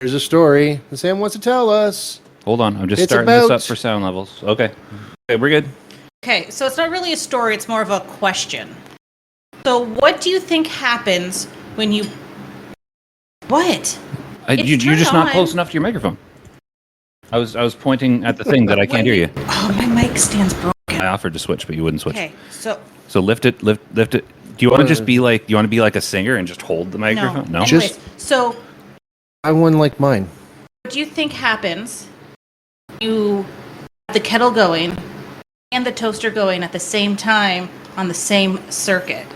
Here's a story that Sam wants to tell us. Hold on, I'm just It's starting this about- up for sound levels. Okay, we're good. Okay, so it's not really a story, it's more of a question. So what do you think happens when you... What? You're turned just not on. close enough to your microphone. I was pointing at the thing that I can't hear you. Oh, my mic stand's broken. I offered to switch, but you wouldn't switch. Okay, so... So lift it. Do you want to just be like? Do you want to be like a singer and just hold the microphone? No. Anyways, Just- so I won like mine. what do you think happens? You have the kettle going and the toaster going at the same time on the same circuit.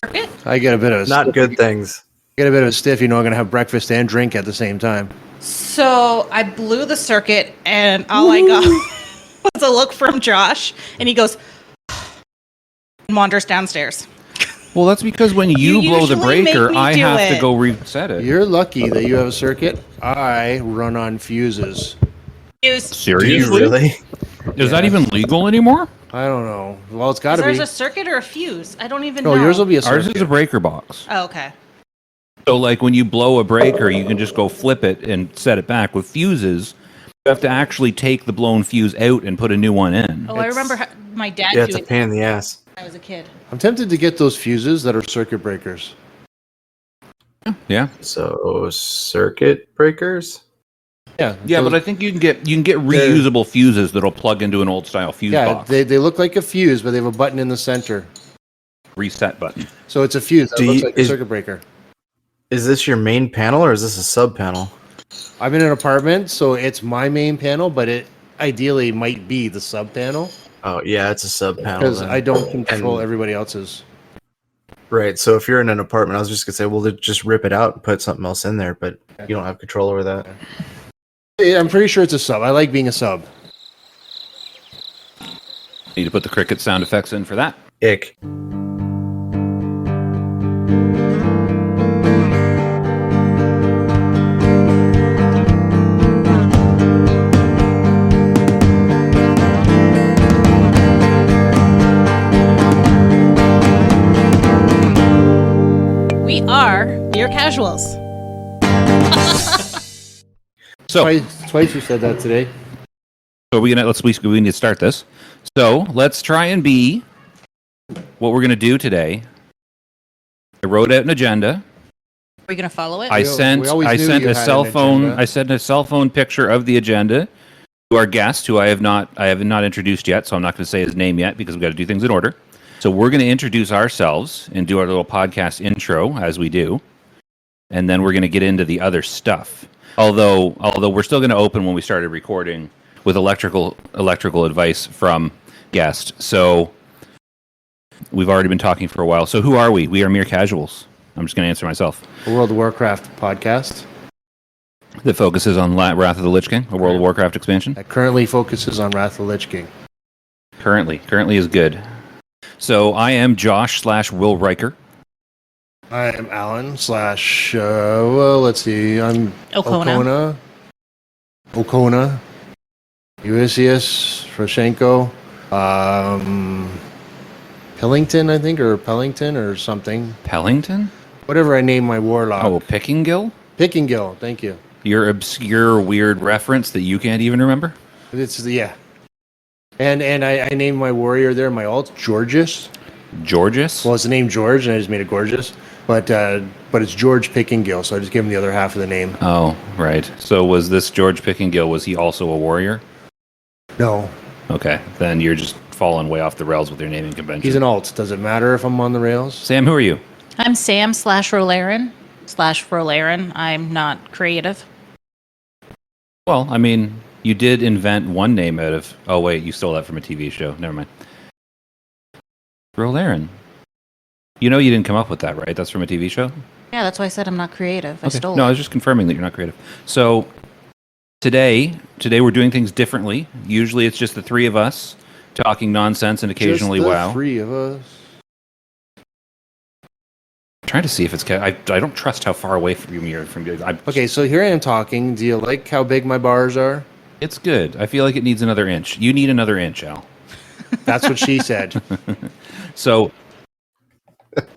Circuit? I get a bit of Not good things. get a bit of a stiff. You know, I'm gonna have breakfast and drink at the same time. So I blew the circuit, and all I got was a look from Josh, and he goes and wanders downstairs. Well, that's because when you You blow the usually make breaker, me I do have it. to go reset it. You're lucky that you have a circuit. I run on fuses. Is Do Seriously? you really? Is that even legal anymore? I don't know. Well, it's got to there's be. a circuit or a fuse? I don't even No, know. yours will be a Ours circuit. is a breaker box. Oh, okay. So, like, when you blow a breaker, you can just go flip it and set it back. With fuses, you have to actually take the blown fuse out and put a new one in. Oh, I remember my dad Yeah, it's a doing pain in the ass. that when I was a kid. I'm tempted to get those fuses that are circuit breakers. Yeah, So circuit breakers. Yeah. yeah, those- but I think you can get reusable fuses that'll plug into an old style fuse yeah, box. they look like a fuse, but they have a button in the center. Reset button. So it's a fuse. That Do looks you- like a circuit breaker. Is this your main panel or is this a sub panel? I'm in an apartment, so it's my main panel, but it ideally might be the sub panel Oh yeah, it's a sub panel. because then. I don't control And- everybody else's. Right. So if you're in an apartment, I was just gonna say, well, then just rip it out and put something else in there, but you don't have control over that. Yeah, I'm pretty sure it's a sub. I like being a sub. Need to put the cricket sound effects in for that. Ick. We are Beer Casuals. So, Twice you said that today. we need to start this. So let's try and be what we're gonna do today. I wrote out an agenda. Are we going to follow it? I We sent always knew a you had cell an phone. agenda. I sent a cell phone picture of the agenda to our guest, who I have not introduced yet. So I'm not going to say his name yet because we've got to do things in order. So we're going to introduce ourselves and do our little podcast intro as we do, and then we're going to get into the other stuff. Although we're still going to open when we started recording with electrical advice from guest. So we've already been talking for a while. So who are we? We are mere casuals. I'm just going to answer myself. A World of Warcraft podcast That focuses on Wrath of the Lich King, a World of Warcraft expansion. that currently focuses on Wrath of the Lich King. Currently is good. So I am Josh/Will Riker. I am Alan / well, let's see. I'm Okona. Okona. Ulysses Froshenko. Pillington, I think, or Pellington or something. Pellington? Whatever I name my warlock. Oh, Pickingill? Pickingill, thank you. Your obscure, weird reference that you can't even remember? Yeah. And I named my warrior there, my alt, Georges. Georges? Well, it's the name George, and I just made it gorgeous. But it's George Pickingill, so I just gave him the other half of the name. Oh, right. So was this George Pickingill, was he also a warrior? No, Okay, then you're just falling way off the rails with your naming convention. he's an alt. Does it matter if I'm on the rails? Sam, who are you? I'm Sam/Rolarin. I'm not creative. Well, I mean, you did invent one name out of... Oh, wait, you stole that from a TV show. Never mind. Rolarin. You know you didn't come up with that, right? That's from a TV show? Yeah, that's why I said I'm not creative. I Okay. stole No, I it. was just confirming that you're not creative. So today we're doing things differently. Usually it's just the three of us talking nonsense and occasionally Just the WoW. three of us. I'm trying to see if it's... I don't trust how far away from you. Okay, so here I am talking. Do you like how big my bars are? It's good. I feel like it needs another inch. You need another inch, Al. That's what she said. So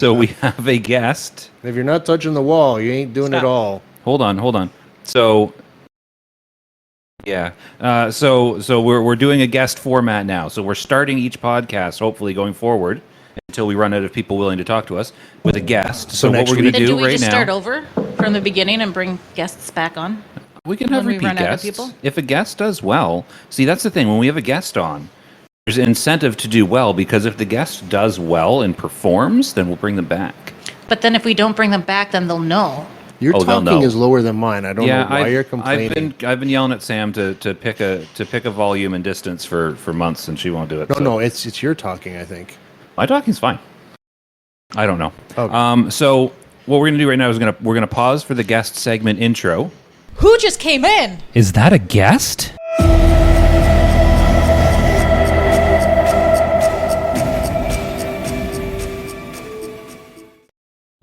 we have a guest. If you're not touching the wall, you ain't doing Stop. it all. Hold on. So yeah, so we're doing a guest format now. So we're starting each podcast, hopefully going forward until we run out of people willing to talk to us, with a guest. So what next we're going to Then do do we right just now, start over from the beginning and bring guests back on? we can have when we repeat run out of guests. people? If a guest does well, see that's the thing. When we have a guest on, there's an incentive to do well, because if the guest does well and performs, then we'll bring them back. But then if we don't bring them back, then they'll know. Your Oh, they'll talking know. is lower than mine. I don't know why I've, you're complaining. I've been yelling at Sam to pick a volume and distance for months, and she won't do it. No, it's your talking, I think. My talking's fine. I don't know. Okay. So what we're gonna do right now is we're gonna pause for the guest segment intro. Who just came in? Is that a guest?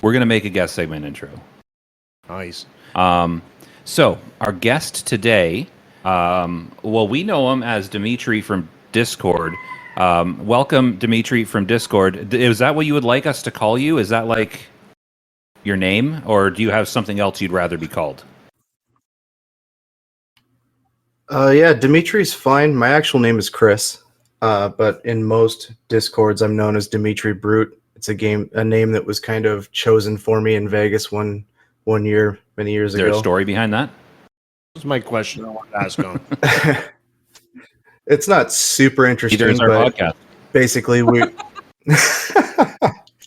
We're gonna make a guest segment intro. Nice. So our guest today, well, we know him as Dimitri from Discord. Welcome, Dimitri from Discord. Is that what you would like us to call you? Is that like your name, or do you have something else you'd rather be called? Yeah, Dimitri's fine. My actual name is Chris, but in most Discords, I'm known as Dimitri Brute. It's a name that was kind of chosen for me in Vegas one year, many years Is there ago. a story behind that? That's my question I want to ask him. It's not super interesting, Either is our but podcast. basically we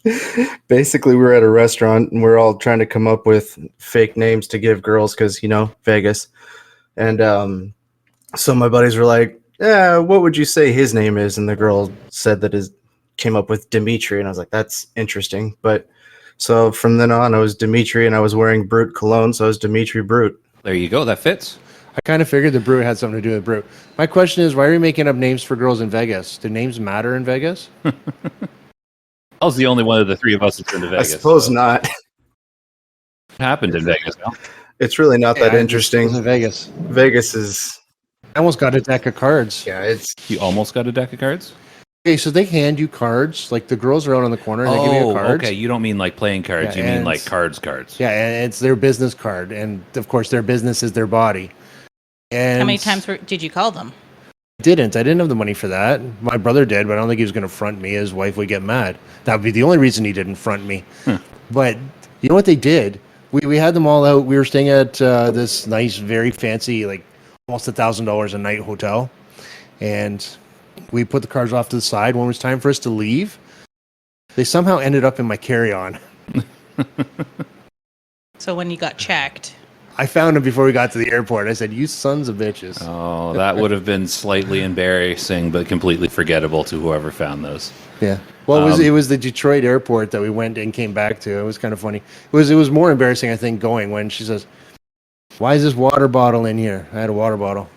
we're at a restaurant and we're all trying to come up with fake names to give girls because Vegas, and so my buddies were like, "Yeah, what would you say his name is?" And the girl said that his came up with Dimitri, and I was like, "That's interesting." But so from then on, I was Dimitri, and I was wearing Brute cologne, so I was Dimitri Brute. There you go. That fits. I kind of figured the Brute had something to do with Brute. My question is, why are you making up names for girls in Vegas? Do names matter in Vegas? I was the only one of the three of us that's into Vegas. I suppose so. not. What happened in Vegas? Al? It's really not that I just interesting. was in Vegas. Vegas is, I almost got a deck of cards. yeah, it's You almost got a deck of cards? Okay, so they hand you cards. Like the girls are out on the corner and they give you cards. okay. You don't mean like playing cards. Yeah, you mean and- like cards. Yeah, and it's their business card. And of course, their business is their body. And How many times did you call them? I didn't have the money for that. My brother did, but I don't think he was going to front me. His wife would get mad. That would be the only reason he didn't front me. But you know what they did? We had them all out. We were staying at this nice, very fancy, like almost $1,000 a night hotel. And we put the cars off to the side. When it was time for us to leave, they somehow ended up in my carry-on. So when you got checked, I found them before we got to the airport. I said, "You sons of bitches." Oh, that would have been slightly embarrassing, but completely forgettable to whoever found those. Yeah. Well, it was the Detroit airport that we went and came back to. It was kind of funny. It was more embarrassing, I think, going when she says, "Why is this water bottle in here?" I had a water bottle.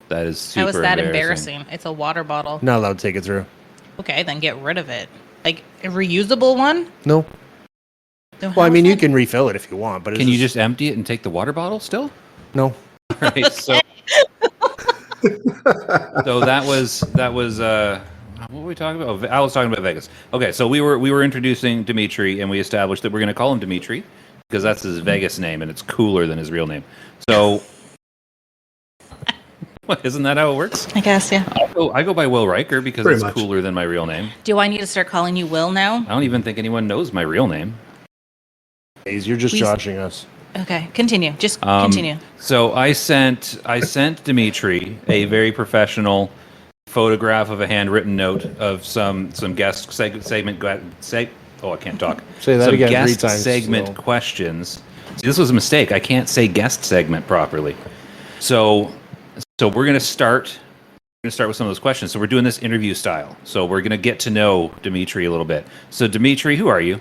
That is super how is that embarrassing. embarrassing? It's a water bottle. Not allowed to take it through. Okay, then get rid of it. Like a reusable one? No. Then Well, I how mean, is you that- can refill it if you want, but it's Can you just empty it and take the water bottle still? no? Right. So that was what were we talking about? Oh, I was talking about Vegas. Okay, so we were introducing Dimitri, and we established that we're going to call him Dimitri because that's his Vegas name, and it's cooler than his real name. So, isn't that how it works? I guess, yeah. I go by Will Riker because Pretty it's much. cooler than my real name. Do I need to start calling you Will now? I don't even think anyone knows my real name. You're just Please. joshing us. Okay, continue. Just continue. So I sent Dimitri a very professional photograph of a handwritten note of some guest segment. Oh, I can't talk. Say that some again 3 guest times segment slow. questions. See, this was a mistake. I can't say guest segment properly. So we're gonna start. We're gonna start with some of those questions. So we're doing this interview style. So we're gonna get to know Dimitri a little bit. So Dimitri, who are you?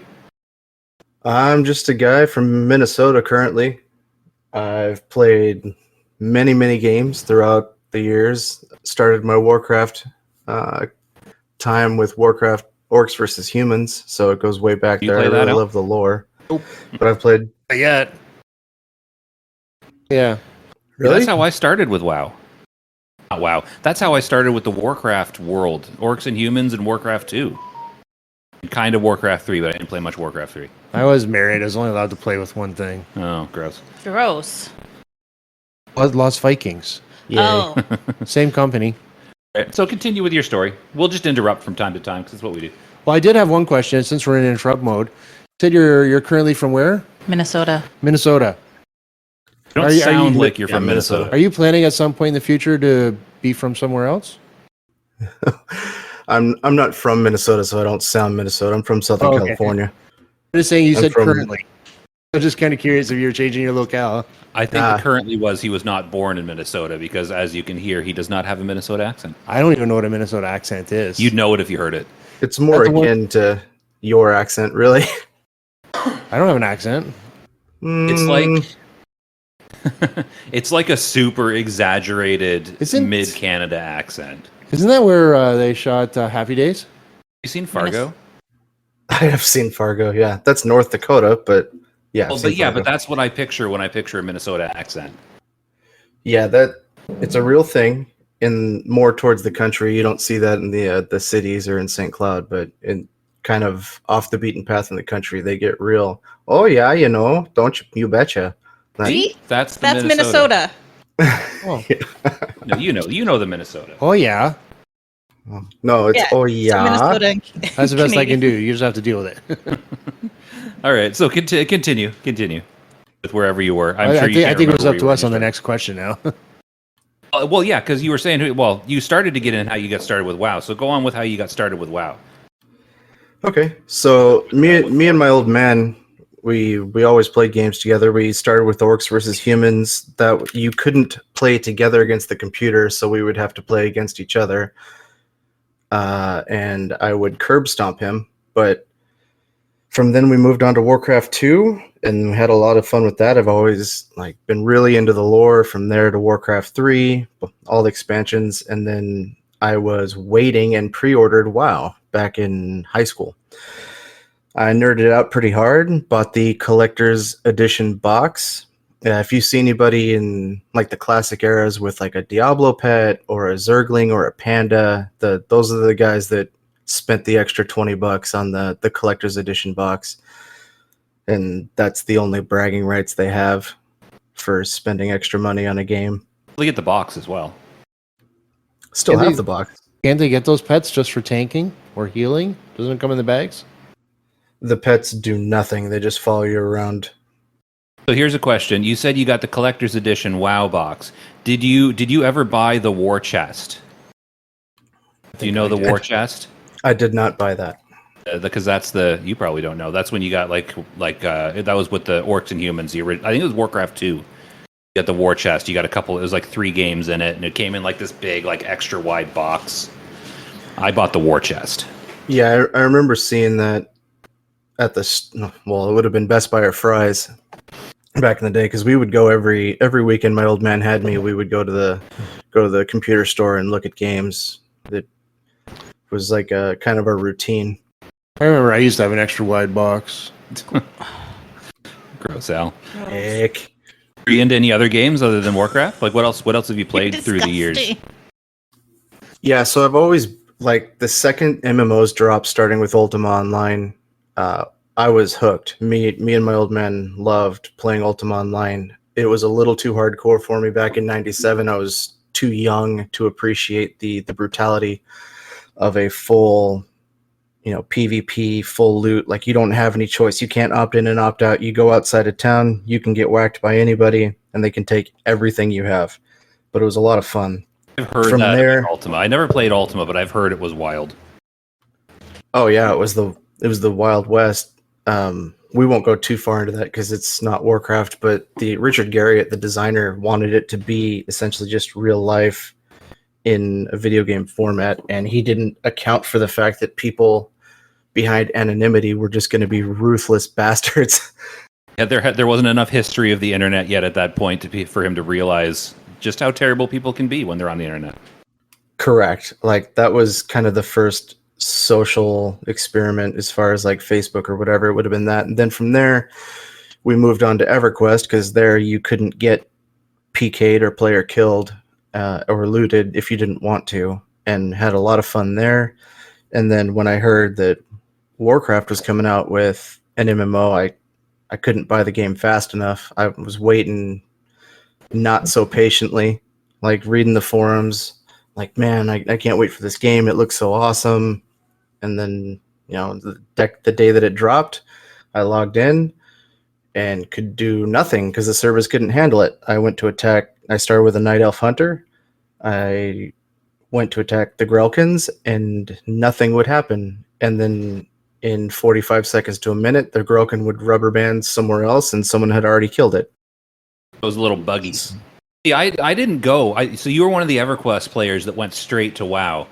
I'm just a guy from Minnesota currently. I've played many games throughout the years. Started my Warcraft time with Warcraft Orcs versus Humans, so it goes way back You there. I play that really out? love the lore. Nope. But I've played. Not yet. Yeah. Really? That's how I started with WoW. Not WoW. That's how I started with the Warcraft world. Orcs and Humans and Warcraft 2. Kind of Warcraft 3, but I didn't play much Warcraft 3. I was married. I was only allowed to play with one thing. Oh, gross. Gross. Lost Vikings. Yay. Oh, Same company. Right, so continue with your story. We'll just interrupt from time to time because that's what we do. Well, I did have one question since we're in interrupt mode. You said you're currently from where? Minnesota. Minnesota. You don't Are you- sound you- like you're yeah, from Minnesota. Minnesota. Are you planning at some point in the future to be from somewhere else? I'm not from Minnesota, so I don't sound Minnesota. I'm from Southern Oh, okay. California. I'm just saying you I'm said from- currently. I'm just kind of curious if you're changing your locale. I think Ah. the currently was he was not born in Minnesota because, as you can hear, he does not have a Minnesota accent. I don't even know what a Minnesota accent is. You'd know it if you heard it. It's more That's the one- akin to your accent, really. I don't have an accent. It's Mm, like it's like a super exaggerated Isn't- mid Canada accent. Isn't that where they shot Happy Days? You seen Fargo? I have seen Fargo. Yeah, that's North Dakota, but yeah, I've Oh, seen but yeah, Fargo. but that's what I picture when I picture a Minnesota accent. Yeah, it's a real thing. In more towards the country, you don't see that in the cities or in St. Cloud, but in kind of off the beaten path in the country, they get real. Oh yeah, don't you? You betcha. Like, See? That's the That's Minnesota. Oh, No, you know the Minnesota. oh yeah. no, it's Yeah, oh So yeah. Minnesota. and That's the best I can Canadian. do. You just have to deal with it. All right, so continue with wherever you were. I'm I sure you think, I can't think it was remember up where to you us were on the when you next question now. well, yeah, because you were saying, well, you started to get in how you got started with WoW. So go on with how you got started with WoW. Okay, so me and my old man, we always played games together. We started with Orcs versus Humans that you couldn't play together against the computer, so we would have to play against each other. And I would curb stomp him, but from then we moved on to Warcraft 2 and had a lot of fun with that. I've always been really into the lore. From there to Warcraft 3, all the expansions, and then I was waiting and pre-ordered WoW back in high school. I nerded out pretty hard, bought the collector's edition box. If you see anybody in the classic eras with a Diablo pet or a Zergling or a panda, those are the guys that spent the extra $20 on the collector's edition box. And that's the only bragging rights they have for spending extra money on a game. They get the box as well. Still Can have they- the box. Can't they get those pets just for tanking or healing? Doesn't it come in the bags? The pets do nothing. They just follow you around. So here's a question. You said you got the collector's edition WoW box. Did you ever buy the war chest? Do you know the war chest? I did not buy that. Because that's you probably don't know. That's when you got that was with the orcs and humans. I think it was Warcraft 2. You got the war chest. You got a couple. It was 3 games in it, and it came in this big extra wide box. I bought the war chest. Yeah, I remember seeing that at it would have been Best Buy or Fry's back in the day, because we would go every weekend. My old man had me. We would go to the computer store and look at games. That was a kind of a routine. I remember I used to have an extra wide box. Gross, Al. Heck. Are you into any other games other than Warcraft? What else have you played through the years? Disgusting. Yeah, so I've always the second MMOs dropped, starting with Ultima Online. I was hooked. Me and my old man loved playing Ultima Online. It was a little too hardcore for me back in '97. I was too young to appreciate the brutality of a full, PvP, full loot. You don't have any choice. You can't opt in and opt out. You go outside of town, you can get whacked by anybody, and they can take everything you have. But it was a lot of fun. I've heard From that there- about Ultima. I never played Ultima, but I've heard it was wild. Oh yeah, it was the Wild West. We won't go too far into that because it's not Warcraft, but the Richard Garriott, the designer, wanted it to be essentially just real life in a video game format, and he didn't account for the fact that people behind anonymity were just going to be ruthless bastards. Yeah, there wasn't enough history of the internet yet at that point for him to realize just how terrible people can be when they're on the internet. Correct. That was kind of the first social experiment as far as Facebook or whatever. It would have been that. And then from there, we moved on to EverQuest, because there you couldn't get PK'd or player killed or looted if you didn't want to, and had a lot of fun there. And then when I heard that Warcraft was coming out with an MMO, I couldn't buy the game fast enough. I was waiting not so patiently, like reading the forums, like, man, I can't wait for this game. It looks so awesome. And then, the day that it dropped, I logged in and could do nothing because the servers couldn't handle it. I went to attack. I started with a Night Elf Hunter. I went to attack the Grelkins, and nothing would happen. And then in 45 seconds to a minute, the Grelkin would rubber band somewhere else, and someone had already killed it. It was a little buggy. Yeah, I didn't go. So you were one of the EverQuest players that went straight to WoW.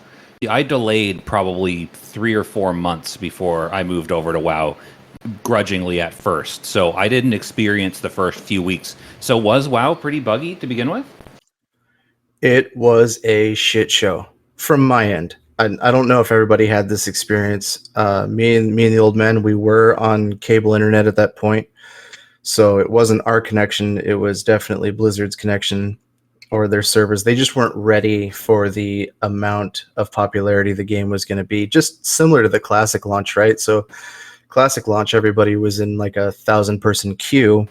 I delayed probably 3 or 4 months before I moved over to WoW, grudgingly at first. So I didn't experience the first few weeks. So was WoW pretty buggy to begin with? It was a shit show from my end. I don't know if everybody had this experience. Me and the old man, we were on cable internet at that point. So it wasn't our connection. It was definitely Blizzard's connection or their servers. They just weren't ready for the amount of popularity the game was going to be. Just similar to the Classic launch, right? So Classic launch, everybody was in like a 1,000-person queue,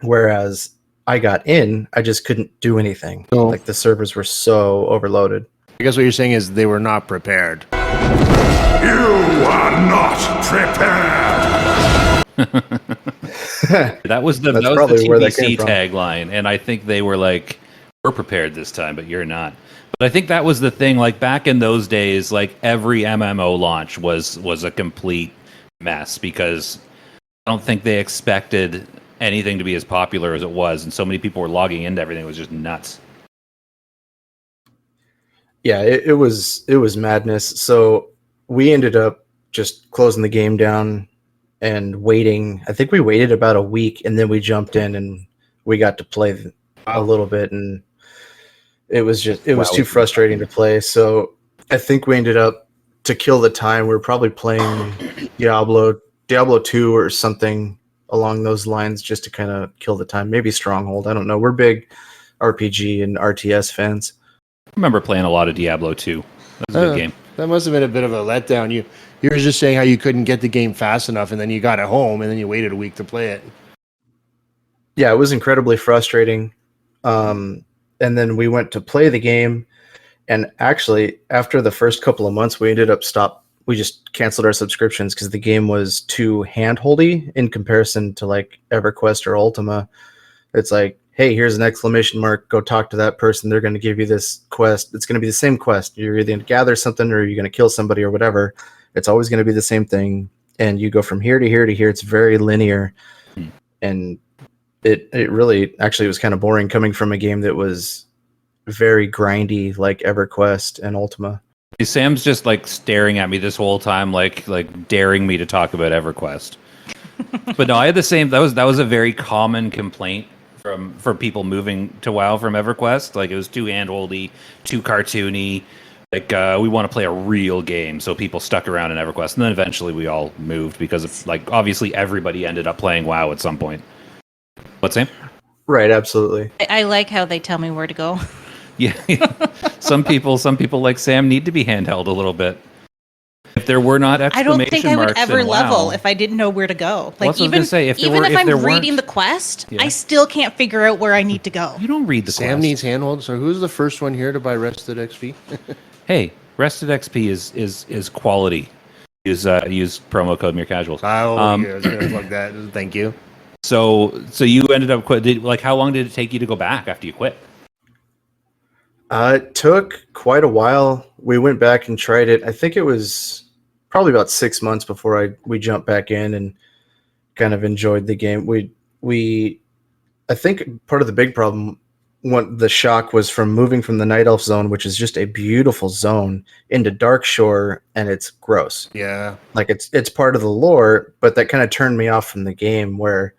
whereas I got in, I just couldn't do anything. Oh. Like the servers were so overloaded. I guess what you're saying is they were not prepared. You are not prepared. That was the TBC tagline, and I think they were like, "We're prepared this time, but you're not." But I think that was the thing. Like back in those days, like every MMO launch was a complete mess because I don't think they expected anything to be as popular as it was, and so many people were logging into everything. It was just nuts. Yeah, it was madness. So we ended up just closing the game down and waiting. I think we waited about a week, and then we jumped in and we got to play a little bit, and it was too frustrating to play. So I think we ended up, to kill the time, we were probably playing Diablo 2 or something along those lines, just to kind of kill the time. Maybe Stronghold. I don't know. We're big RPG and RTS fans. I remember playing a lot of Diablo 2. That was a good game. That must have been a bit of a letdown. You were just saying how you couldn't get the game fast enough, and then you got it home, and then you waited a week to play it. Yeah, it was incredibly frustrating. And then we went to play the game, and actually, after the first couple of months, we ended up we just canceled our subscriptions because the game was too handholdy in comparison to like EverQuest or Ultima. It's like, hey, here's an exclamation mark. Go talk to that person. They're going to give you this quest. It's going to be the same quest. You're either going to gather something or you're going to kill somebody or whatever. It's always going to be the same thing. And you go from here to here to here. It's very linear. And it really actually was kind of boring coming from a game that was very grindy like EverQuest and Ultima. Sam's just like staring at me this whole time, like daring me to talk about EverQuest. But no, I had the same. That was a very common complaint for people moving to WoW from EverQuest. Like it was too handholdy, too cartoony. Like we want to play a real game, so people stuck around in EverQuest, and then eventually we all moved because of, like, obviously everybody ended up playing WoW at some point. What's Sam? Right, absolutely. I like how they tell me where to go. Yeah, some people like Sam need to be handheld a little bit. If there were not I don't exclamation think I would marks ever in level WoW, if I didn't know where to go. Like Well, that's what I was even gonna say, if I'm there reading weren't- the quest, Yeah. I still can't figure out where I need to go. you don't read the Sam quest. needs handhold. So who's the first one here to buy Rested XP? Hey, Rested XP is quality. Use promo code Mere Casuals. Yeah, I was gonna plug that. Thank you. So you ended up quit. How long did it take you to go back after you quit? It took quite a while. We went back and tried it. I think it was probably about 6 months before we jumped back in and kind of enjoyed the game. I think part of the big problem, the shock was from moving from the Night Elf zone, which is just a beautiful zone, into Dark Shore, and it's gross. Yeah. Like it's part of the lore, but that kind of turned me off from the game. Where,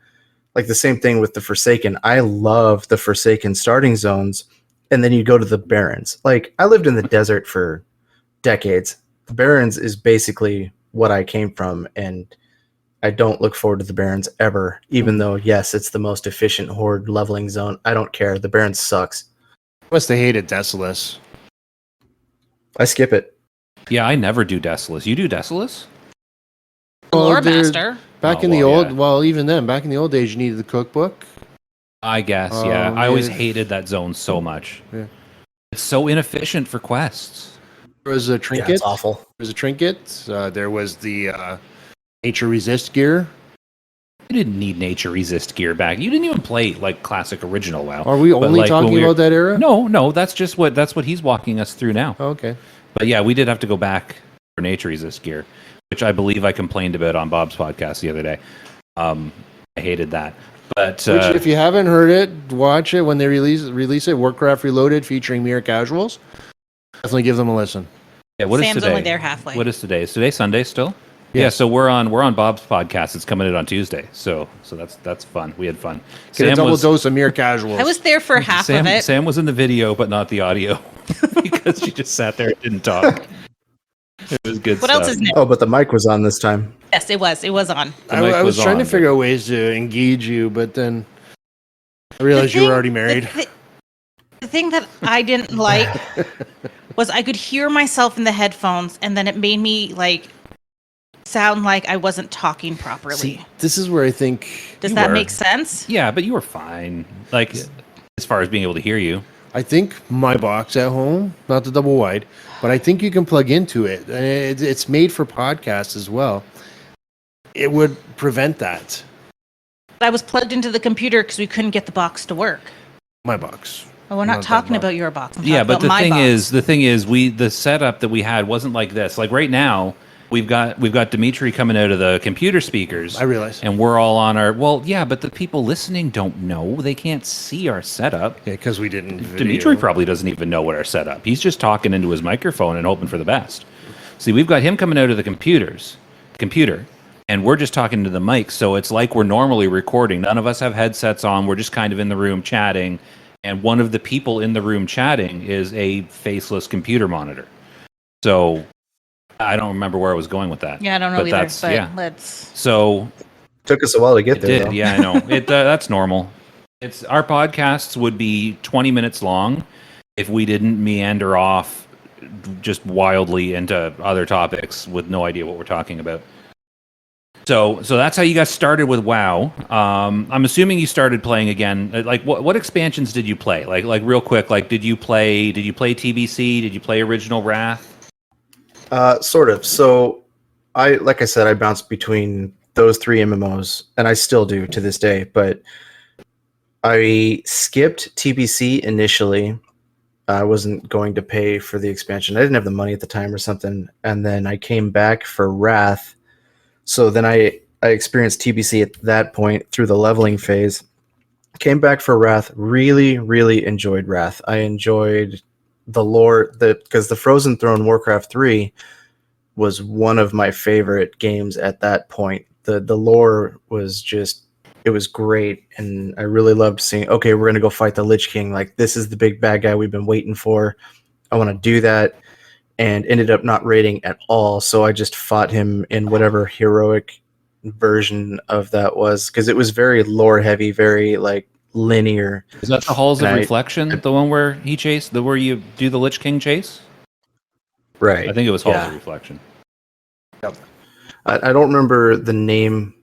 like the same thing with the Forsaken, I love the Forsaken starting zones, and then you go to the Barrens. Like I lived in the desert for decades. The Barrens is basically what I came from, and I don't look forward to the Barrens ever, even though, yes, it's the most efficient horde leveling zone. I don't care. The Barrens sucks. Must have hated Desolus. I skip it. Yeah, I never do Desolus. You do Desolus? Lore they're- master. Back Oh, in the well, old, yeah. well, even then, back in the old days, you needed the cookbook. I guess, yeah. I always yeah. hated that zone so much. Yeah. It's so inefficient for quests. There was a Yeah, trinket. it's awful. There was a trinket. There was the nature resist gear. You didn't need nature resist gear back. You didn't even play like classic original WoW. Are we But, only like, when talking we were- about that era? No, that's just what he's walking us through now. Oh, okay. But yeah, we did have to go back for nature resist gear, which I believe I complained about on Bob's podcast the other day. I hated that. But Which, if you haven't heard it, watch it when they release it. Warcraft Reloaded featuring mere casuals. Definitely give them a listen. yeah, what is Sam's today? only there halfway. What is today? Is today Sunday still? Yes. Yeah, so we're on Bob's podcast. It's coming out on Tuesday. So that's fun. We had fun. Get a double dose of mere casuals. I was there for half of it. Sam was in the video, but not the audio because she just sat there and didn't talk. It was good What stuff. else is new? Oh, but the mic was on this time. Yes, it was. It was on. I mic was was trying to on, figure out ways to engage you, but then I realized you were already married. The thing that I didn't like was I could hear myself in the headphones, and then it made me like sound like I wasn't talking properly. See, this is where I think Does you that were. make sense? Yeah, but you were fine. Like as far as being able to hear you. I think my box at home, not the double wide, but I think you can plug into it. It's made for podcasts as well. It would prevent that. I was plugged into the computer because we couldn't get the box to work. My box. Oh, we're not Not that talking box. about your box. I'm Yeah, talking but about the my thing box. is, the setup that we had wasn't like this. Like right now, we've got Dimitri coming out of the computer speakers. I realize. And we're all on our yeah, but the people listening don't know. They can't see our setup. Yeah, because we didn't. Dimitri probably doesn't even know what our setup. He's just talking into his microphone and hoping for the best. See, we've got him coming out of the computer, and we're just talking to the mic. So it's like we're normally recording. None of us have headsets on. We're just kind of in the room chatting. And one of the people in the room chatting is a faceless computer monitor. So I don't remember where I was going with that. Yeah, I don't know But either. that's- But yeah. let's. So Took us a while to get it there. did. Though. Yeah, I know. That's normal. It's our podcasts would be 20 minutes long if we didn't meander off just wildly into other topics with no idea what we're talking about. So that's how you got started with WoW. I'm assuming you started playing again. Like, what expansions did you play? Like real quick. Like, did you play TBC? Did you play Original Wrath? Sort of. So, like I said, I bounced between those three MMOs, and I still do to this day. But I skipped TBC initially. I wasn't going to pay for the expansion. I didn't have the money at the time or something. And then I came back for Wrath. So then I experienced TBC at that point through the leveling phase. Came back for Wrath. Really, really enjoyed Wrath. I enjoyed the lore because the Frozen Throne Warcraft 3 was one of my favorite games at that point. The lore was just, it was great, and I really loved seeing, okay, we're going to go fight the Lich King. Like, this is the big bad guy we've been waiting for. I want to do that, and ended up not raiding at all, so I just fought him in whatever heroic version of that was, because it was very lore-heavy, very, like, linear. Is that the Halls of And Reflection, the one where he chased, where you do the Lich King chase? Right. I think it was Halls Yeah. of Reflection. I don't remember the name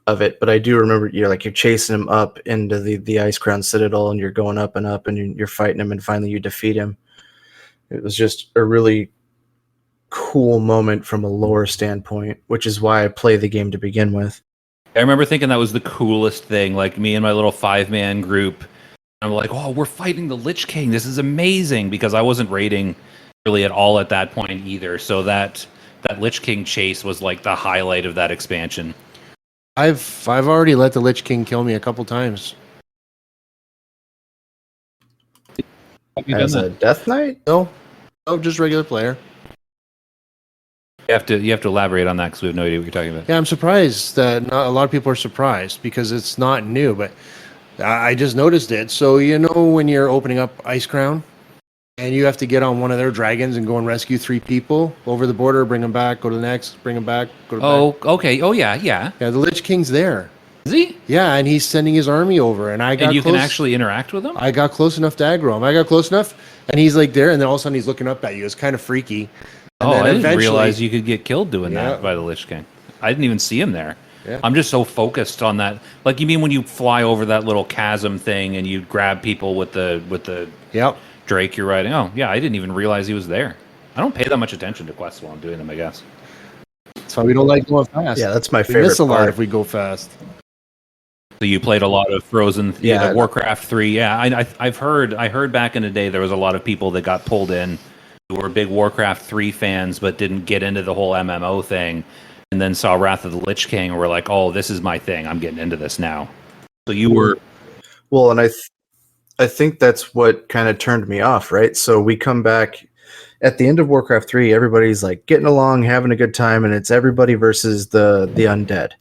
of it, but I do remember you're chasing him up into the Ice Crown Citadel, and you're going up, and you're fighting him, and finally you defeat him. It was just a really cool moment from a lore standpoint, which is why I play the game to begin with. I remember thinking that was the coolest thing. Like me and my little 5-man group, I'm like, oh, we're fighting the Lich King. This is amazing, because I wasn't raiding really at all at that point either. So that Lich King chase was like the highlight of that expansion. I've already let the Lich King kill me a couple times. Have you As done a that? Death Knight? No, just regular player. You have to elaborate on that, because we have no idea what you're talking about. Yeah, I'm surprised that not a lot of people are surprised because it's not new, but I just noticed it. So you know when you're opening up Ice Crown and you have to get on one of their dragons and go and rescue 3 people over the border, bring them back, go to the next, bring them back, go to Oh, back. okay. Oh, yeah. Yeah, the Lich King's there. Is he? Yeah, and he's sending his army over, and I got And you close. can actually interact with him? I got close enough to aggro him. I got close enough, and he's like there, and then all of a sudden he's looking up at you. It's kind of freaky. And Oh, then I didn't eventually- realize you could get killed doing Yeah. that by the Lich King. I didn't even see him there. Yeah. I'm just so focused on that. Like, you mean when you fly over that little chasm thing and you grab people with the Yep. Drake you're riding? Oh, yeah, I didn't even realize he was there. I don't pay that much attention to quests while I'm doing them, I guess. That's why we don't like going fast. Yeah, that's my We miss favorite a lot part. if we go fast. So you played a lot of Frozen, Yeah. the Warcraft 3. Yeah, I heard back in the day there was a lot of people that got pulled in who were big Warcraft 3 fans but didn't get into the whole MMO thing, and then saw Wrath of the Lich King and were like, "Oh, this is my thing. I'm getting into this now." So you were Well, and I think that's what kind of turned me off, right? So we come back at the end of Warcraft 3, everybody's like getting along, having a good time, and it's everybody versus the undead.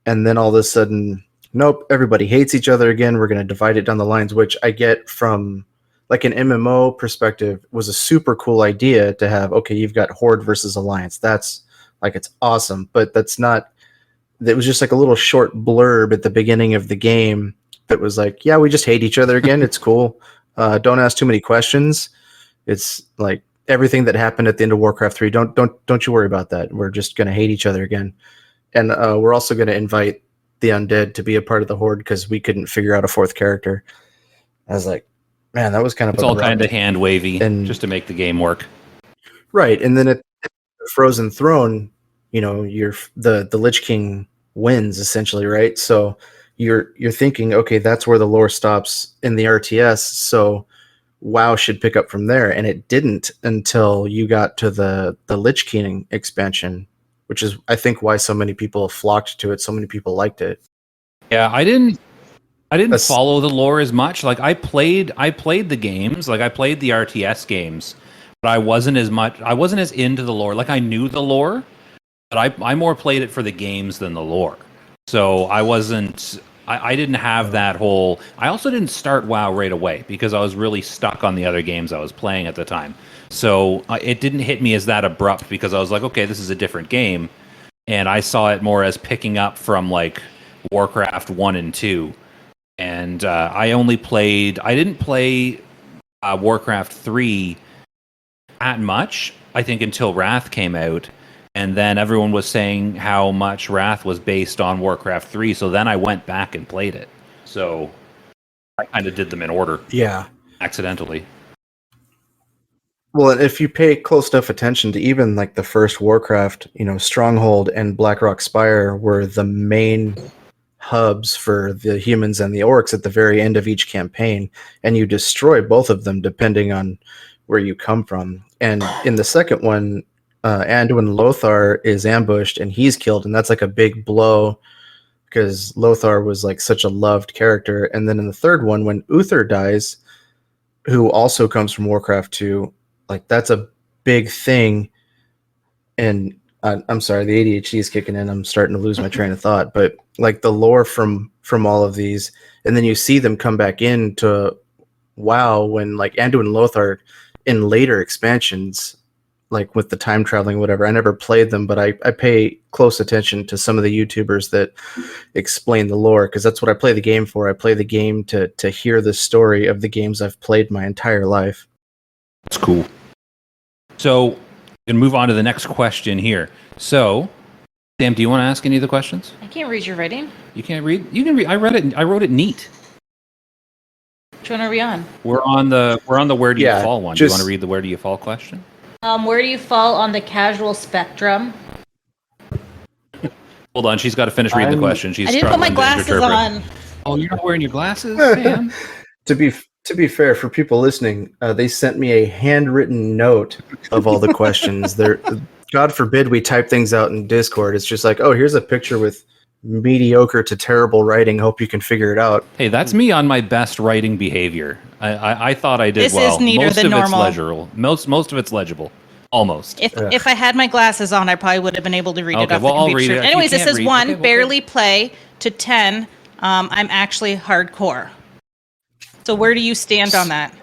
And then all of a sudden, nope, everybody hates each other again. We're going to divide it down the lines, which I get from like an MMO perspective was a super cool idea to have. Okay, you've got Horde versus Alliance. That's like, it's awesome, but that's not, it was just like a little short blurb at the beginning of the game that was like, yeah, we just hate each other again. It's cool. Don't ask too many questions. It's like everything that happened at the end of Warcraft 3. Don't you worry about that. We're just going to hate each other again. And we're also going to invite the undead to be a part of the Horde because we couldn't figure out a fourth character. I was like, man, that was kind of it's all abrupt. kind of hand wavy And- just to make the game work. Right, and then at Frozen Throne, you know, the Lich King wins essentially, right? So you're thinking, okay, that's where the lore stops in the RTS, so WoW should pick up from there, and it didn't until you got to the Lich King expansion, which is I think why so many people flocked to it, so many people liked it. Yeah, I didn't That's- follow the lore as much. Like I played the games, like I played the RTS games, but I wasn't as into the lore. Like I knew the lore, but I more played it for the games than the lore. So I didn't have that whole. I also didn't start WoW right away because I was really stuck on the other games I was playing at the time. So it didn't hit me as that abrupt because I was like, okay, this is a different game, and I saw it more as picking up from like Warcraft 1 and 2. And I didn't play Warcraft 3 that much, I think, until Wrath came out. And then everyone was saying how much Wrath was based on Warcraft 3. So then I went back and played it. So I kind of did them in order, Yeah. accidentally. Well, and if you pay close enough attention to even like the first Warcraft, you know, Stronghold and Blackrock Spire were the main hubs for the humans and the orcs at the very end of each campaign, and you destroy both of them depending on where you come from. And in the second one, Anduin Lothar is ambushed and he's killed, and that's like a big blow because Lothar was like such a loved character. And then in the third one, when Uther dies, who also comes from Warcraft 2, like that's a big thing. And I'm sorry, the ADHD is kicking in. I'm starting to lose my train of thought. But like the lore from all of these, and then you see them come back into WoW when like Anduin Lothar in later expansions, like with the time traveling, whatever. I never played them, but I pay close attention to some of the YouTubers that explain the lore because that's what I play the game for. I play the game to hear the story of the games I've played my entire life. That's cool. So we can move on to the next question here. So, Sam, do you want to ask any of the questions? I can't read your writing. You can't read? You can read. I read it. I wrote it neat. Which one are we on? We're on the where do you Yeah, fall one. Do you just- want to read the where do you fall question? Where do you fall on the casual spectrum? Hold on, she's got to finish reading the I'm- question. She's I didn't put my struggling to glasses interpret. on. Oh, you're not wearing your glasses, Sam? To be fair, for people listening, they sent me a handwritten note of all the questions. There, God forbid we type things out in Discord. It's just like, oh, here's a picture with mediocre to terrible writing. Hope you can figure it out. Hey, that's me on my best writing behavior. I thought I did This well. is neater most than of normal. it's legible. Most of it's legible. Almost. If I had my glasses on, I probably would have been able to read it Okay, off well, the I'll computer. read it. If you Anyways, it can't says read- 1, okay, well, barely play, to 10, I'm actually hardcore. So where do you stand on that?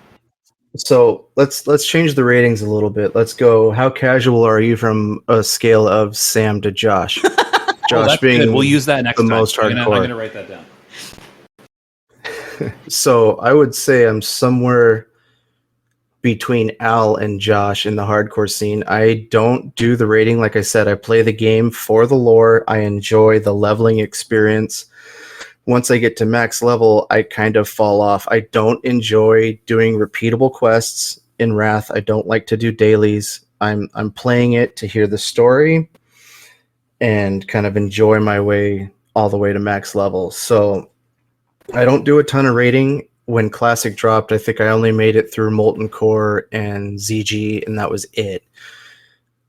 So let's change the ratings a little bit. Let's go. How casual are you from a scale of Sam to Josh? Oh, Josh that's being good. We'll use that next the time. most I'm hardcore. going to write that down. So I would say I'm somewhere between Al and Josh in the hardcore scene. I don't do the rating. Like I said, I play the game for the lore. I enjoy the leveling experience. Once I get to max level, I kind of fall off. I don't enjoy doing repeatable quests in Wrath. I don't like to do dailies. I'm playing it to hear the story and kind of enjoy my way all the way to max level. So I don't do a ton of rating. When Classic dropped, I think I only made it through Molten Core and ZG, and that was it.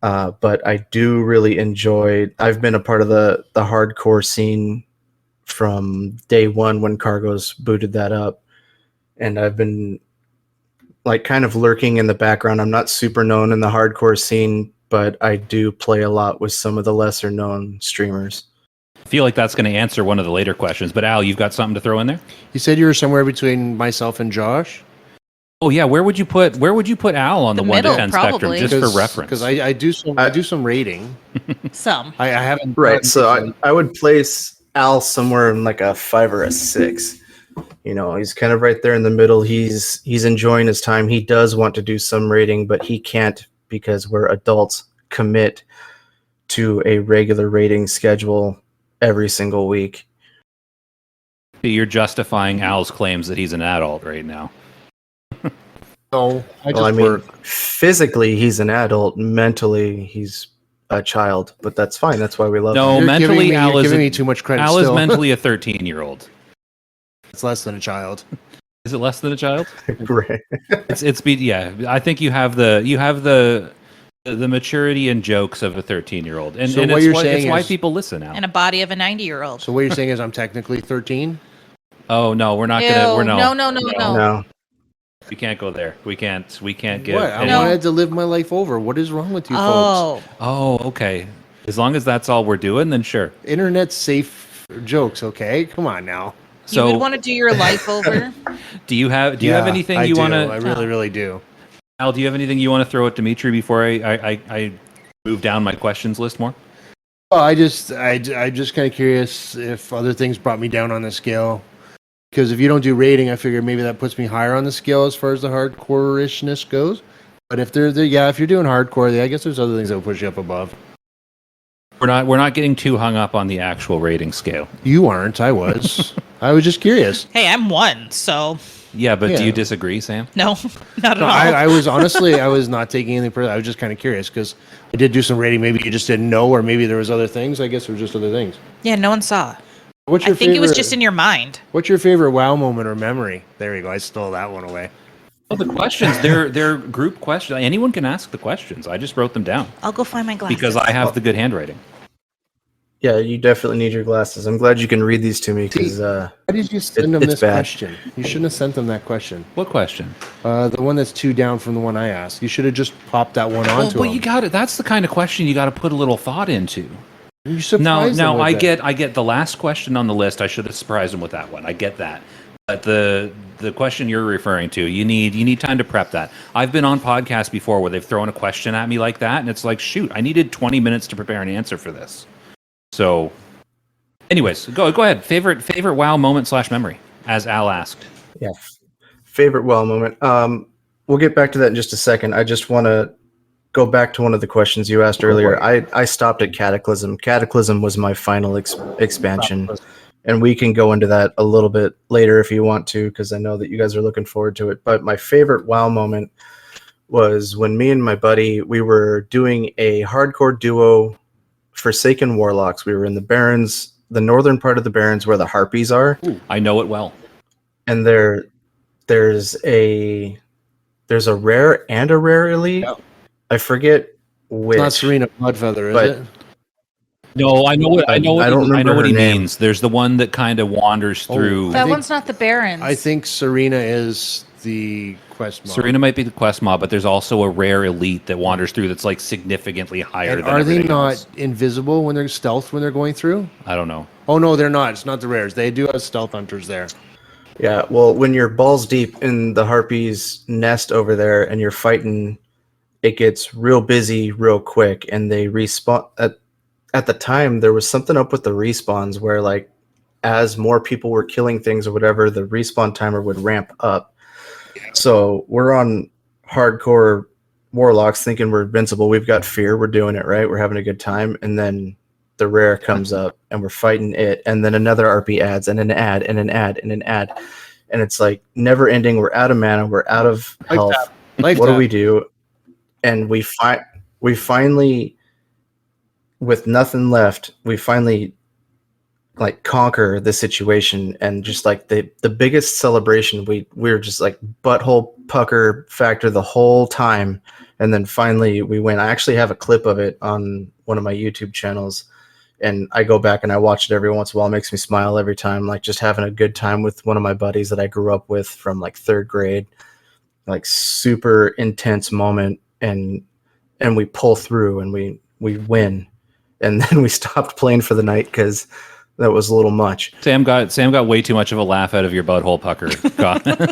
But I do really enjoy. I've been a part of the hardcore scene from day one when Cargos booted that up, and I've been like kind of lurking in the background. I'm not super known in the hardcore scene, but I do play a lot with some of the lesser known streamers. I feel like that's going to answer one of the later questions. But Al, you've got something to throw in there? You said you were somewhere between myself and Josh. Oh yeah, where would you put Al on the, The 1 to middle, 10 spectrum, probably. just for reference? Because I do some rating. Some. I haven't Right, so I would place Al somewhere in like a 5 or a 6. You know, he's kind of right there in the middle. He's enjoying his time. He does want to do some rating, but he can't because we're adults commit to a regular rating schedule every single week. You're justifying Al's claims that he's an adult right now. No, I mean, physically he's an adult. Mentally he's a child, but that's fine. That's why we love No, him. mentally, you're Al is giving me too much credit. Al is still. mentally a 13-year-old. It's less than a child. Is it less than a child? Right. Yeah. I think you have the maturity and jokes of a 13-year-old, and So and what it's you're why, saying it's why is- people listen now. And a body of a 90-year-old. So what you're saying is I'm technically 13? Oh no, we're not Ew, gonna. We're no. No. We can't go there. We can't get. What? I No. wanted to live my life over. What is wrong with you folks? Oh, Oh, okay. As long as that's all we're doing, then sure. Internet safe jokes, okay? Come on now. you would So, want to do your life over? do you have anything I you do. want I to? really, really do. Al, do you have anything you want to throw at Dimitri before I move down my questions list more? Well, I'm just kind of curious if other things brought me down on the scale. Because if you don't do rating, I figure maybe that puts me higher on the scale as far as the hardcore-ishness goes. But if if you're doing hardcore, I guess there's other things that will push you up above. We're not getting too hung up on the actual rating scale. You aren't. I was. I was just curious. Hey, I'm 1, so Yeah, but Yeah. do you disagree, Sam? no, not at No, all. I was honestly, I was not taking anything personal. I was just kind of curious because I did do some rating. Maybe you just didn't know, or maybe there was other things. I guess there was just other things. Yeah, no one saw. What's I your think it was favorite- just in your mind. What's your favorite WoW moment or memory? There you go. I stole that one away. Well, the questions, they're group questions. Anyone can ask the questions. I just wrote them down I'll go find my glasses. because I have the good handwriting. Yeah, you definitely need your glasses. I'm glad you can read these to me because Why did you send them it's this bad. question? You shouldn't have sent them that question. What question? The one that's 2 down from the one I asked. You should have just popped that one Oh, onto but them. you got it. That's the kind of question you got to put a little thought into. You surprised them No, with I that. get the last question on the list. I should have surprised him with that one. I get that. But the question you're referring to, you need time to prep that. I've been on podcasts before where they've thrown a question at me like that, and it's like, shoot, I needed 20 minutes to prepare an answer for this. So, anyways, go ahead. Favorite WoW moment / memory, as Al asked. yeah, favorite WoW moment. We'll get back to that in just a second. I just want to go back to one of the questions you asked earlier. I stopped at Cataclysm. Cataclysm was my final expansion. And we can go into that a little bit later if you want to, because I know that you guys are looking forward to it. But my favorite WoW moment was when me and my buddy, we were doing a hardcore duo Forsaken Warlocks. We were in the Barrens, the northern part of the Barrens where the Harpies are. I know it well. And there's a rare and a rare elite. Yeah. I forget which. It's not Serena Bloodfeather, is But- it? No, I know what I don't remember what her he name. means. There's the one that kind of wanders through. that think- one's not the Barons. I think Serena is the quest mob. Serena might be the quest mob, but there's also a rare elite that wanders through that's like significantly higher And than are they everything not else. invisible when they're stealth when they're going through? I don't know. Oh no, they're not. It's not the rares. They do have stealth hunters there. Yeah, well, when you're balls deep in the Harpies' nest over there and you're fighting, it gets real busy real quick, and they respawn. At the time, there was something up with the respawns where, like, as more people were killing things or whatever, the respawn timer would ramp up. So we're on hardcore warlocks thinking we're invincible. We've got fear. We're doing it right. We're having a good time. And then the rare comes up and we're fighting it. And then another RP adds and an ad and an ad and an ad. And it's like never ending. We're out of mana. We're out of health. Life What do tap. we do? And we finally, with nothing left, we finally like conquer the situation, and just like the biggest celebration, we were just like butthole pucker factor the whole time. And then finally we win. I actually have a clip of it on one of my YouTube channels, and I go back and I watch it every once in a while. It makes me smile every time, like just having a good time with one of my buddies that I grew up with from like 3rd grade. Like super intense moment, and we pull through and we win. And then we stopped playing for the night because that was a little much. Sam got way too much of a laugh out of your butthole pucker.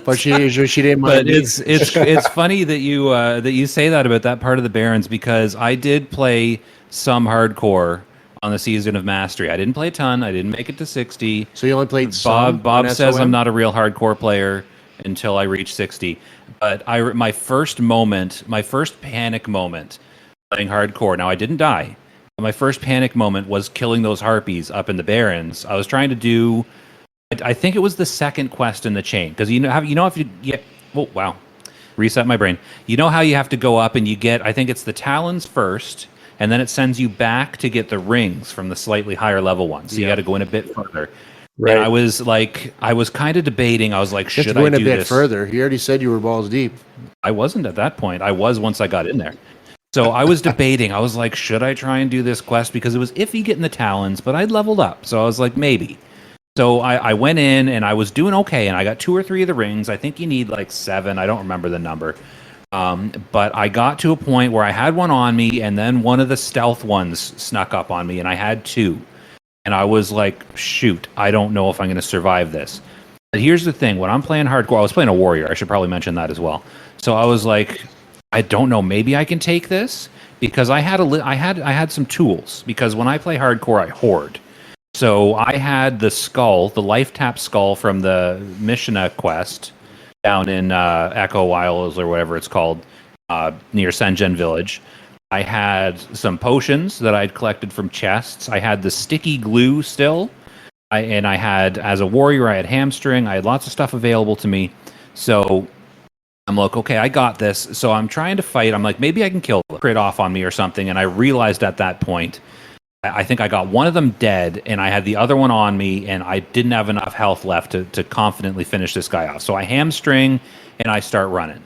But she didn't mind. But it's funny that you say that about that part of the Barons, because I did play some hardcore on the season of Mastery. I didn't play a ton. I didn't make it to 60. So you only played some Bob on says SOM? I'm not a real hardcore player until I reach 60. But my first panic moment playing hardcore. Now I didn't die. My first panic moment was killing those harpies up in the Barrens. I was trying to do, I think it was the second quest in the chain, because if you get, oh wow, reset my brain. You know how you have to go up and you get, I think it's the Talons first, and then it sends you back to get the rings from the slightly higher level ones. So you got to go in a bit further. Right. And I was kind of debating. I was like, You have should to go I in a do bit this? further. You already said you were balls deep. I wasn't at that point. I was once I got in there. So I was debating. I was like, should I try and do this quest? Because it was iffy getting the Talons, but I'd leveled up. So I was like, maybe. So I went in and I was doing okay. And I got 2 or 3 of the rings. I think you need like 7. I don't remember the number. But I got to a point where I had one on me, and then one of the stealth ones snuck up on me, and I had 2. And I was like, shoot, I don't know if I'm going to survive this. But here's the thing. When I'm playing hardcore, I was playing a warrior. I should probably mention that as well. So I was like, I don't know. Maybe I can take this, because I had some tools. Because when I play hardcore, I hoard. So I had the skull, the life tap skull from the Mishina quest down in Echo Isles or whatever it's called, near Senjen Village. I had some potions that I'd collected from chests. I had the sticky glue still. I had, as a warrior, I had hamstring. I had lots of stuff available to me. So I'm like, okay, I got this. So I'm trying to fight. I'm like, maybe I can kill the crit off on me or something. And I realized at that point, I think I got one of them dead, and I had the other one on me, and I didn't have enough health left to confidently finish this guy off. So I hamstring, and I start running.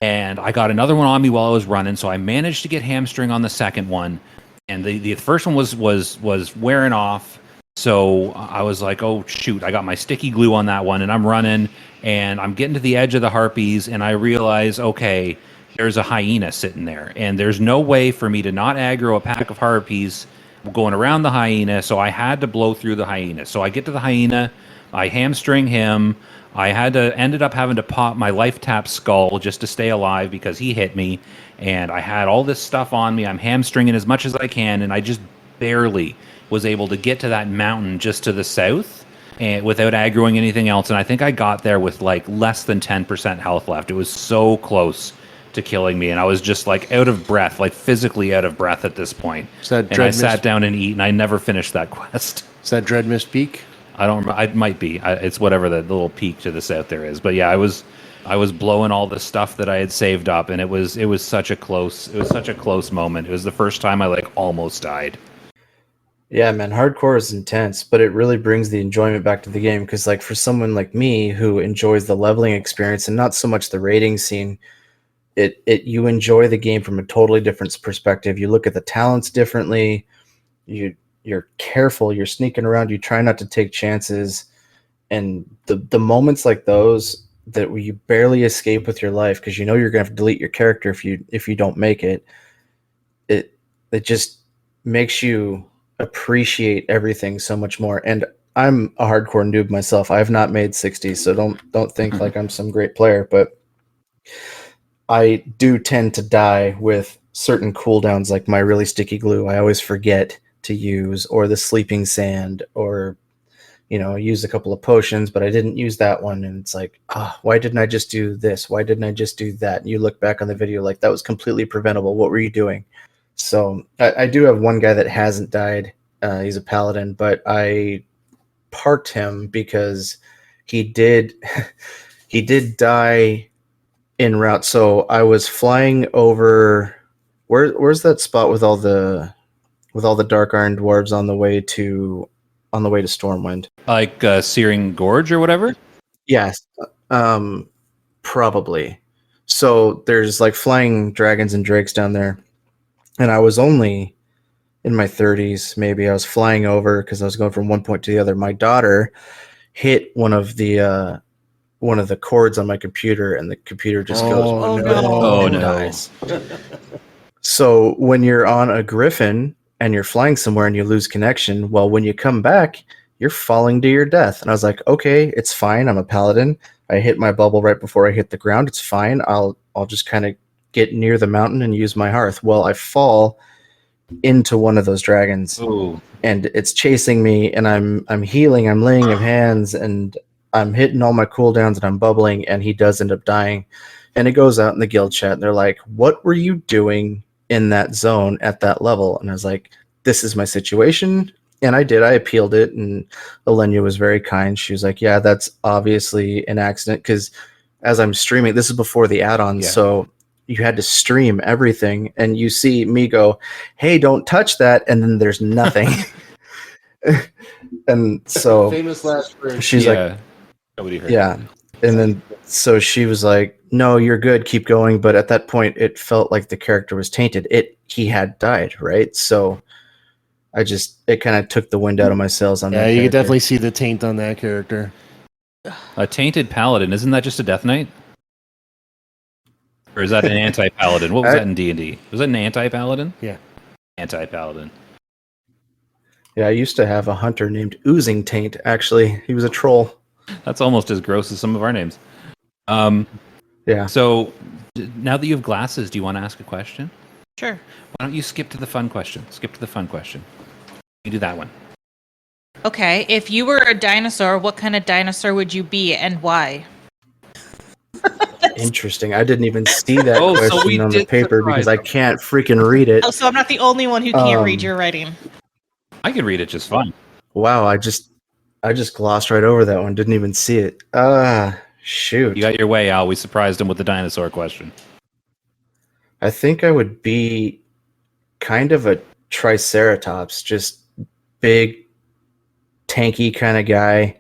And I got another one on me while I was running, so I managed to get hamstring on the second one. And the first one was wearing off. So I was like, oh, shoot, I got my sticky glue on that one, and I'm running, and I'm getting to the edge of the harpies, and I realize, okay, there's a hyena sitting there, and there's no way for me to not aggro a pack of harpies going around the hyena, so I had to blow through the hyena. So I get to the hyena, I hamstring him, ended up having to pop my life tap skull just to stay alive because he hit me, and I had all this stuff on me. I'm hamstringing as much as I can, and I just barely was able to get to that mountain just to the south, and without aggroing anything else. And I think I got there with like less than 10% health left. It was so close to killing me, and I was just like out of breath, like physically out of breath at this point. And I sat down and eat, and I never finished that quest. Is that Dread Mist Peak? I don't remember. It might be. It's whatever the little peak to the south there is. But yeah, I was blowing all the stuff that I had saved up, and it was such a close moment. It was the first time I like almost died. Yeah, man, hardcore is intense, but it really brings the enjoyment back to the game, because like for someone like me who enjoys the leveling experience and not so much the raiding scene, you enjoy the game from a totally different perspective. You look at the talents differently. You're careful. You're sneaking around. You try not to take chances, and the moments like those that where you barely escape with your life because you know you're gonna have to delete your character if you don't make it. It just makes you appreciate everything so much more. And I'm a hardcore noob myself. I've not made 60, so don't think like I'm some great player, but I do tend to die with certain cooldowns, like my really sticky glue I always forget to use, or the sleeping sand, or used a couple of potions, but I didn't use that one. And it's like, why didn't I just do this? Why didn't I just do that? And you look back on the video like that was completely preventable. What were you doing? So I do have one guy that hasn't died. He's a paladin, but I parked him because he did he did die en route. So I was flying over where's that spot with all the dark iron dwarves on the way to Stormwind? Like Searing Gorge or whatever? Yes. Probably. So there's like flying dragons and drakes down there. And I was only in my 30s, maybe. I was flying over because I was going from one point to the other. My daughter hit one of the cords on my computer, and the computer just goes, Oh, no. no. Oh, and no. dies. So when you're on a griffin and you're flying somewhere and you lose connection, well, when you come back, you're falling to your death. And I was like, okay, it's fine. I'm a paladin. I hit my bubble right before I hit the ground. It's fine. I'll just kind of get near the mountain and use my hearth. Well, I fall into one of those dragons. Ooh. And it's chasing me, and I'm healing, I'm laying of hands, and I'm hitting all my cooldowns, and I'm bubbling, and he does end up dying. And it goes out in the guild chat, and they're like, what were you doing in that zone at that level? And I was like, this is my situation. And I appealed it, and Elenia was very kind. She was like, yeah, that's obviously an accident, because as I'm streaming, this is before the add-ons, Yeah. so you had to stream everything, and you see me go, hey, don't touch that, and then there's nothing. And so Famous last words. she's like, Nobody heard. yeah. And then so she was like, no, you're good, keep going. But at that point, it felt like the character was tainted. He had died, right? So it kind of took the wind out of my sails on that. Yeah, you character. could definitely see the taint on that character. A tainted paladin, isn't that just a death knight? Or is that an anti-paladin? What was that in D&D? Was that an anti-paladin? Yeah. Anti-paladin. Yeah, I used to have a hunter named Oozing Taint, actually. He was a troll. That's almost as gross as some of our names. Yeah. So, now that you have glasses, do you want to ask a question? Sure. Why don't you skip to the fun question? You do that one. Okay, if you were a dinosaur, what kind of dinosaur would you be and why? Interesting. I didn't even see that Oh, so question we on the did paper surprise because I them. can't freaking read it. Oh, so I'm not the only one who can't read your writing. I can read it just fine. Wow, I just glossed right over that one. Didn't even see it. Shoot. You got your way, Al. We surprised him with the dinosaur question. I think I would be kind of a triceratops, just big, tanky kind of guy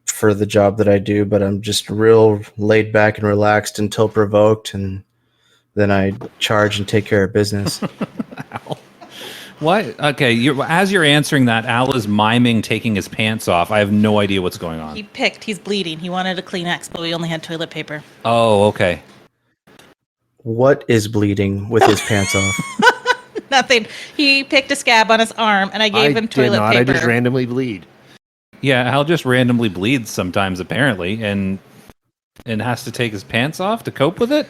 for the job that I do, but I'm just real laid back and relaxed until provoked, and then I charge and take care of business. Al. What? Okay, as you're answering that, Al is miming taking his pants off. I have no idea what's going on. He's bleeding. He wanted a Kleenex, but we only had toilet paper. Oh, okay. What is bleeding with his pants off? Nothing. He picked a scab on his arm, and I gave him toilet did not. paper. I just randomly bleed. Yeah, Al just randomly bleeds sometimes, apparently, and has to take his pants off to cope with it?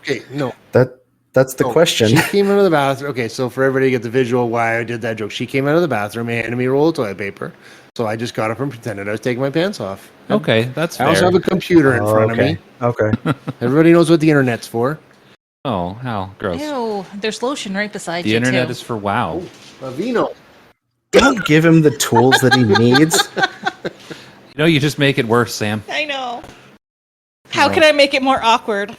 Okay, no. That's the question. She came out of the bathroom. Okay, so for everybody to get the visual why I did that joke, she came out of the bathroom and handed me a roll of toilet paper. So I just got up and pretended I was taking my pants off. Okay, that's I fair. also have a computer in front of me. Okay. Everybody knows what the internet's for. Oh, Al, gross. Ew, there's lotion right beside The you, internet too. is for WoW. Vino. Don't give him the tools that he needs. You know, you just make it worse, Sam. I know. How can I make it more awkward?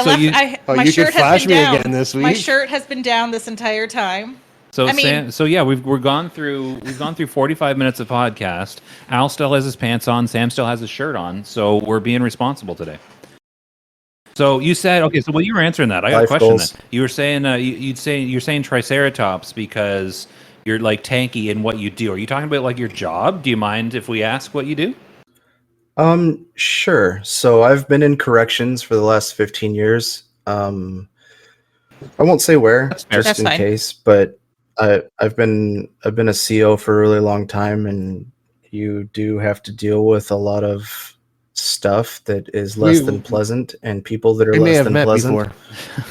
So you- My you shirt could flash has been me down. again this My week. shirt has been down this entire time. So I mean- Sam, so yeah, we've gone through 45 minutes of podcast. Al still has his pants on. Sam still has his shirt on. So we're being responsible today. So you said okay. So when you were answering that, I got a Life question. goals. Then you were saying you're saying Triceratops because you're like tanky in what you do. Are you talking about like your job? Do you mind if we ask what you do? Sure. So I've been in corrections for the last 15 years. I won't say where, fair. just That's in fine. case, but I've been a CO for a really long time, and you do have to deal with a lot of stuff that is less than pleasant, and people that are We may less have than met pleasant.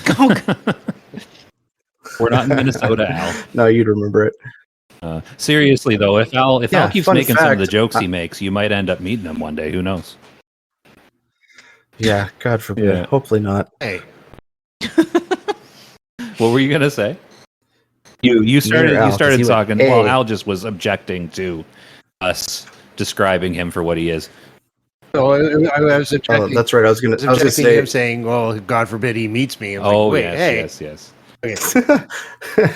before. We're not in Minnesota, Al. No, you'd remember it. Seriously though, if Al keeps fun making some of the fact, jokes he makes, you might end up meeting him one day. Who knows? Yeah, God forbid. Yeah. Hopefully not. Hey, What were you gonna say? You started Al, 'cause started he went, talking. Well, "Hey." Al just was objecting to us describing him for what he is. so I was Oh, objecting. that's right. I was gonna Objecting say. him saying, "Well, God forbid he meets me." I'm Oh like, wait, yes, hey, yes. okay.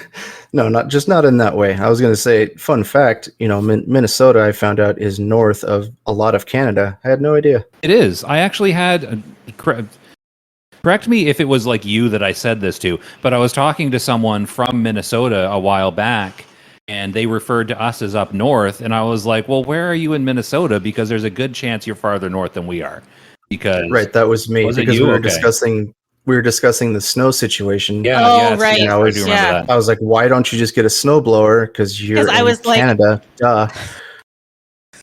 No, not in that way. I was going to say, fun fact, Minnesota, I found out, is north of a lot of Canada. I had no idea. It is. I actually had. Correct me if it was like you that I said this to, but I was talking to someone from Minnesota a while back, and they referred to us as up north, and I was like, "Well, where are you in Minnesota? Because there's a good chance you're farther north than we are." Because Right, that was me, Was it because you? we were Okay. discussing the snow situation. yeah, Oh, yes, right. yes, I I was- do remember yeah. that. I was like, why don't you just get a snowblower? Because you're 'Cause I in was like- Canada. Duh.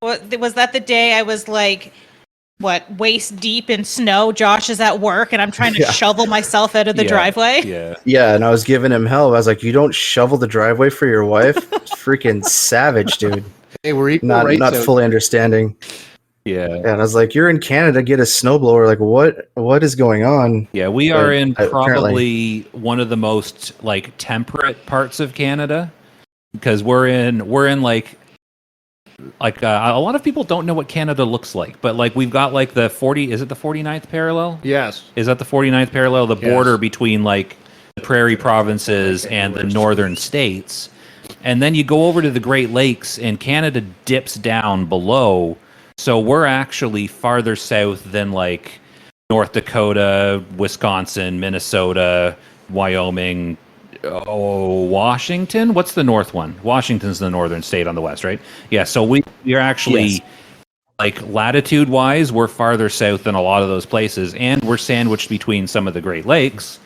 Was that the day I was like, waist deep in snow? Josh is at work and I'm trying to Yeah. shovel myself out of the Yeah, driveway. Yeah. Yeah, and I was giving him hell. I was like, you don't shovel the driveway for your wife? Freaking savage, dude. Hey, we're equal Not rights out. fully understanding. Yeah. And I was like, you're in Canada, get a snowblower. Like, what is going on? Yeah, we are But in apparently- probably one of the most like temperate parts of Canada because we're in like a lot of people don't know what Canada looks like, but like we've got like the 40, is it the 49th parallel? Yes. Is that the 49th parallel, the Yes. border between like the prairie provinces and the northern states? And then you go over to the Great Lakes and Canada dips down below. So we're actually farther south than like North Dakota, Wisconsin, Minnesota, Wyoming, Washington. What's the north one? Washington's the northern state on the west, right? Yeah. So we're actually Yes. like latitude wise, we're farther south than a lot of those places, and we're sandwiched between some of the Great Lakes.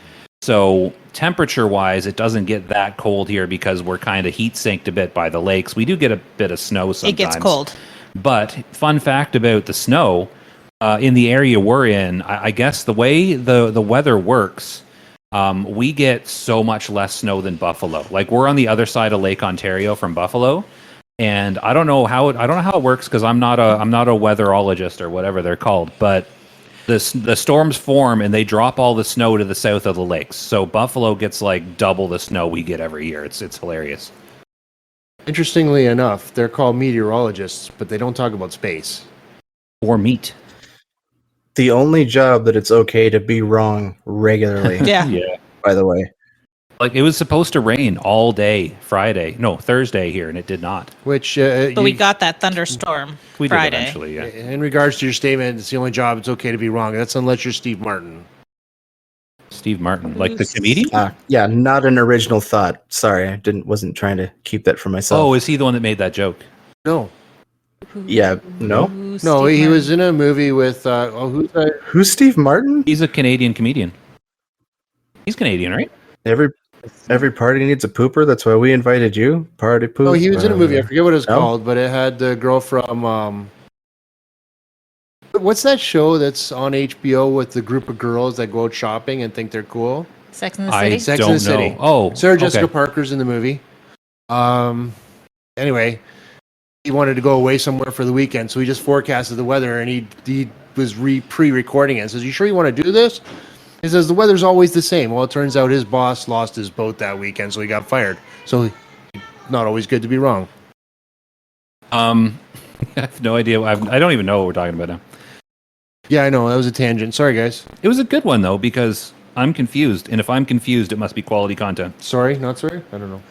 So temperature wise, it doesn't get that cold here because we're kind of heat sinked a bit by the lakes. We do get a bit of snow sometimes. It gets cold. But fun fact about the snow in the area we're in, I guess the way the weather works, we get so much less snow than Buffalo. Like we're on the other side of Lake Ontario from Buffalo, and I don't know how it works because I'm not a weatherologist or whatever they're called, but the storms form and they drop all the snow to the south of the lakes. So Buffalo gets like double the snow we get every year. It's hilarious. Interestingly enough, they're called meteorologists, but they don't talk about space. Or meat. The only job that it's okay to be wrong regularly, Yeah. Yeah. by the way. Like it was supposed to rain all day Thursday here, and it did not. Which, But we got that thunderstorm We Friday. did eventually, yeah. in regards to your statement, it's the only job it's okay to be wrong. That's unless you're Steve Martin. Steve Martin, like the comedian. Yeah, not an original thought. Sorry, I wasn't trying to keep that for myself. Oh, is he the one that made that joke? No, Yeah, no. Ooh, no, Steve he Martin. was in a movie with who's that? Who's Steve Martin? He's a Canadian comedian. He's Canadian, right? Every party needs a pooper. That's why we invited you. Party poop. Oh, he was in a movie. I forget what it's no? called, but it had the girl from what's that show that's on HBO with the group of girls that go out shopping and think they're cool? Sex in the I City. Sex in don't the City. know. Oh, Sarah Jessica okay. Parker's in the movie. Anyway, he wanted to go away somewhere for the weekend, so he just forecasted the weather, and he was pre-recording it. And says, "You sure you want to do this?" He says, "The weather's always the same." Well, it turns out his boss lost his boat that weekend, so he got fired. So, not always good to be wrong. I have no idea. I don't even know what we're talking about now. Yeah, I know that was a tangent. Sorry, guys. It was a good one though because I'm confused, and if I'm confused, it must be quality content. Sorry, not sorry. I don't know.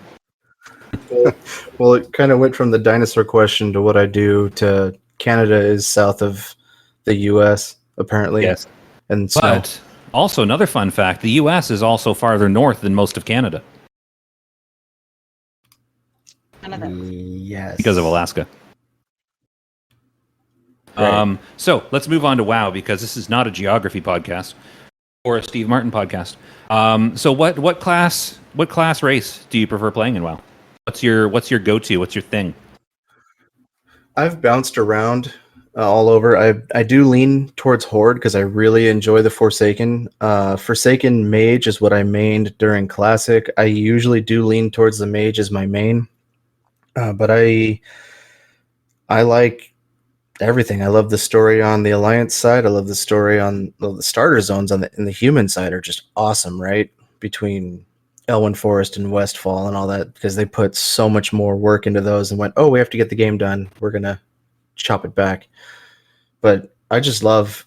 Well, it kind of went from the dinosaur question to what I do to Canada is south of the U.S. apparently. Yes, And snow. but also another fun fact: the U.S. is also farther north than most of Canada Yes. because of Alaska. Right. So let's move on to WoW because this is not a geography podcast or a Steve Martin podcast. So what class race do you prefer playing in WoW? What's your go-to? What's your thing? I've bounced around all over. I do lean towards Horde because I really enjoy the Forsaken. Forsaken Mage is what I mained during Classic. I usually do lean towards the Mage as my main. But I like everything. I love the story on the Alliance side. I love the story on well, the starter zones on the in the human side are just awesome, right? Between Elwyn Forest and Westfall and all that, because they put so much more work into those and went, oh, we have to get the game done. We're gonna chop it back. But I just love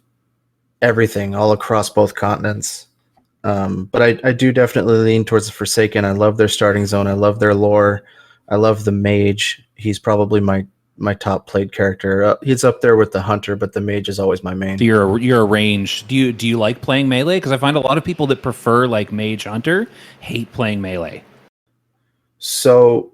everything all across both continents. But I do definitely lean towards the Forsaken. I love their starting zone. I love their lore. I love the mage. He's probably my top played character. He's up there with the hunter, but the mage is always my main. So you're a range. Do you like playing melee? Because I find a lot of people that prefer like mage hunter hate playing melee. So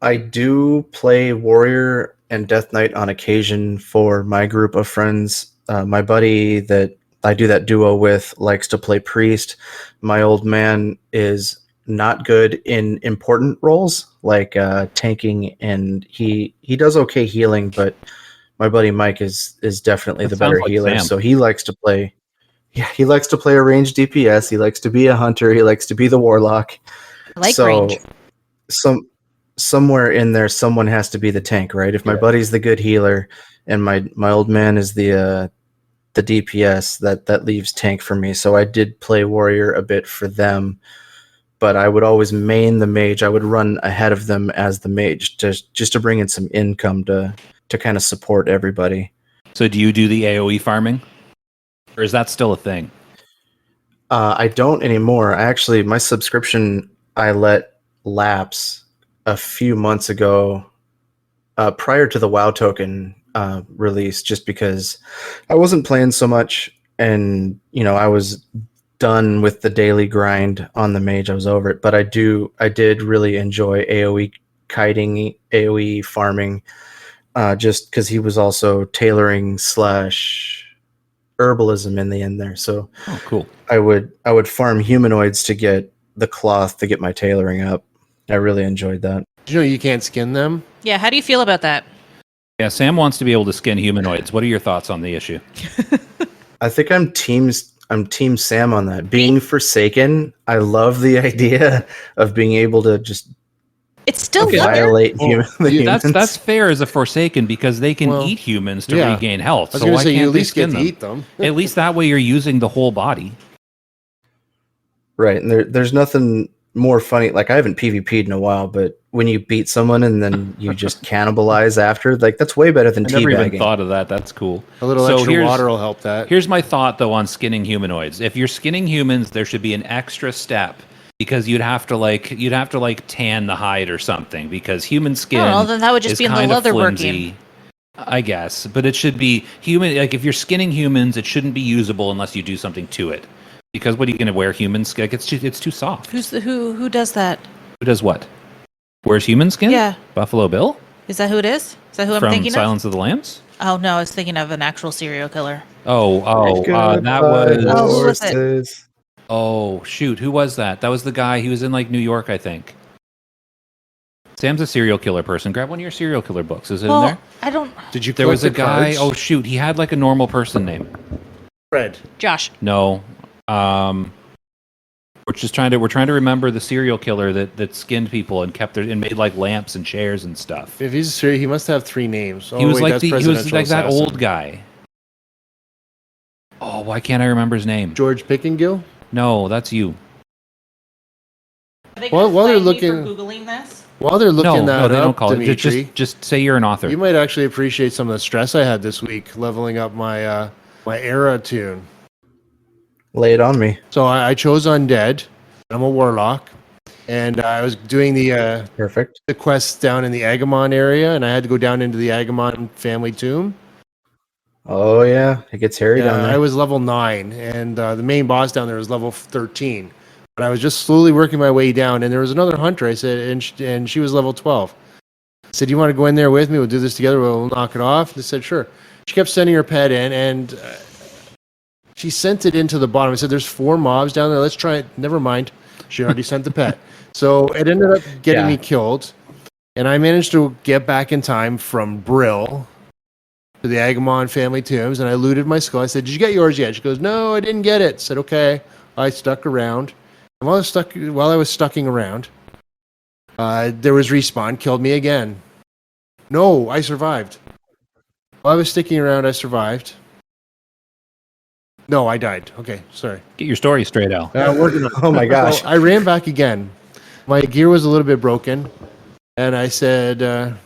I do play warrior and death knight on occasion for my group of friends. My buddy that I do that duo with likes to play priest. My old man is not good in important roles like tanking, and he does okay healing, but my buddy Mike is definitely That the better sounds like healer. Sam. So he likes to play. Yeah, he likes to play a ranged DPS. He likes to be a hunter. He likes to be the warlock. I like So range. somewhere in there, someone has to be the tank, right? If my buddy's the good healer and my old man is the DPS, that leaves tank for me. So I did play warrior a bit for them, but I would always main the mage. I would run ahead of them as the mage just to bring in some income to kind of support everybody. So do you do the AoE farming, or is that still a thing? I don't anymore. Actually, my subscription I let lapse a few months ago, prior to the WoW token release, just because I wasn't playing so much, and I was done with the daily grind on the mage. I was over it, but I did really enjoy AoE kiting, AoE farming, just because he was also tailoring / herbalism in the end there. So Oh, cool. I would farm humanoids to get the cloth to get my tailoring up. I really enjoyed that. You know, you can't skin them. Yeah, how do you feel about that? Yeah, Sam wants to be able to skin humanoids. What are your thoughts on the issue? I think I'm team Sam on that. Being Forsaken, I love the idea of being able to just It's still leather. violate Oh, the Yeah, humans. that's fair as a Forsaken because they can Well, eat humans to yeah. regain health. I was So going why to say, you can't at they least skin get to them? eat them. At least that way you're using the whole body. Right, and there's nothing more funny. Like, I haven't PvP'd in a while, but when you beat someone and then you just cannibalize after, like, that's way better than I never even teabagging. thought of that. That's cool. A little So extra here's- water will help that. Here's my thought though on skinning humanoids. If you're skinning humans, there should be an extra step because you'd have to tan the hide or something because human skin. Oh, then that would just is be in the kind of leather flimsy, working. I guess, but it should be human. Like if you're skinning humans, it shouldn't be usable unless you do something to it. Because what are you going to wear human skin? Like it's too soft. Who does that? Who does what? Wears human skin? Yeah. Buffalo Bill Is that who it is? Is that who I'm from thinking Silence of the Lambs. of? Oh no, I was thinking of an actual serial killer. That was. Oh, who was it? horses. Oh shoot, who was that? That was the guy. He was in like New York, I think. Sam's a serial killer person. Grab one of your serial killer books. Is it in there? I don't. Did you There was a collect the guy. cards? Oh shoot, he had like a normal person name. Fred. Josh. No, we're trying to remember the serial killer that skinned people and kept and made like lamps and chairs and stuff. If he's serious, he must have 3 names. Oh, He was wait, like that's he was Presidential like that Assassin. old guy. Oh, why can't I remember his name? George Pickengill? No, that's you. Are they Well, gonna while they're flame me for looking- googling this? While they're looking No, that they up, don't call it. Dimitri, Just say you're an author. you might actually appreciate some of the stress I had this week leveling up my my era tune. Lay it on me. So I chose Undead. I'm a warlock, and I was doing the Perfect. quests down in the Agamon area, and I had to go down into the Agamon family tomb. Oh yeah, it gets hairy down Yeah, there. I was level 9, and the main boss down there was level 13. But I was just slowly working my way down, and there was another hunter. I said, and she was level 12. I said, "You want to go in there with me? We'll do this together. We'll knock it off." They said, "Sure." She kept sending her pet in, and she sent it into the bottom. I said, "There's 4 mobs down there. Let's try it." Never mind. She already sent the pet, so it ended up getting Yeah. me killed. And I managed to get back in time from Brill to the Agamon family tombs, and I looted my skull. I said, "Did you get yours yet?" She goes, "No, I didn't get it." I said, "Okay." I stuck around. And while I was stucking around, there was respawn, killed me again. No, I survived. While I was sticking around, I survived. No, I died. Okay, sorry. Get your story straight, Al. Working on it. Oh my gosh. So I ran back again. My gear was a little bit broken, and I said,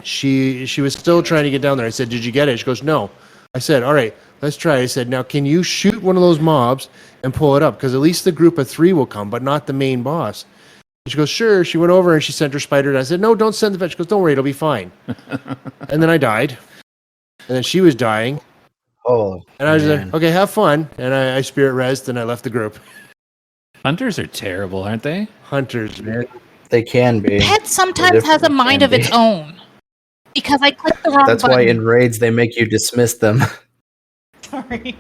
she was still trying to get down there. I said, "Did you get it?" She goes, "No." I said, "All right, let's try." I said, "Now, can you shoot one of those mobs and pull it up? Because at least the group of 3 will come, but not the main boss." She goes, "Sure." She went over and she sent her spider. And I said, "No, don't send the vet." She goes, "Don't worry, it'll be fine." And then I died, and then she was dying, Oh, and I was man. like, "Okay, have fun." And I spirit rezzed and I left the group. Hunters are terrible, aren't they? Hunters, man. They can be. Pet sometimes has a definitely mind can of its be. own. Because I clicked the wrong That's why button. in raids they make you dismiss them. Sorry.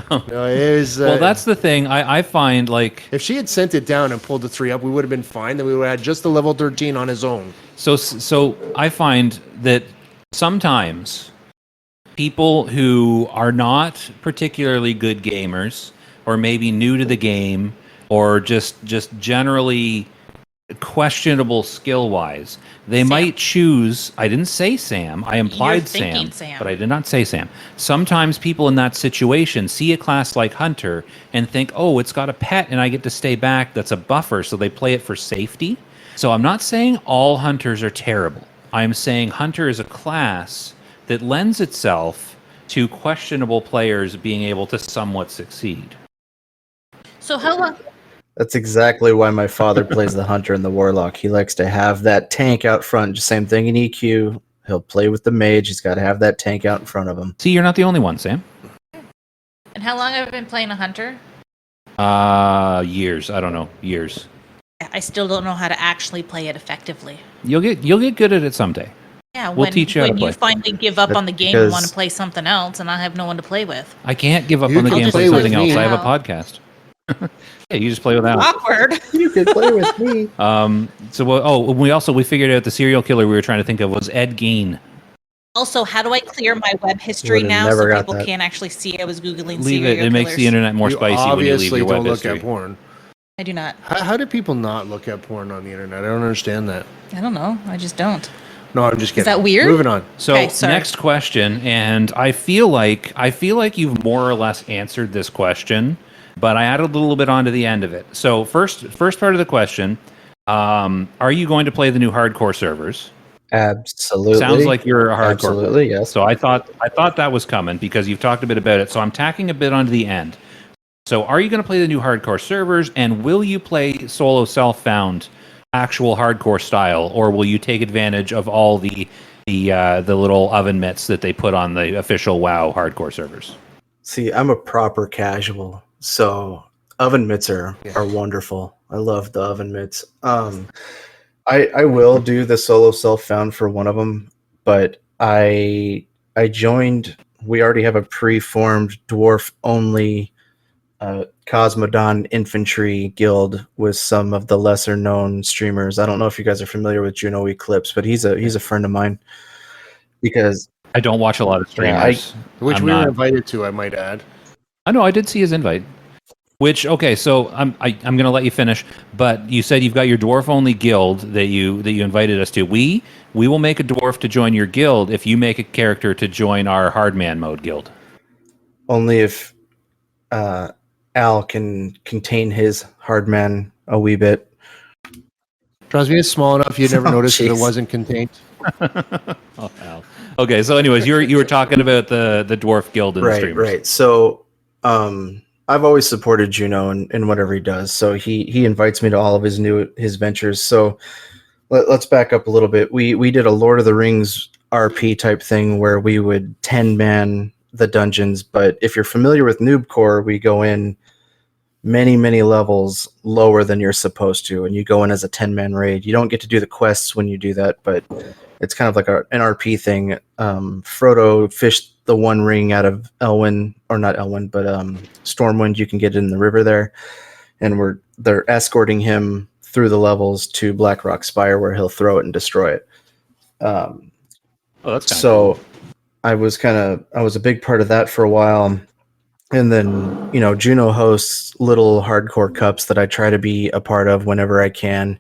No, it was, Well, that's the thing. I find like if she had sent it down and pulled the 3 up, we would have been fine. Then we would have had just the level 13 on his own. so I find that sometimes people who are not particularly good gamers or maybe new to the game or just generally questionable skill wise, they might choose. I didn't say Sam. I implied thinking Sam. but I did not say Sam. Sometimes people in that situation see a class like Hunter and think, oh, it's got a pet and I get to stay back. That's a buffer. So they play it for safety. So I'm not saying all Hunters are terrible. I'm saying Hunter is a class that lends itself to questionable players being able to somewhat succeed. So how long? That's exactly why my father plays the hunter and the warlock. He likes to have that tank out front. Just same thing in EQ. He'll play with the mage. He's got to have that tank out in front of him. See, you're not the only one, Sam. And how long have I been playing a hunter? Years. I don't know. Years. I still don't know how to actually play it effectively. You'll get good at it someday. Yeah, We'll teach you how to when play. you finally give up That's on the game and want because- to play something else, and I have no one to play with. I can't give up You on the can game and play play with something else. me. I have a Wow. podcast. Yeah, you just play with Al. Awkward. You could play with me. We figured out the serial killer we were trying to think of was Ed Gein. Also, how do I clear my web history Would've now never so got people that. can't actually see I was googling Leave it. serial It makes the killers? internet more You spicy when you leave obviously your don't web look history. at porn. I do not. How do people not look at porn on the internet? I don't understand that. I don't know. I just don't. No, I'm just kidding. that weird? Moving on. So Okay, sorry. next question, and I feel like you've more or less answered this question, but I added a little bit onto the end of it. So first part of the question, are you going to play the new hardcore servers? Absolutely. Sounds like you're a hardcore. Absolutely, yes. So I thought that was coming because you've talked a bit about it. So I'm tacking a bit onto the end. So are you going to play the new hardcore servers, and will you play solo self-found actual hardcore style, or will you take advantage of all the little oven mitts that they put on the official WoW hardcore servers? See, I'm a proper casual, so oven mitts are wonderful. I love the oven mitts. I will do the solo self-found for one of them, but I joined. We already have a pre-formed dwarf-only Cosmodon Infantry Guild with some of the lesser-known streamers. I don't know if you guys are familiar with Juno Eclipse, but he's a friend of mine. Because I don't watch a lot of streamers. Which I'm we not- were invited to, I might add. I know I did see his invite. Which so I'm going to let you finish. But you said you've got your dwarf only guild that you invited us to. We will make a dwarf to join your guild if you make a character to join our hardman mode guild. only if Al can contain his hard man a wee bit. Trust me, it's small enough you'd never Oh, notice if it jeez. wasn't contained. Oh, Al. Okay, so anyways, you were talking about the dwarf guild and the Right, streamers. right. So I've always supported Juno in whatever he does. So he invites me to all of his ventures. So let's back up a little bit. We did a Lord of the Rings RP type thing where we would 10-man the dungeons. But if you're familiar with Noob Core, we go in many levels lower than you're supposed to, and you go in as a 10-man raid. You don't get to do the quests when you do that, but it's kind of like an RP thing. Frodo fished the one ring out of Elwyn, or not Elwyn, but Stormwind. You can get it in the river there, and they're escorting him through the levels to Blackrock Spire, where he'll throw it and destroy it. Oh, that's kind of So I was a big part of that for a while. And then, Juno hosts little hardcore cups that I try to be a part of whenever I can.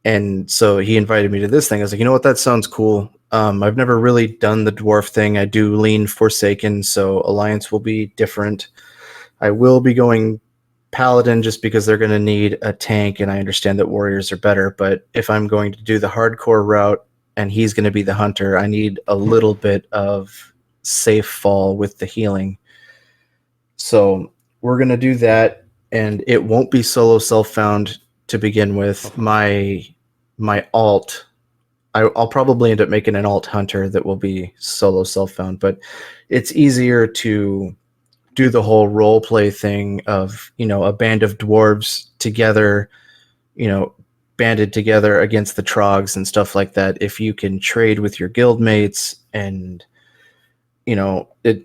And so he invited me to this thing. I was like, you know what, that sounds cool. I've never really done the dwarf thing. I do lean Forsaken, so Alliance will be different. I will be going Paladin just because they're going to need a tank, and I understand that warriors are better. But if I'm going to do the hardcore route and he's going to be the hunter, I need a little bit of safe fall with the healing. So we're going to do that, and it won't be solo self-found to begin with. My alt, I'll probably end up making an alt hunter that will be solo self-found, but it's easier to do the whole role play thing of, a band of dwarves together, banded together against the trogs and stuff like that. If you can trade with your guild mates and,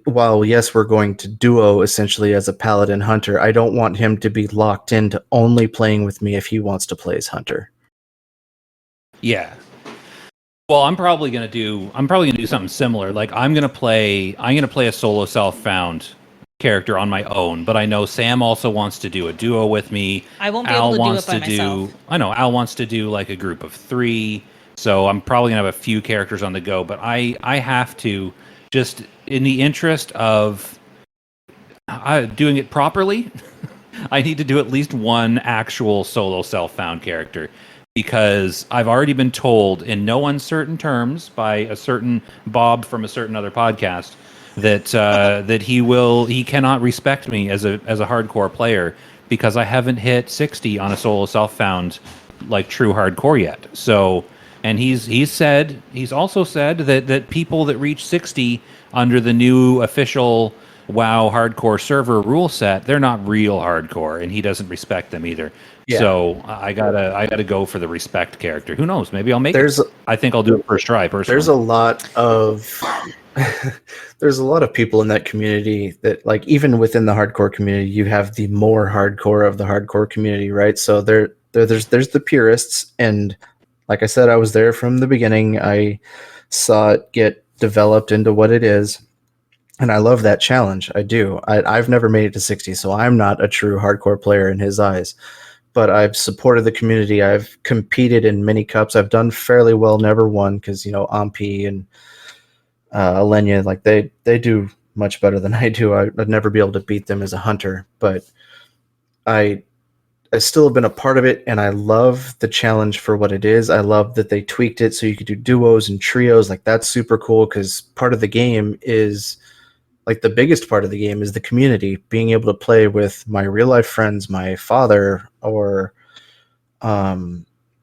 while yes, we're going to duo essentially as a paladin hunter, I don't want him to be locked into only playing with me if he wants to play as hunter. Yeah. Well, I'm probably gonna do something similar. Like I'm gonna play a solo self-found character on my own, but I know Sam also wants to do a duo with me. I won't be able to do it by myself. I know Al wants to do like a group of 3, so I'm probably gonna have a few characters on the go. But I have to, just in the interest of doing it properly, I need to do at least one actual solo self-found character. Because I've already been told in no uncertain terms by a certain Bob from a certain other podcast that that he cannot respect me as a hardcore player because I haven't hit 60 on a solo self-found like true hardcore yet. So, and he's also said that people that reach 60 under the new official WoW hardcore server rule set, they're not real hardcore, and he doesn't respect them either. Yeah. So I gotta go for the respect character. Who knows? Maybe I'll make it. I think I'll do it first try. Personally, there's a lot of people in that community that, like, even within the hardcore community, you have the more hardcore of the hardcore community, right? So there's the purists, and like I said, I was there from the beginning. I saw it get developed into what it is. And I love that challenge. I do. I've never made it to 60, so I'm not a true hardcore player in his eyes. But I've supported the community. I've competed in many cups. I've done fairly well, never won, because, Ampi and Alenia, like they do much better than I do. I'd never be able to beat them as a hunter. But I still have been a part of it, and I love the challenge for what it is. I love that they tweaked it so you could do duos and trios. Like, that's super cool, because part of the game is... like, the biggest part of the game is the community, being able to play with my real life friends, my father, or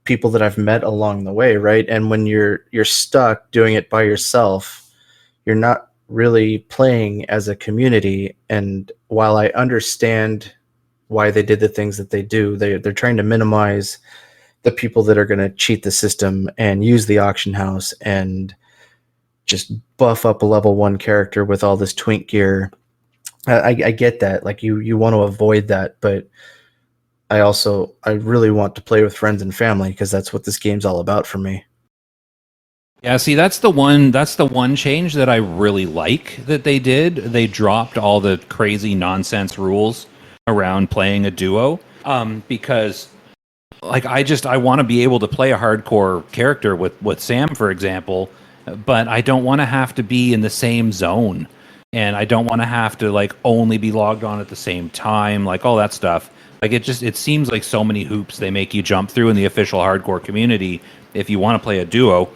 people that I've met along the way, right? And when you're stuck doing it by yourself, you're not really playing as a community. And while I understand why they did the things that they do, they're trying to minimize the people that are going to cheat the system and use the auction house and just buff up a level 1 character with all this twink gear. I get that. Like, you want to avoid that, but I really want to play with friends and family, because that's what this game's all about for me. Yeah, see, that's the one change that I really like that they did. They dropped all the crazy nonsense rules around playing a duo, because like I want to be able to play a hardcore character with Sam, for example, but I don't want to have to be in the same zone, and I don't want to have to like only be logged on at the same time, like all that stuff. Like, it seems like so many hoops they make you jump through in the official hardcore community if you want to play a duo.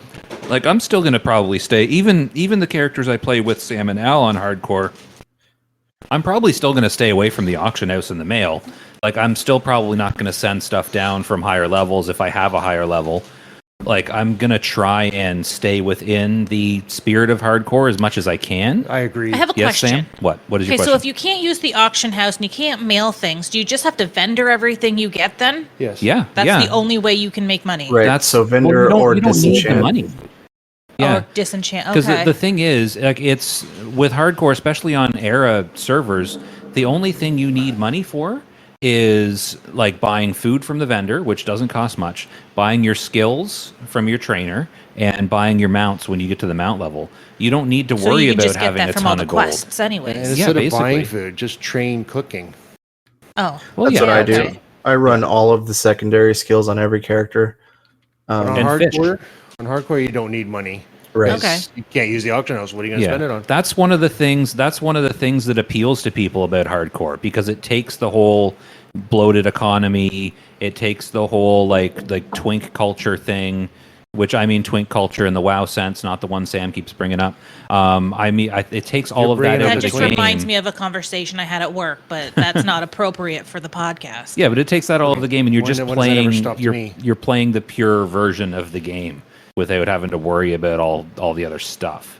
Like, I'm still going to probably stay, even the characters I play with Sam and Al on hardcore, I'm probably still going to stay away from the auction house and the mail. Like, I'm still probably not going to send stuff down from higher levels if I have a higher level. Like, I'm going to try and stay within the spirit of hardcore as much as I can. I agree. I have a question. Sam? What is your question? Okay, so if you can't use the auction house and you can't mail things, do you just have to vendor everything you get then? Yes. Yeah. That's the only way you can make money. Right. That's so vendor or disenchant. Money. Yeah. Or disenchant. Because Okay. the thing is, like, it's with hardcore, especially on era servers, the only thing you need money for is like buying food from the vendor, which doesn't cost much, buying your skills from your trainer, and buying your mounts when you get to the mount level. You don't need to worry about having a ton of gold. Quests anyways. And instead of buying basically. food, just train cooking. Oh. Well, That's what I do. okay. I run all of the secondary skills on every character. But on And fish. hardcore, you don't need money. Right. Okay. You can't use the auction house. What are you going to spend it on? That's one of the things. That's one of the things that appeals to people about hardcore, because it takes the whole bloated economy. It takes the whole like twink culture thing, which I mean twink culture in the WoW sense, not the one Sam keeps bringing up. It takes all of that bringing up out That of the just reminds game. me of a conversation I had at work, but that's not appropriate for the podcast. Yeah, but it takes that all of the game, and you're When- just when has that ever playing. stopped me? You're playing the pure version of the game without having to worry about all the other stuff.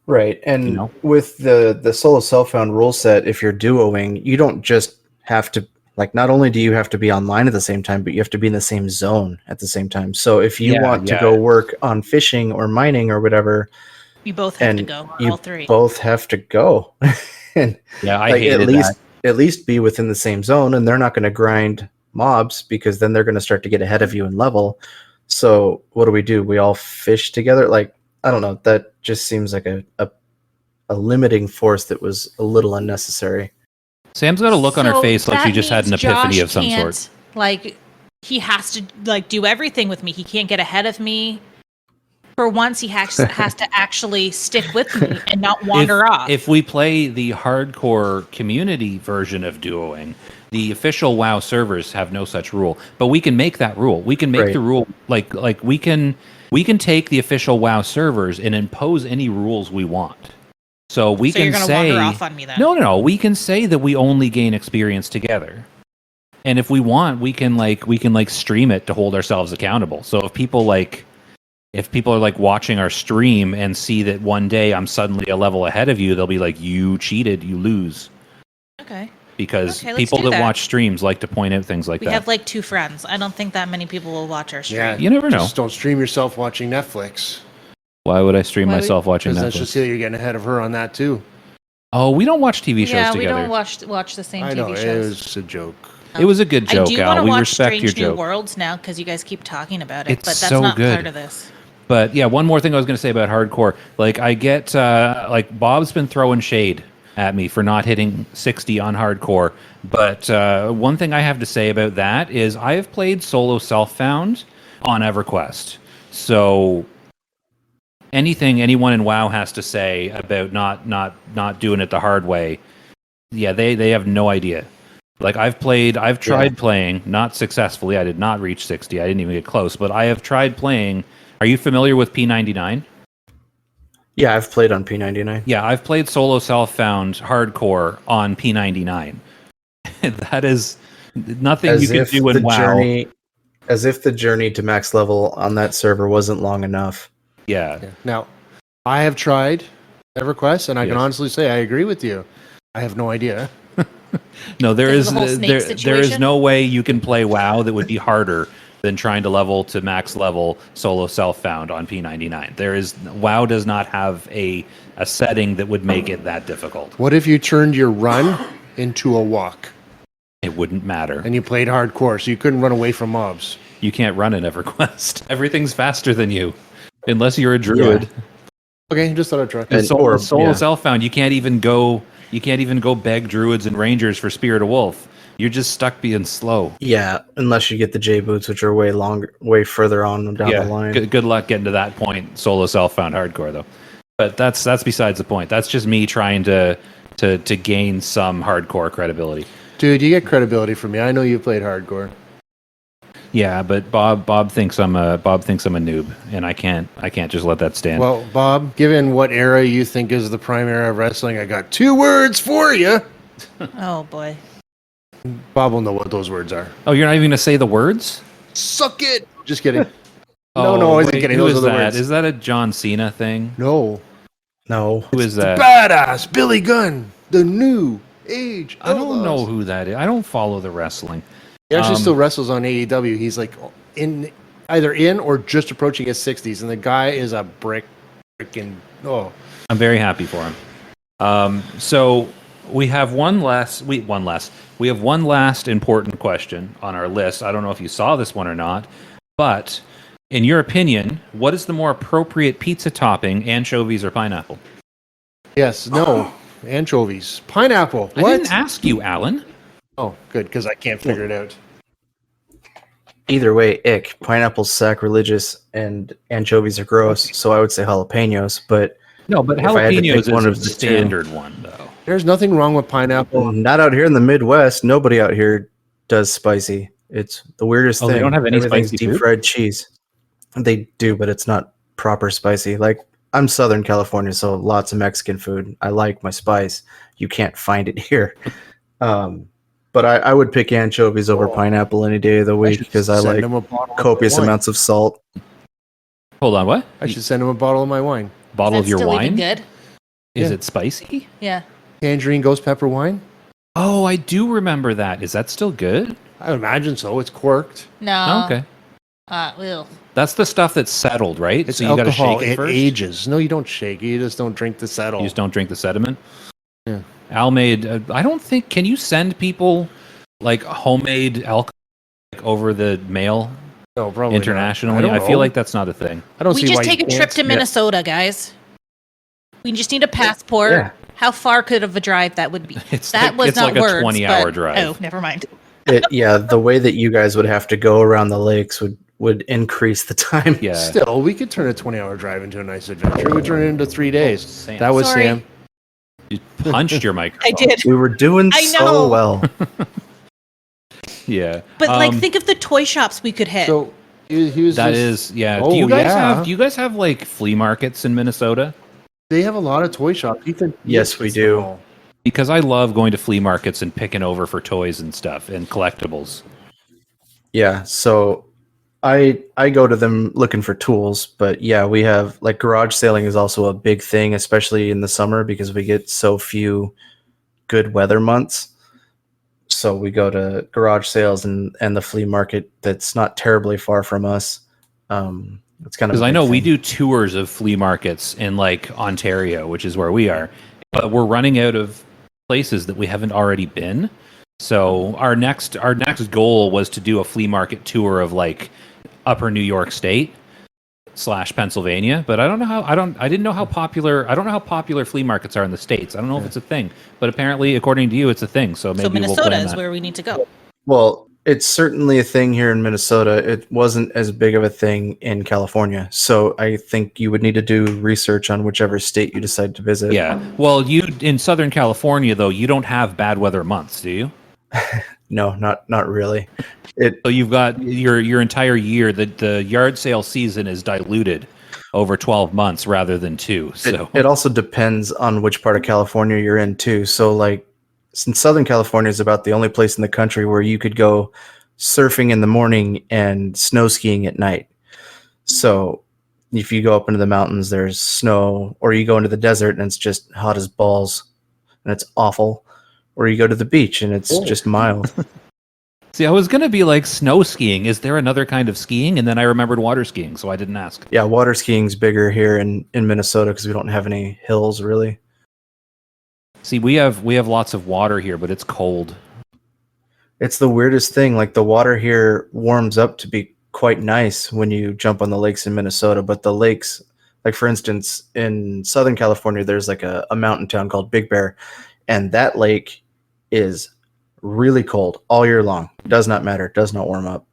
Right. And You know? with the solo self-found rule set, if you're duoing, you don't just have to, like, not only do you have to be online at the same time, but you have to be in the same zone at the same time. So if you want to go work on fishing or mining or whatever, You both have to and go, you all three. both have to go. And Yeah, I like, hated that. at least be within the same zone, and they're not going to grind mobs, because then they're going to start to get ahead of you in level. So what do? We all fish together? Like, I don't know. That just seems like a limiting force that was a little unnecessary. Sam's got a look on her So face like she that just had an means epiphany Josh of some can't, sort. Like, he has to like do everything with me. He can't get ahead of me. For once, he has to actually stick with me and not wander off. If we play the hardcore community version of duoing, the official WoW servers have no such rule. But we can make that rule. We can make Right. the rule like we can take the official WoW servers and impose any rules we want. So we So can you're gonna say wander off on me then? No. We can say that we only gain experience together. And if we want, we can stream it to hold ourselves accountable. So if people are like watching our stream and see that one day I'm suddenly a level ahead of you, they'll be like, "You cheated, you lose." Okay. Because Okay, let's people do that that. watch streams like to point out things like We that. have like 2 friends. I don't think that many people will watch our stream. Yeah, You never know. Just don't stream yourself watching Netflix. Why would I stream Why myself watching Because Netflix? that's just you're getting ahead of her on that too. Oh, we don't watch TV shows Yeah, we together. don't watch the same I TV know, it shows. was a joke. It was a good I joke, do Al. want to We watch respect Strange your New joke. Worlds now because you guys keep talking about it, It's but that's so not good. part of this. But yeah, one more thing I was going to say about hardcore. Like, I get like Bob's been throwing shade at me for not hitting 60 on hardcore. But one thing I have to say about that is I have played solo self-found on EverQuest. So anything anyone in WoW has to say about not doing it the hard way, yeah, they have no idea. Like I've tried playing, not successfully. I did not reach 60. I didn't even get close, but I have tried playing. Are you familiar with P99? Yeah, I've played on P99. Yeah, I've played solo self-found hardcore on P99. That is nothing you can do in WoW. As if the journey to max level on that server wasn't long enough. Yeah. Now, I have tried EverQuest, and I can Yes. honestly say I agree with you. I have no idea. No, there Because is of the whole snake there is situation? no way you can play WoW that would be harder than trying to level to max level solo self-found on P99. WoW does not have a setting that would make it that difficult. What if you turned your run into a walk It wouldn't matter. and you played hardcore, so you couldn't run away from mobs? You can't run in EverQuest. Everything's faster than you, unless you're a druid. Okay, just thought I'd try. And solo yeah. self-found, you can't even go beg druids and rangers for Spirit of Wolf. You're just stuck being slow. Yeah, unless you get the J boots, which are way further on down the line. Good luck getting to that point. Solo self-found hardcore though. But that's besides the point. That's just me trying to gain some hardcore credibility. Dude, you get credibility from me. I know you played hardcore. Yeah, but Bob thinks I'm a noob, and I can't just let that stand. Well, Bob, given what era you think is the prime era of wrestling, I got 2 words for you. Oh boy. Bob will know what those words are. Oh, you're not even gonna say the words? Suck it. Just kidding. Oh, no, I wasn't wait, kidding. Who Those is are the that? words. Is that a John Cena thing? No. No. Who is that? Badass Billy Gunn, the new age. I don't know Outlaws. who that is. I don't follow the wrestling. He actually still wrestles on AEW. He's like either in or just approaching his 60s, and the guy is a freaking. I'm very happy for him. So we have one last important question on our list. I don't know if you saw this one or not, but in your opinion, what is the more appropriate pizza topping, anchovies or pineapple? Yes, no, anchovies, pineapple. I What? didn't ask you, Alan. Oh, good, because I can't figure it out. Either way, ick. Pineapple's sacrilegious and anchovies are gross, so I would say jalapenos. But No, but if I had to jalapenos pick one is of the the two, standard one, though. There's nothing wrong with pineapple. not out here in the Midwest. Nobody out here does spicy. It's the weirdest Oh, thing. they don't have any Everything's spicy deep food? fried cheese. They do, but it's not proper spicy. Like I'm Southern California, so lots of Mexican food. I like my spice. You can't find it here. But I would pick anchovies over pineapple any day of the I week should because I send like him a bottle of copious my wine. amounts of salt. Hold on, what? I should send him a bottle of my wine. Bottle Is of that your still wine? even good? Is Yeah. it spicy? Yeah. Tangerine ghost pepper wine? Oh, I do remember that. Is that still good? I imagine so. It's corked. No. Oh, okay. Ew. That's the stuff that's settled, right? It's so you got to alcohol. shake it It first. ages. No, you don't shake it. You just don't drink the settle. You just don't drink the sediment. Yeah. Al made. I don't think. Can you send people like homemade alcohol over the mail No, probably not. internationally? I feel know. like that's not a thing. I don't We see just why take you a trip can't- to Minnesota, guys. We just need a passport. Yeah. How far could of a drive that would be? It's that like- was it's not like a words, 20-hour but- drive. Oh, never mind. Yeah, the way that you guys would have to go around the lakes would increase the time. Yeah. Still, we could turn a 20-hour drive into a nice adventure. We turn it into 3 days. Sam. That was Sorry. Sam. You punched your microphone. I did. We were doing I so know. well. Yeah. But like, think of the toy shops we could hit. So he was. that just- is. Yeah. Oh, do you guys yeah. have? Do you guys have like flea markets in Minnesota? They have a lot of toy shops. Ethan, Yes, we lists do. them all. Because I love going to flea markets and picking over for toys and stuff and collectibles. Yeah, so I go to them looking for tools, but yeah, we have like garage sailing is also a big thing, especially in the summer because we get so few good weather months. So we go to garage sales and the flea market that's not terribly far from us. It's kind of Because a I big know we thing. do tours of flea markets in like Ontario, which is where we are, but we're running out of places that we haven't already been. So our next goal was to do a flea market tour of like Upper New York State / Pennsylvania, but I don't know how I don't know how popular flea markets are in the States. I don't know if it's a thing, but apparently according to you it's a thing. So maybe so we'll Minnesota plan is that. where we need to go. Well, it's certainly a thing here in Minnesota. It wasn't as big of a thing in California. So I think you would need to do research on whichever state you decide to visit. Yeah. Well, you in Southern California though, you don't have bad weather months, do you? No, not really. So you've got your entire year. The yard sale season is diluted over 12 months rather than 2. So It also depends on which part of California you're in too. So like since Southern California is about the only place in the country where you could go surfing in the morning and snow skiing at night. So if you go up into the mountains, there's snow, or you go into the desert and it's just hot as balls and it's awful. Or you go to the beach and it's just mild. see, I was gonna be like snow skiing. Is there another kind of skiing? And then I remembered water skiing, so I didn't ask. Yeah, water skiing's bigger here in Minnesota because we don't have any hills really. See, we have lots of water here, but it's cold. It's the weirdest thing. Like the water here warms up to be quite nice when you jump on the lakes in Minnesota, but the lakes, like for instance, in Southern California, there's like a mountain town called Big Bear, and that lake is really cold all year long. Does not matter. Does not warm up.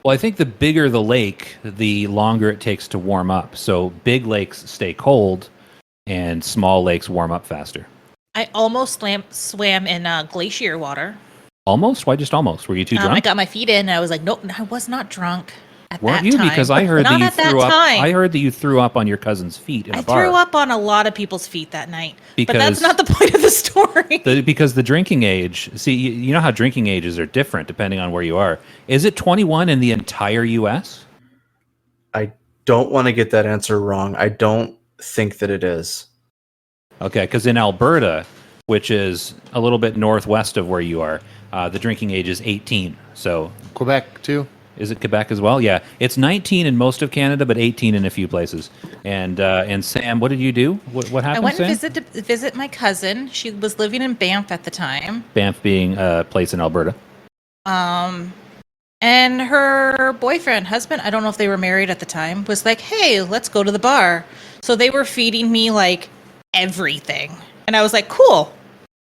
Well, I think the bigger the lake, the longer it takes to warm up. So big lakes stay cold, and small lakes warm up faster. I almost swam in glacier water. Almost? Why just almost? Were you too drunk? I got my feet in, and I was like, nope, I was not drunk at Weren't that you? time. Because I heard Not that you at that threw up. time. I heard that you threw up on your cousin's feet in I a bar. threw up on a lot of people's feet that night. But Because- that's not the point of the story. Because the drinking age, see, you know how drinking ages are different depending on where you are. Is it 21 in the entire U.S.? I don't want to get that answer wrong. I don't think that it is. Okay, because in Alberta, which is a little bit northwest of where you are, the drinking age is 18. So Quebec too. is it Quebec as well? Yeah, it's 19 in most of Canada, but 18 in a few places. And Sam, what did you do? What happened, I went Sam? and visit my cousin. She was living in Banff at the time. Banff being a place in Alberta. And her husband, I don't know if they were married at the time, was like, hey, let's go to the bar. So they were feeding me like everything. And I was like, cool,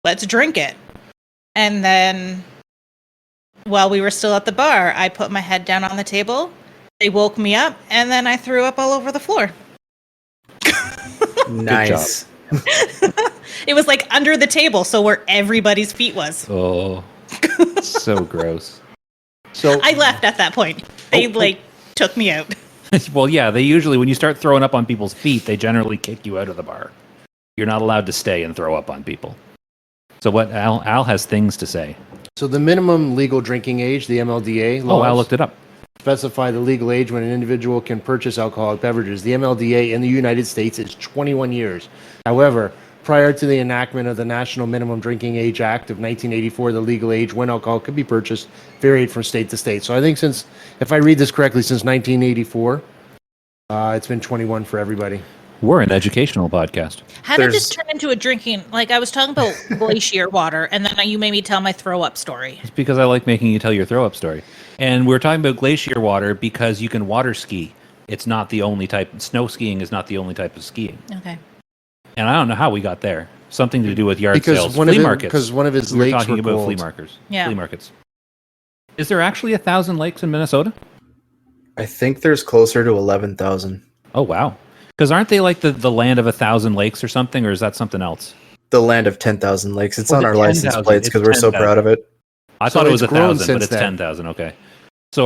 let's drink it. And then while we were still at the bar, I put my head down on the table. They woke me up, and then I threw up all over the floor. Nice. It was like under the table, so where everybody's feet was. Oh, so gross. So I left at that point. They took me out. Well, yeah, they usually, when you start throwing up on people's feet, they generally kick you out of the bar. You're not allowed to stay and throw up on people. So what, Al has things to say. So the minimum legal drinking age, the MLDA laws, Al looked it up. specify the legal age when an individual can purchase alcoholic beverages. The MLDA in the United States is 21 years. However, prior to the enactment of the National Minimum Drinking Age Act of 1984, the legal age when alcohol could be purchased varied from state to state. So I think if I read this correctly, since 1984, it's been 21 for everybody. We're an educational podcast. How did this turn into a drinking? Like, I was talking about glacier water, and then you made me tell my throw up story. It's because I like making you tell your throw up story. And we're talking about glacier water because you can water ski. It's not the only type. Snow skiing is not the only type of skiing. Okay. And I don't know how we got there. Something to do with yard Because sales, one flea of markets. because one of his we were lakes talking were about gold. flea markets. Yeah. Flea markets. Is there actually 1,000 lakes in Minnesota? I think there's closer to 11,000. Oh wow! Because aren't they like the land of 1,000 lakes or something, or is that something else? The land of 10,000 lakes. It's Was on it our license 10,000? plates because we're so 10,000. proud of it. I So thought it was it's grown 1,000, but since it's then. 10,000. Okay. So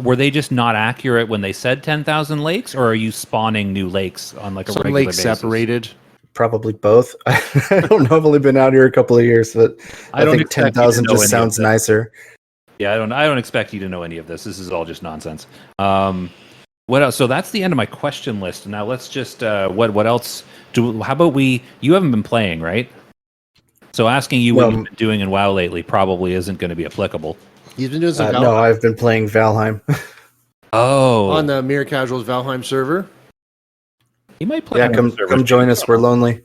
were they just not accurate when they said 10,000 lakes, or are you spawning new lakes on like a Some regular lakes basis? separated. Probably both. I don't know. I've only been out here a couple of years, but I I don't think expect you to 10,000 know any just of sounds this. nicer. Yeah, I don't expect you to know any of this. This is all just nonsense. What else? So that's the end of my question list. Now let's just what else how about you haven't been playing, right? So asking you what No. you've been doing in WoW lately probably isn't going to be applicable. He's been doing some No, I've been playing Valheim. Oh. on the Mere Casuals Valheim server. He might play Yeah, on come the servers. join us. We're lonely.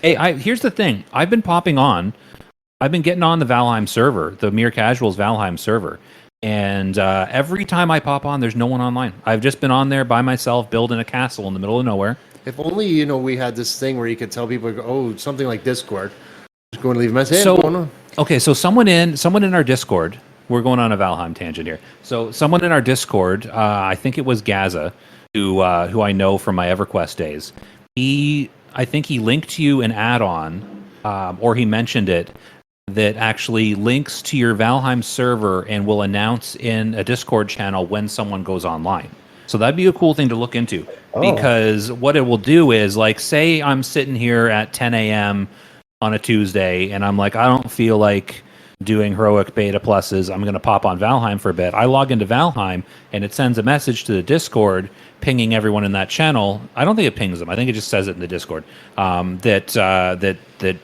Hey, here's the thing. I've been popping on. I've been getting on the Valheim server, the Mere Casuals Valheim server. And every time I pop on, there's no one online. I've just been on there by myself, building a castle in the middle of nowhere. If only we had this thing where you could tell people, oh, something like Discord. Just go and leave a message. Hey, So- what's going on? Okay, so someone in our Discord, we're going on a Valheim tangent here. So someone in our Discord, I think it was Gaza, who I know from my EverQuest days. I think he linked you an add-on, or he mentioned it, that actually links to your Valheim server and will announce in a Discord channel when someone goes online. So that'd be a cool thing to look into, because what it will do is, like, say I'm sitting here at 10 a.m. on a Tuesday and I'm like, I don't feel like doing heroic beta pluses. I'm going to pop on Valheim for a bit. I log into Valheim and it sends a message to the Discord pinging everyone in that channel. I don't think it pings them. I think it just says it in the Discord that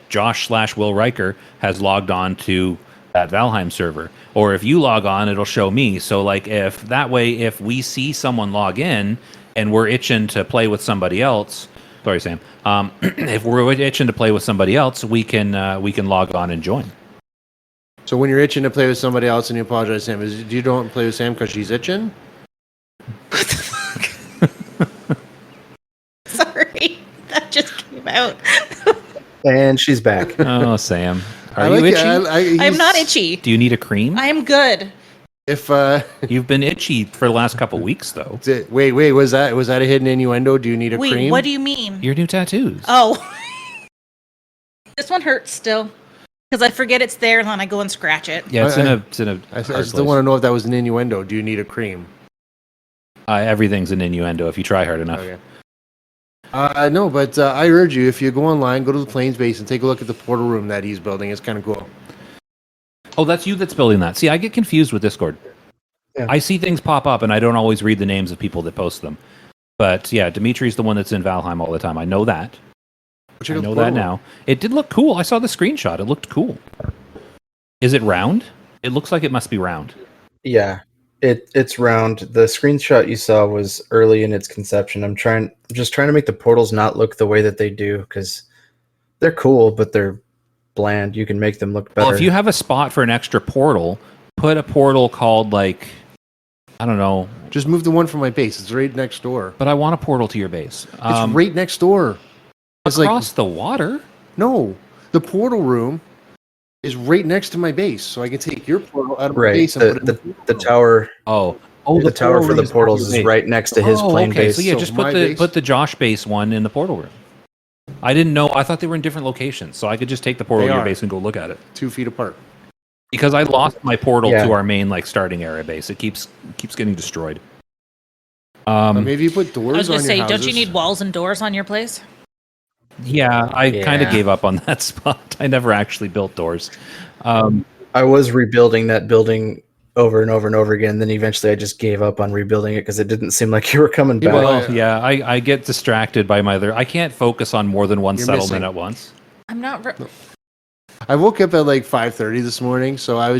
Josh/Will Riker has logged on to that Valheim server. Or if you log on, it'll show me. So like if we see someone log in and we're itching to play with somebody else, sorry Sam, if we're itching to play with somebody else, we can log on and join. So when you're itching to play with somebody else and you apologize, Sam, you don't play with Sam because she's itching? Sorry, that just came out. And she's back. Oh, Sam, are I you like itchy? it. I'm not itchy. Do you need a cream? I am good. If You've been itchy for the last couple weeks, though. wait, was that a hidden innuendo? Do you need a Wait, cream? what do you mean? Your new tattoos. Oh, this one hurts still because I forget it's there and then I go and scratch it. Yeah, it's in a. I still want to know if that was an innuendo. Do you need a cream? Everything's an innuendo if you try hard enough. Okay. No, but I urge you, if you go online, go to the Plains base and take a look at the portal room that he's building. It's kind of cool. Oh, that's you that's building that. See, I get confused with Discord. Yeah. I see things pop up and I don't always read the names of people that post them. But yeah, Dimitri's the one that's in Valheim all the time. I know that. Check I out the know portal that room. now. It did look cool. I saw the screenshot. It looked cool. Is it round? It looks like it must be round. Yeah, it's round. The screenshot you saw was early in its conception. I'm just trying to make the portals not look the way that they do because they're cool, but they're bland. You can make them look better. Well, if you have a spot for an extra portal, put a portal called, like, I don't know, Just move the one from my base. It's right next door. but I want a portal to your base. It's right next door. It's across the water. no, the portal room is right next to my base, so I can take your portal out of my Right. base and put it in The tower. Oh, The tower for the room portals at is your base. right next to his plane okay. base. So yeah, So just my base- put the Josh base one in the portal room. I didn't know. I thought they were in different locations, so I could just take the portal They to your are. base and go look at it. 2 feet apart. Because I lost my portal Yeah. to our main like starting area base. It keeps getting destroyed. Maybe you put doors I was on going to your say, houses. don't you need walls and doors on your place? Yeah, I kind of Yeah. gave up on that spot. I never actually built doors. I was rebuilding that building over and over and over again. Then eventually I just gave up on rebuilding it because it didn't seem like you were coming back. Well, yeah, I get distracted by my other. I can't focus on more than one You're settlement missing. at once. I'm not. I woke up at like 5:30 this morning, so I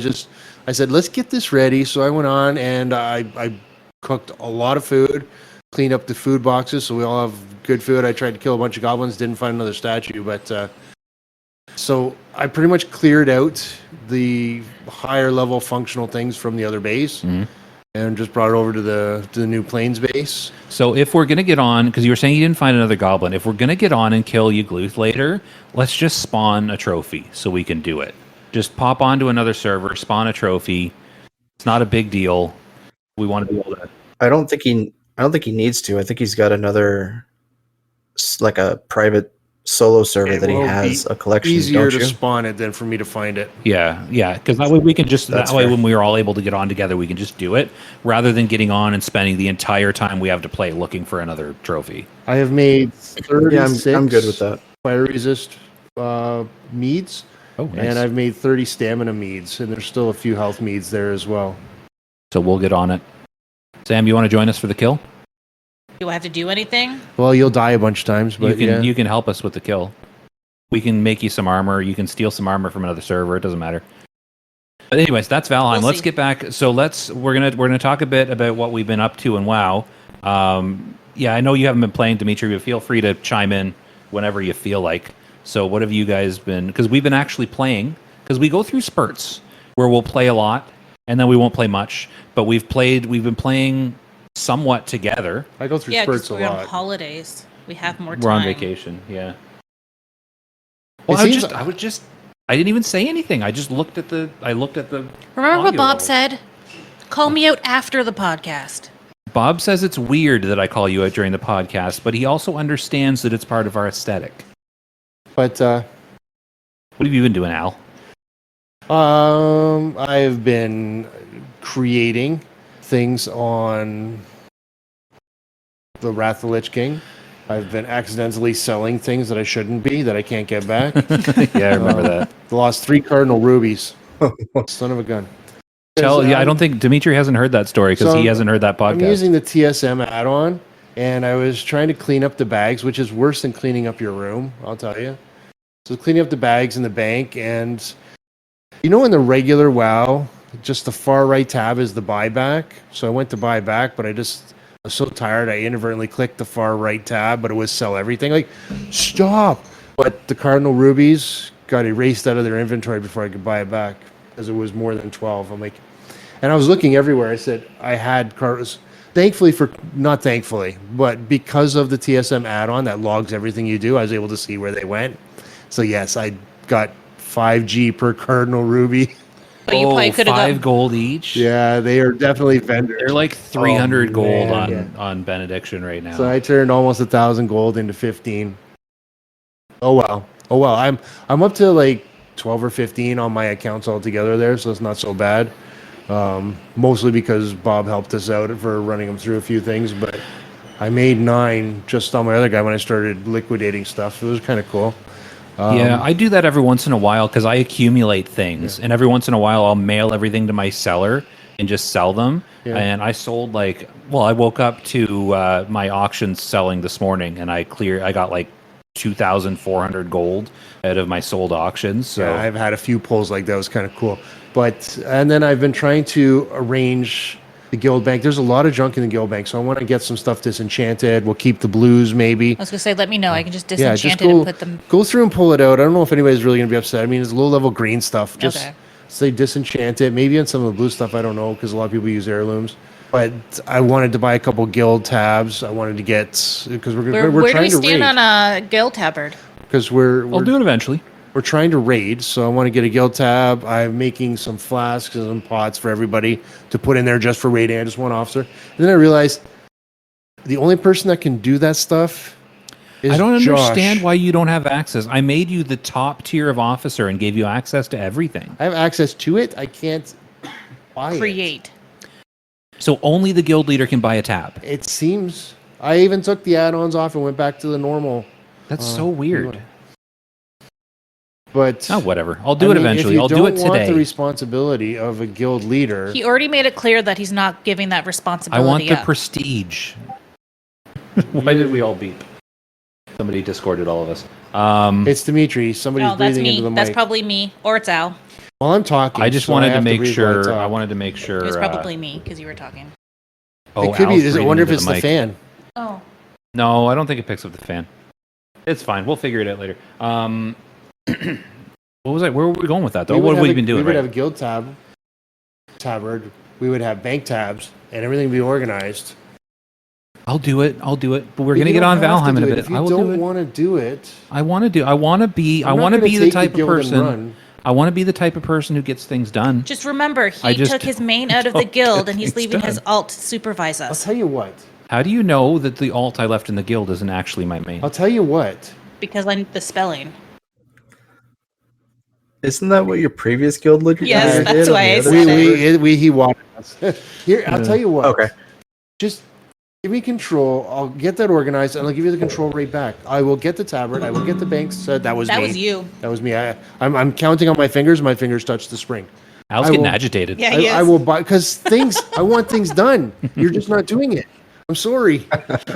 said, let's get this ready. So I went on and I cooked a lot of food, cleaned up the food boxes so we all have good food. I tried to kill a bunch of goblins, didn't find another statue, but so I pretty much cleared out the higher level functional things from the other base and just brought it over to the new plains base. So if we're gonna get on, because you were saying you didn't find another goblin, if we're gonna get on and kill Yugluth later, let's just spawn a trophy so we can do it. Just pop onto another server, spawn a trophy. It's not a big deal. We want to be able to. I don't think he needs to. I think he's got another like a private solo server It that he will has be a collection. Easier Don't to you? spawn it than for me to find it. Yeah, because that way we can just That's that way fair. when we are all able to get on together, we can just do it rather than getting on and spending the entire time we have to play looking for another trophy. I have made 36 Yeah, I'm good with that. fire resist meads. Oh, nice. And I've made 30 stamina meads, and there's still a few health meads there as well. So we'll get on it. Sam, you want to join us for the kill? Do I have to do anything? Well, you'll die a bunch of times, but You can help us with the kill. We can make you some armor. You can steal some armor from another server. It doesn't matter. But anyways, that's Valheim. We'll Let's see. get back. So we're gonna talk a bit about what we've been up to in WoW. Yeah, I know you haven't been playing, Dimitri, but feel free to chime in whenever you feel like. So what have you guys been? Because we've been actually playing. Because we go through spurts where we'll play a lot and then we won't play much. But we've been playing somewhat together. I go through Yeah, spurts because a we're on lot. holidays. We have more time. We're on vacation. Yeah. Well, It seems- I didn't even say anything. I just looked at the. Remember what audio Bob level. said? Call me out after the podcast. Bob says it's weird that I call you out during the podcast, but he also understands that it's part of our aesthetic. But What have you been doing, Al? I've been creating things on the Wrath of the Lich King. I've been accidentally selling things that I shouldn't be, that I can't get back. Yeah, I remember that. Lost 3 cardinal rubies. Son of a gun. I don't think Dimitri hasn't heard that story because So he hasn't heard that I'm podcast. using the TSM add-on, and I was trying to clean up the bags, which is worse than cleaning up your room, I'll tell you. So cleaning up the bags in the bank, and you know in the regular WoW, just the far right tab is the buyback. So I went to buy back, but I was so tired I inadvertently clicked the far right tab, but it was sell everything. Like, stop! But the Cardinal Rubies got erased out of their inventory before I could buy it back because it was more than 12. I'm like, and I was looking everywhere. I said I had cards. Not thankfully, but because of the TSM add-on that logs everything you do, I was able to see where they went. So yes, I got 5G per Cardinal Ruby. But you probably could have 5 got. gold each. Yeah, they are definitely vendors. They're like 300 gold man. on Benediction right now. So I turned almost 1,000 gold into 15. Oh well. I'm up to like 12 or 15 on my accounts altogether there, so it's not so bad. Mostly because Bob helped us out for running him through a few things, but I made 9 just on my other guy when I started liquidating stuff. It was kind of cool. Yeah, I do that every once in a while because I accumulate things, and every once in a while I'll mail everything to my seller and just sell them. Yeah. And I sold I woke up to my auctions selling this morning, and I got like 2,400 gold out of my sold auctions. So Yeah, I've had a few pulls like that. It was kind of cool. And then I've been trying to arrange the guild bank. There's a lot of junk in the guild bank, so I want to get some stuff disenchanted. We'll keep the blues maybe. I was gonna say, let me know. I can just Yeah, disenchant just it and put them. go through and pull it out. I don't know if anybody's really going to be upset. I mean, it's low level green stuff. Just Okay. say disenchant it. Maybe on some of the blue stuff, I don't know, because a lot of people use heirlooms. But I wanted to buy a couple guild tabs. I wanted to get because we're Where do trying we to stand raid. on a guild tabard? Because we're I'll do it eventually. we're trying to raid, so I want to get a guild tab. I'm making some flasks and some pots for everybody to put in there just for raiding. I just want officer. And then I realized the only person that can do that stuff is I don't Josh. understand why you don't have access. I made you the top tier of officer and gave you access to everything. I have access to it. I can't buy it. Create. So only the guild leader can buy a tab. It seems. I even took the add-ons off and went back to the normal. That's so weird. But Oh, whatever. I'll do it eventually. I'll do it If you don't want today. the responsibility of a guild leader, He already made it clear that he's not giving that I responsibility want the up. prestige. Why did we all beep? Somebody discorded all of us. it's Dimitri. Somebody's No, that's breathing me. into the That's mic. probably me. Or it's Al. While I'm talking, I just so wanted to have make breathe while I sure. talk. I wanted to make sure. It was probably me because you were talking. Oh, It could Al's be. I breathing wonder if into it's the mic. fan. Oh. No, I don't think it picks up the fan. It's fine. We'll figure it out later. What was I? Where were we going with that though? We would What have have we a- been doing? We would Right? have a guild tabard. We would have bank tabs, and everything would be organized. I'll do it. I'll do it. But we're You gonna get don't on have to Valheim in a do it. bit. If you I will do don't it. want to do it, I want to do. I want to be. I I'm not want to gonna be the take type of guild and person. run. I want to be the type of person who gets things done. Just remember, I he just took his main out of the don't guild get and he's things leaving his done. alt to supervise I'll us. tell you what. How do you know that the alt I left in the guild isn't actually my main? I'll tell you what. Because I the spelling. Isn't that what your previous guild leader Yes, did that's on why the I other said server? He wanted us. Here, I'll tell you what. Okay. Just give me control. I'll get that organized, and I'll give you the control right back. I will get the tabard. I will get the banks. That was That me. was you. That was me. I'm counting on my fingers. My fingers touch the spring. Al's I getting will- agitated. Yeah, he I is. will buy because things. I want things done. You're just not doing it. I'm sorry,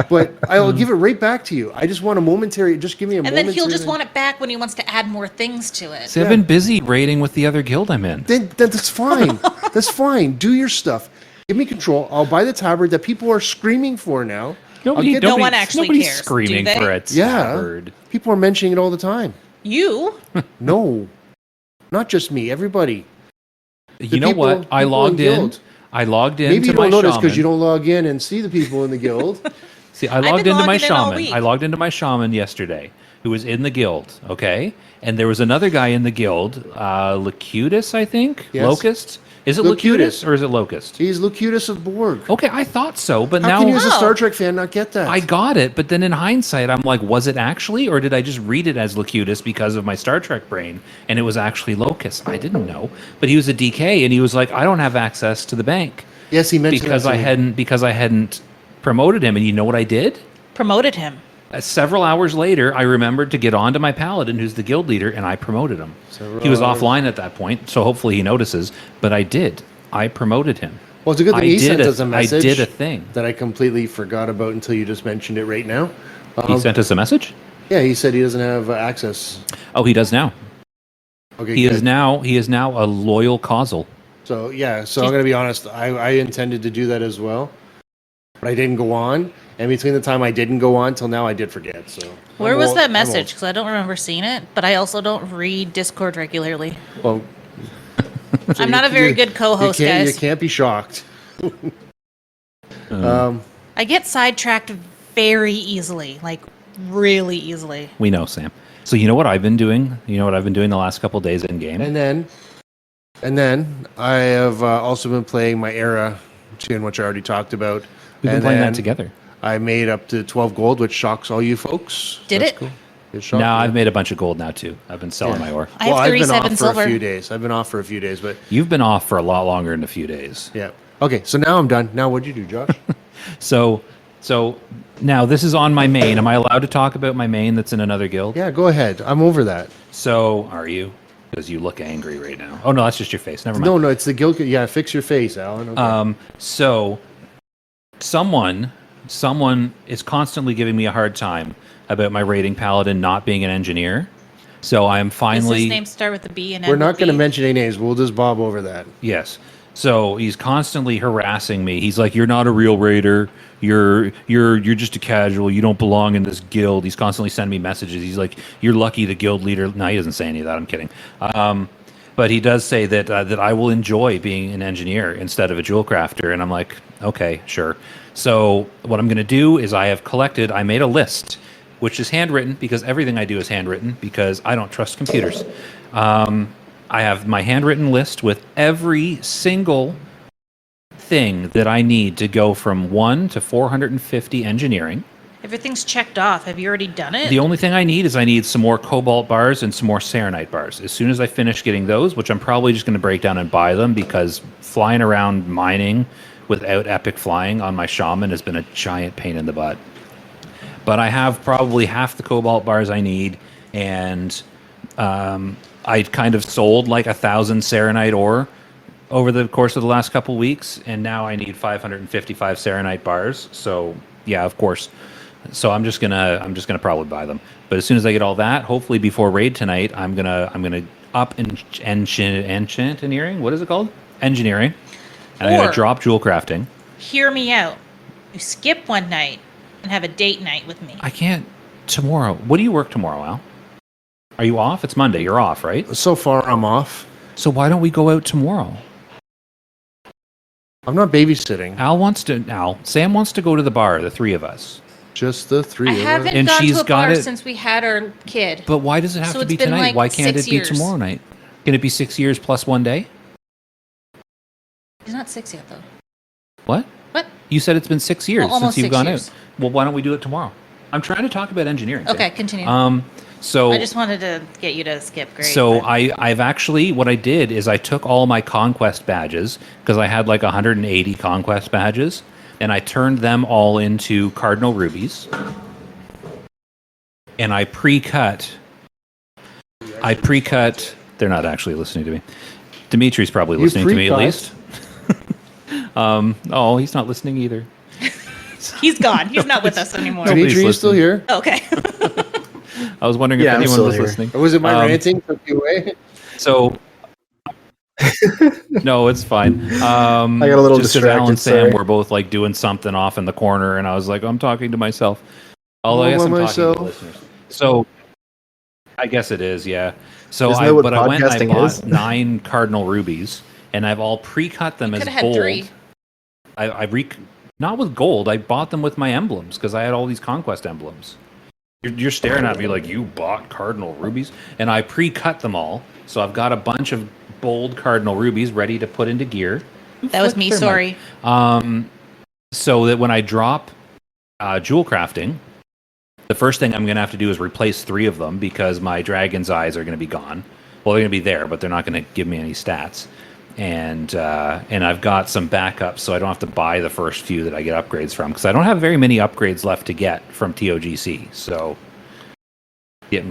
but I'll give it right back to you. I just want a momentary. Just give me a And momentary. then he'll just want it back when he wants to add more things to it. See, I've been busy raiding with the other guild I'm in. Then that's fine. That's fine. Do your stuff. Give me control. I'll buy the tabard that people are screaming for now. Nobody, get- No one actually nobody's cares, do screaming they? for a Yeah. tabard. People are mentioning it all the time. You? No, not just me. Everybody. You know people- what? I people logged in in. guild. I logged in Maybe to you my don't notice shaman. because you don't log in and see the people in the guild. See, I been logged into my logging in all shaman. week. I logged into my shaman yesterday, who was in the guild. Okay, and there was another guy in the guild, Locutus, I think. Yes. Locust. Is it Locutus. Locutus or is it Locust? He's Locutus of Borg. Okay, I thought so, but How now can you, as a Oh. Star Trek fan, not get that? I got it. But then in hindsight, I'm like, was it actually, or did I just read it as Locutus because of my Star Trek brain, and it was actually Locust? I didn't know, but he was a DK, and he was like, I don't have access to the bank Yes, he mentioned because that to me. because I hadn't promoted him. And you know what I did? Promoted him. Several hours later, I remembered to get on to my paladin, who's the guild leader, and I promoted him. He was offline at that point, so hopefully he notices. But I did. I promoted him. Well, it's a good thing I he did sent a- us a message. I did a thing. that I completely forgot about until you just mentioned it right now. He sent us a message. Yeah, he said he doesn't have access. Oh, he does now. Okay, He good. is now a loyal causal. So yeah, so I'm gonna be honest. I intended to do that as well, but I didn't go on. And between the time I didn't go on till now, I did forget. So Where I'm was old- that I'm message? old. Because I don't remember seeing it, but I also don't read Discord regularly. Well, so I'm not a very good co-host, you guys. can't be shocked. I get sidetracked very easily, like really easily. We know, Sam. So you know what I've been doing? You know what I've been doing the last couple days in game? And then I have also been playing my era tune, which I already talked about. We've been And playing that then together. I made up to 12 gold, which shocks all you folks. Did That's it? Cool. It shocked No, me. I've made a bunch of gold now too. I've been selling my ore. I have I've been 37 off silver. for a few days. I've been off for a few days, but You've been off for a lot longer than a few days. yeah. Okay, so now I'm done. Now what'd you do, Josh? So now this is on my main. Am I allowed to talk about my main that's in another guild? Yeah, go ahead. I'm over that. So are you? Because you look angry right now. Oh no, that's just your face. Never mind. No, it's the guild. Yeah, fix your face, Alan. Okay. So someone is constantly giving me a hard time about my raiding paladin not being an engineer. So I am Does finally his name start with a B and end We're with not going to B? mention any names. We'll just bob over that. yes. So he's constantly harassing me. He's like, "You're not a real raider. You're just a casual. You don't belong in this guild." He's constantly sending me messages. He's like, "You're lucky the guild leader." No, he doesn't say any of that. I'm kidding. But he does say that that I will enjoy being an engineer instead of a jewel crafter, and I'm like, okay, sure. So what I'm going to do is I made a list which is handwritten because everything I do is handwritten because I don't trust computers. I have my handwritten list with every single thing that I need to go from 1 to 450 engineering. Everything's checked off. Have you already done it? The only thing I need is some more cobalt bars and some more serenite bars. As soon as I finish getting those, which I'm probably just going to break down and buy them because flying around mining without epic flying on my shaman has been a giant pain in the butt. But I have probably half the cobalt bars I need, and I kind of sold like 1,000 serenite ore over the course of the last couple weeks, and now I need 555 serenite bars. So yeah, of course. So I'm just gonna probably buy them. But as soon as I get all that, hopefully before raid tonight, I'm gonna up engineering. What is it called? Engineering. And I'm Or- gonna drop jewel crafting. Hear me out. You skip one night and have a date night with me. I can't tomorrow. What do you work tomorrow, Al? Are you off? It's Monday. You're off, right? So far, I'm off. So why don't we go out tomorrow? I'm not babysitting. Sam wants to go to the bar, the three of us. Just the three I of us. haven't And gone she's to a got bar it- since we had our kid. But why does it have So to it's be been tonight? like Why can't 6 it be years. tomorrow night? Can it be 6 years plus 1 day? He's not 6 yet, though. What? What? You said it's been 6 years Well, almost since you've 6 gone years. out. Well, why don't we do it tomorrow? I'm trying to talk about engineering. Sam. Okay, continue. So I just wanted to get you to skip grade. So but- I've actually, what I did is I took all my conquest badges because I had like 180 conquest badges, and I turned them all into cardinal rubies, and I pre-cut. They're not actually listening to me. Dimitri's probably You listening to me at pre-cut? least. Oh, he's not listening either. He's gone. He's not with us anymore. Nobody's Dimitri, you still listening. here? Okay. I was wondering Yeah, if I'm anyone still was here. listening. Or was it my Um, ranting took you away? So, no, it's fine. I got a little just 'cause Al and distracted, Sam sorry. were both like doing something off in the corner, and I was like, I'm talking to myself. Although I All guess by I'm talking myself. to listeners. So, I guess it is, yeah. So Isn't that what I went and I podcasting bought is? 9 cardinal rubies, and I've all pre-cut them as Could have gold. had 3. Not with gold. I bought them with my emblems because I had all these conquest emblems. You're staring at me like you bought cardinal rubies, and I pre-cut them all. So I've got a bunch of bold cardinal rubies ready to put into gear. That was me. Flipped their mic. Sorry. So that when I drop jewel crafting, the first thing I'm going to have to do is replace 3 of them because my dragon's eyes are going to be gone. Well, they're going to be there, but they're not going to give me any stats. And I've got some backups, so I don't have to buy the first few that I get upgrades from because I don't have very many upgrades left to get from TOGC. So, yeah.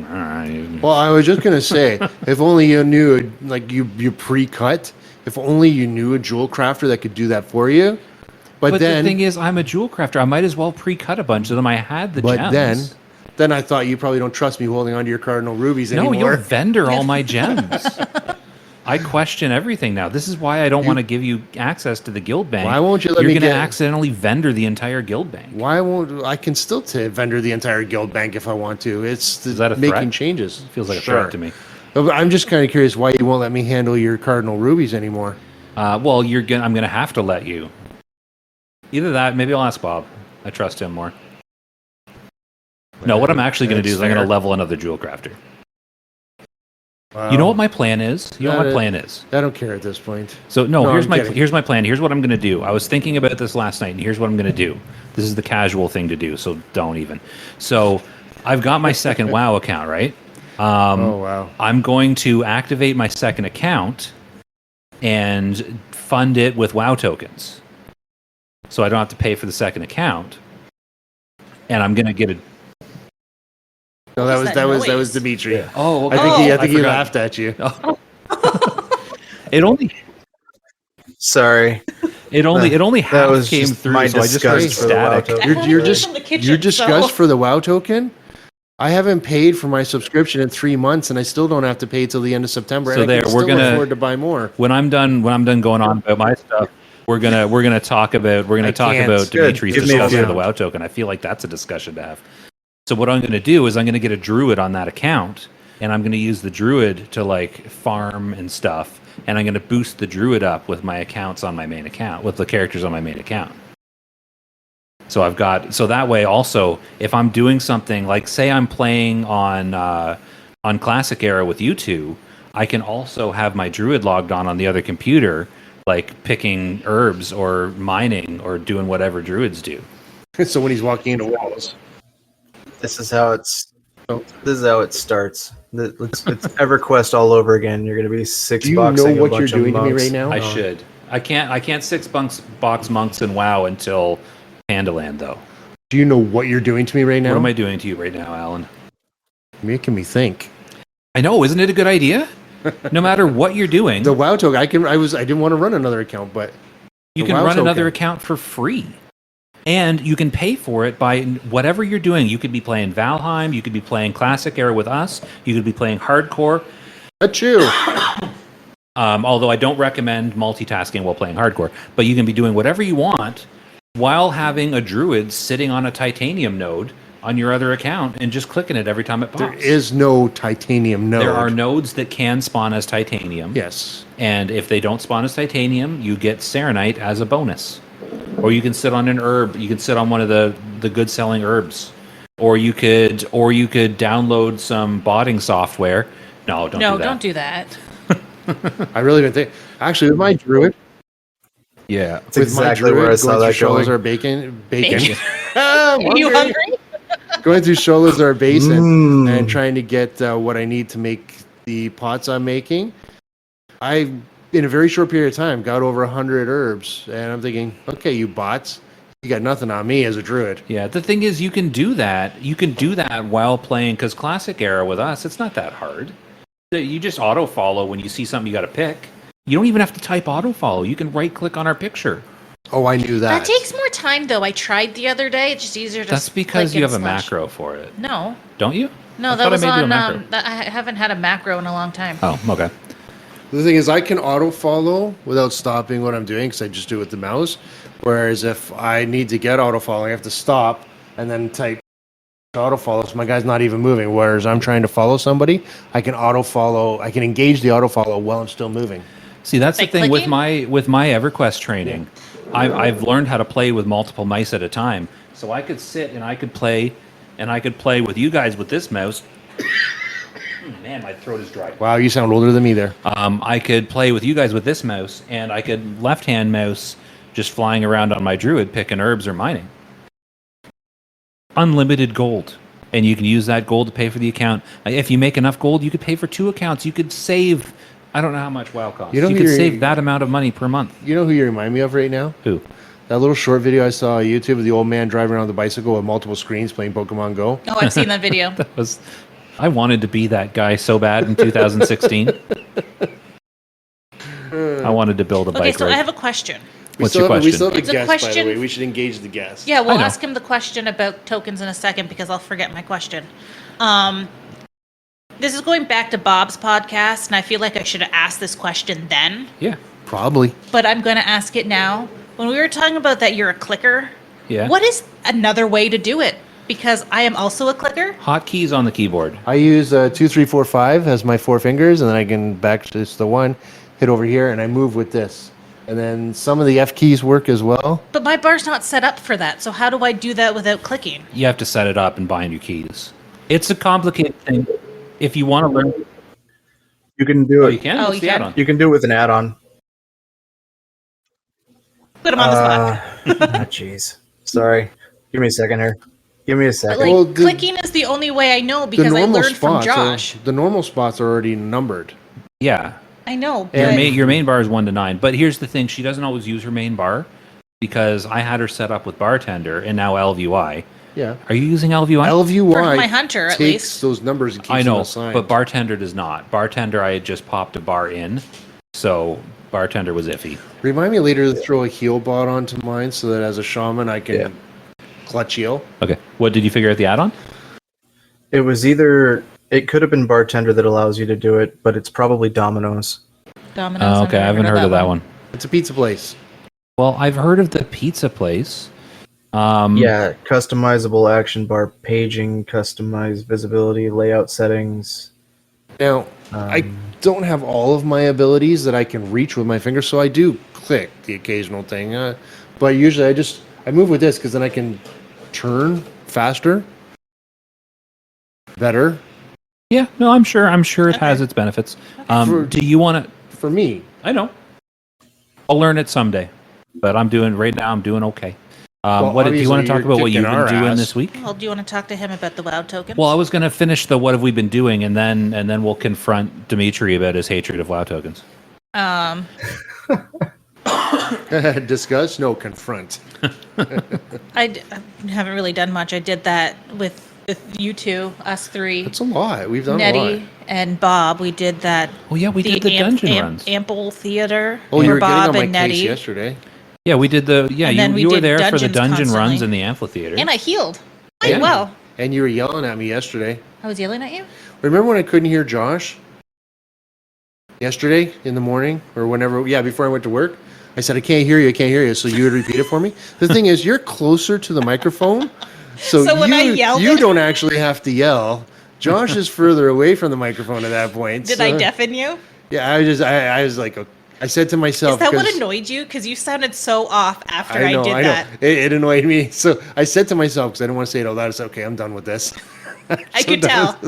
Well, I was just gonna say, if only you knew, like you pre-cut. If only you knew a jewel crafter that could do that for you. But then, the thing is, I'm a jewel crafter. I might as well pre-cut a bunch of them. I had the but gems. then I thought you probably don't trust me holding onto your cardinal rubies No, anymore. you'll vendor all my gems. I question everything now. This is why I don't want to give you access to the guild bank. Why won't you let You're me going to get- accidentally vendor the entire guild bank. Why won't I can still vendor the entire guild bank if I want to? It's Is that a making threat? changes. Feels like a Sure. threat to me. But I'm just kind of curious why you won't let me handle your cardinal rubies anymore. Well, I'm going to have to let you. Either that, maybe I'll ask Bob. I trust him more. No, what I'm actually going to do is I'm going fair. to level another jewel crafter. Wow. You know what my plan is? You know what my That- plan is? I don't care at this point. So No, here's I'm my kidding. here's my plan. Here's what I'm going to do. I was thinking about this last night, and here's what I'm going to do. This is the casual thing to do, so don't even. So I've got my second WoW account, right? Oh wow. I'm going to activate my second account and fund it with WoW tokens, so I don't have to pay for the second account. And I'm going to get a. No, What was that was noise? Dimitri. Oh, I think he forgot. laughed at you. It only Sorry. it only That half was came just through, my so I just heard disgust for the WoW static. token. You're, I you're had just it from the kitchen, you're disgust so- for the WoW token. I haven't paid for my subscription in 3 months, and I still don't have to pay till the end of September. So and I there, can we're still gonna- afford to buy more. When I'm done going on about my stuff, we're gonna talk about I can't. about Good. Dimitri's Give me a disgust few. for the WoW token. I feel like that's a discussion to have. So what I'm gonna do is I'm gonna get a druid on that account, and I'm gonna use the druid to like farm and stuff, and I'm gonna boost the druid up with my accounts on my main account, with the characters on my main account. So I've got so that way also if I'm doing something like say I'm playing on Classic Era with you two, I can also have my druid logged on the other computer, like picking herbs or mining or doing whatever druids do. So when he's walking into walls. This is how it's. This is how it starts. It's EverQuest all over again. You're gonna be six. Do you know what you're doing to me right now? I should. I can't box monks in WoW until Pandaland though. Do you know what you're doing to me right now? What am I doing to you right now, Alan? Making me think. I know, isn't it a good idea? No matter what you're doing, The WoW token. I didn't want to run another account, but you the can WoW run another token. account for free. And you can pay for it by whatever you're doing. You could be playing Valheim, you could be playing Classic Era with us, you could be playing Hardcore. That's you. Although I don't recommend multitasking while playing Hardcore, but you can be doing whatever you want while having a druid sitting on a titanium node on your other account and just clicking it every time it pops. There is no titanium node. There are nodes that can spawn as titanium. Yes. And if they don't spawn as titanium, you get Serenite as a bonus. Or you can sit on an herb. You can sit on one of the good selling herbs. Or you could download some botting software. No, don't do that. Don't do that. I really didn't think. Actually, with my druid, Yeah. That's exactly where I saw that going. going. Our bacon. Are you hungry? Going through Sholazar Basin Mm. and trying to get what I need to make the pots I'm making. I, in a very short period of time, got over 100 herbs, and I'm thinking, okay, you bots, you got nothing on me as a druid. Yeah, the thing is, you can do that. You can do that while playing, because Classic Era with us, it's not that hard. You just auto-follow when you see something you got to pick. You don't even have to type auto-follow. You can right-click on our picture. Oh, I knew that. That takes more time, though. I tried the other day. It's just easier to. That's because click you and have a slash. macro for it. No, Don't you? no, I that thought I was made you a on. macro. I haven't had a macro in a long time. Oh, okay. The thing is, I can auto-follow without stopping what I'm doing because I just do it with the mouse. Whereas if I need to get auto-follow, I have to stop and then type auto-follow, so my guy's not even moving. Whereas I'm trying to follow somebody, I can auto-follow, I can engage the auto-follow while I'm still moving. See, that's By the thing clicking? with my EverQuest training. I've learned how to play with multiple mice at a time. So I could sit and I could play with you guys with this mouse. Man, my throat is dry. Wow, you sound older than me there. I could play with you guys with this mouse, and I could left-hand mouse just flying around on my druid picking herbs or mining. Unlimited gold. And you can use that gold to pay for the account. If you make enough gold, you could pay for 2 accounts. You could save, I don't know how much WoW costs. You know You who could you're- save that amount of money per month. You know who you remind me of right now? Who? That little short video I saw on YouTube of the old man driving around the bicycle with multiple screens playing Pokemon Go. Oh, I've seen that video. I wanted to be that guy so bad in 2016. I wanted to build a Okay, bike so rid. I have a question. What's your We question? still have a It's a guest, by the question- way. We should engage the guest. Yeah, we'll know. ask him the question about tokens in a second because I'll forget my question. This is going back to Bob's podcast, and I feel like I should have asked this question then, Yeah. Probably. but I'm going to ask it now. When we were talking about that you're a clicker, Yeah. what is another way to do it? Because I am also a clicker. Hotkeys on the keyboard. I use 2, 3, 4, 5 as my 4 fingers, and then I can back to the 1, hit over here, and I move with this. And then some of the F keys work as well. But my bar's not set up for that, so how do I do that without clicking? You have to set it up and bind your keys. It's a complicated thing. If you want to learn, You can do oh, it. you can. Oh, What's you the can? add-on? You can do it with an add-on. Put him on the spot. Jeez. Sorry. Give me a second here. Give me a But second. like Well, the- clicking is the only way I know because I learned from Josh. the normal spots are already numbered. Yeah. I know. Your but- main bar is 1 to 9. But here's the thing: she doesn't always use her main bar because I had her set up with Bartender and now LVUI. Yeah. Are you using LVUI? LVUI For my hunter, at takes least. those numbers and keeps I them know, assigned. but Bartender does not. Bartender, I had just popped a bar in, so Bartender was iffy. Remind me later to throw a heal bot onto mine so that as a shaman I can clutch heal. Okay, what did you figure out the add-on? It was either it could have been Bartender that allows you to do it, but it's probably Domino's. Domino's. Oh, I've okay, I never haven't heard of that one. It's a pizza place. Well, I've heard of the pizza place. Yeah, customizable action bar, paging, customized visibility, layout settings. Now, I don't have all of my abilities that I can reach with my fingers, so I do click the occasional thing. But usually I move with this because then I can turn faster, better. Yeah, no, I'm sure it has its benefits. Do you want to? For me. I know. I'll learn it someday, but I'm doing okay. What do you want to talk about? What you've been doing this week? Well, do you want to talk to him about the WoW token? Well, I was going to finish the what have we been doing, and then we'll confront Dimitri about his hatred of WoW tokens. Discuss? No, confront. I haven't really done much. I did that with you two, us three. That's a lot. We've done a Nettie lot. and Bob. We did that. Oh yeah, we did the dungeon runs. Ample Theater. Oh, you were Bob getting on and my Nettie. case yesterday. Yeah, we did the And then we you were did there for the dungeons dungeon runs constantly. in the amphitheater. And I healed. Yeah. Quite well. And you were yelling at me yesterday. I was yelling at you? Remember when I couldn't hear Josh? Yesterday in the morning or whenever, before I went to work? I said, I can't hear you. So you would repeat it for me. The thing is, you're closer to the microphone. So when I yelled you it- don't actually have to yell. Josh is further away from the microphone at that point. Did I deafen you? Yeah, I was like, I said to myself. Is that what 'cause- annoyed you? Because you sounded so off after I know. did that. It annoyed me. So I said to myself, because I didn't want to say it out loud, I said, okay, I'm done with this. I could tell.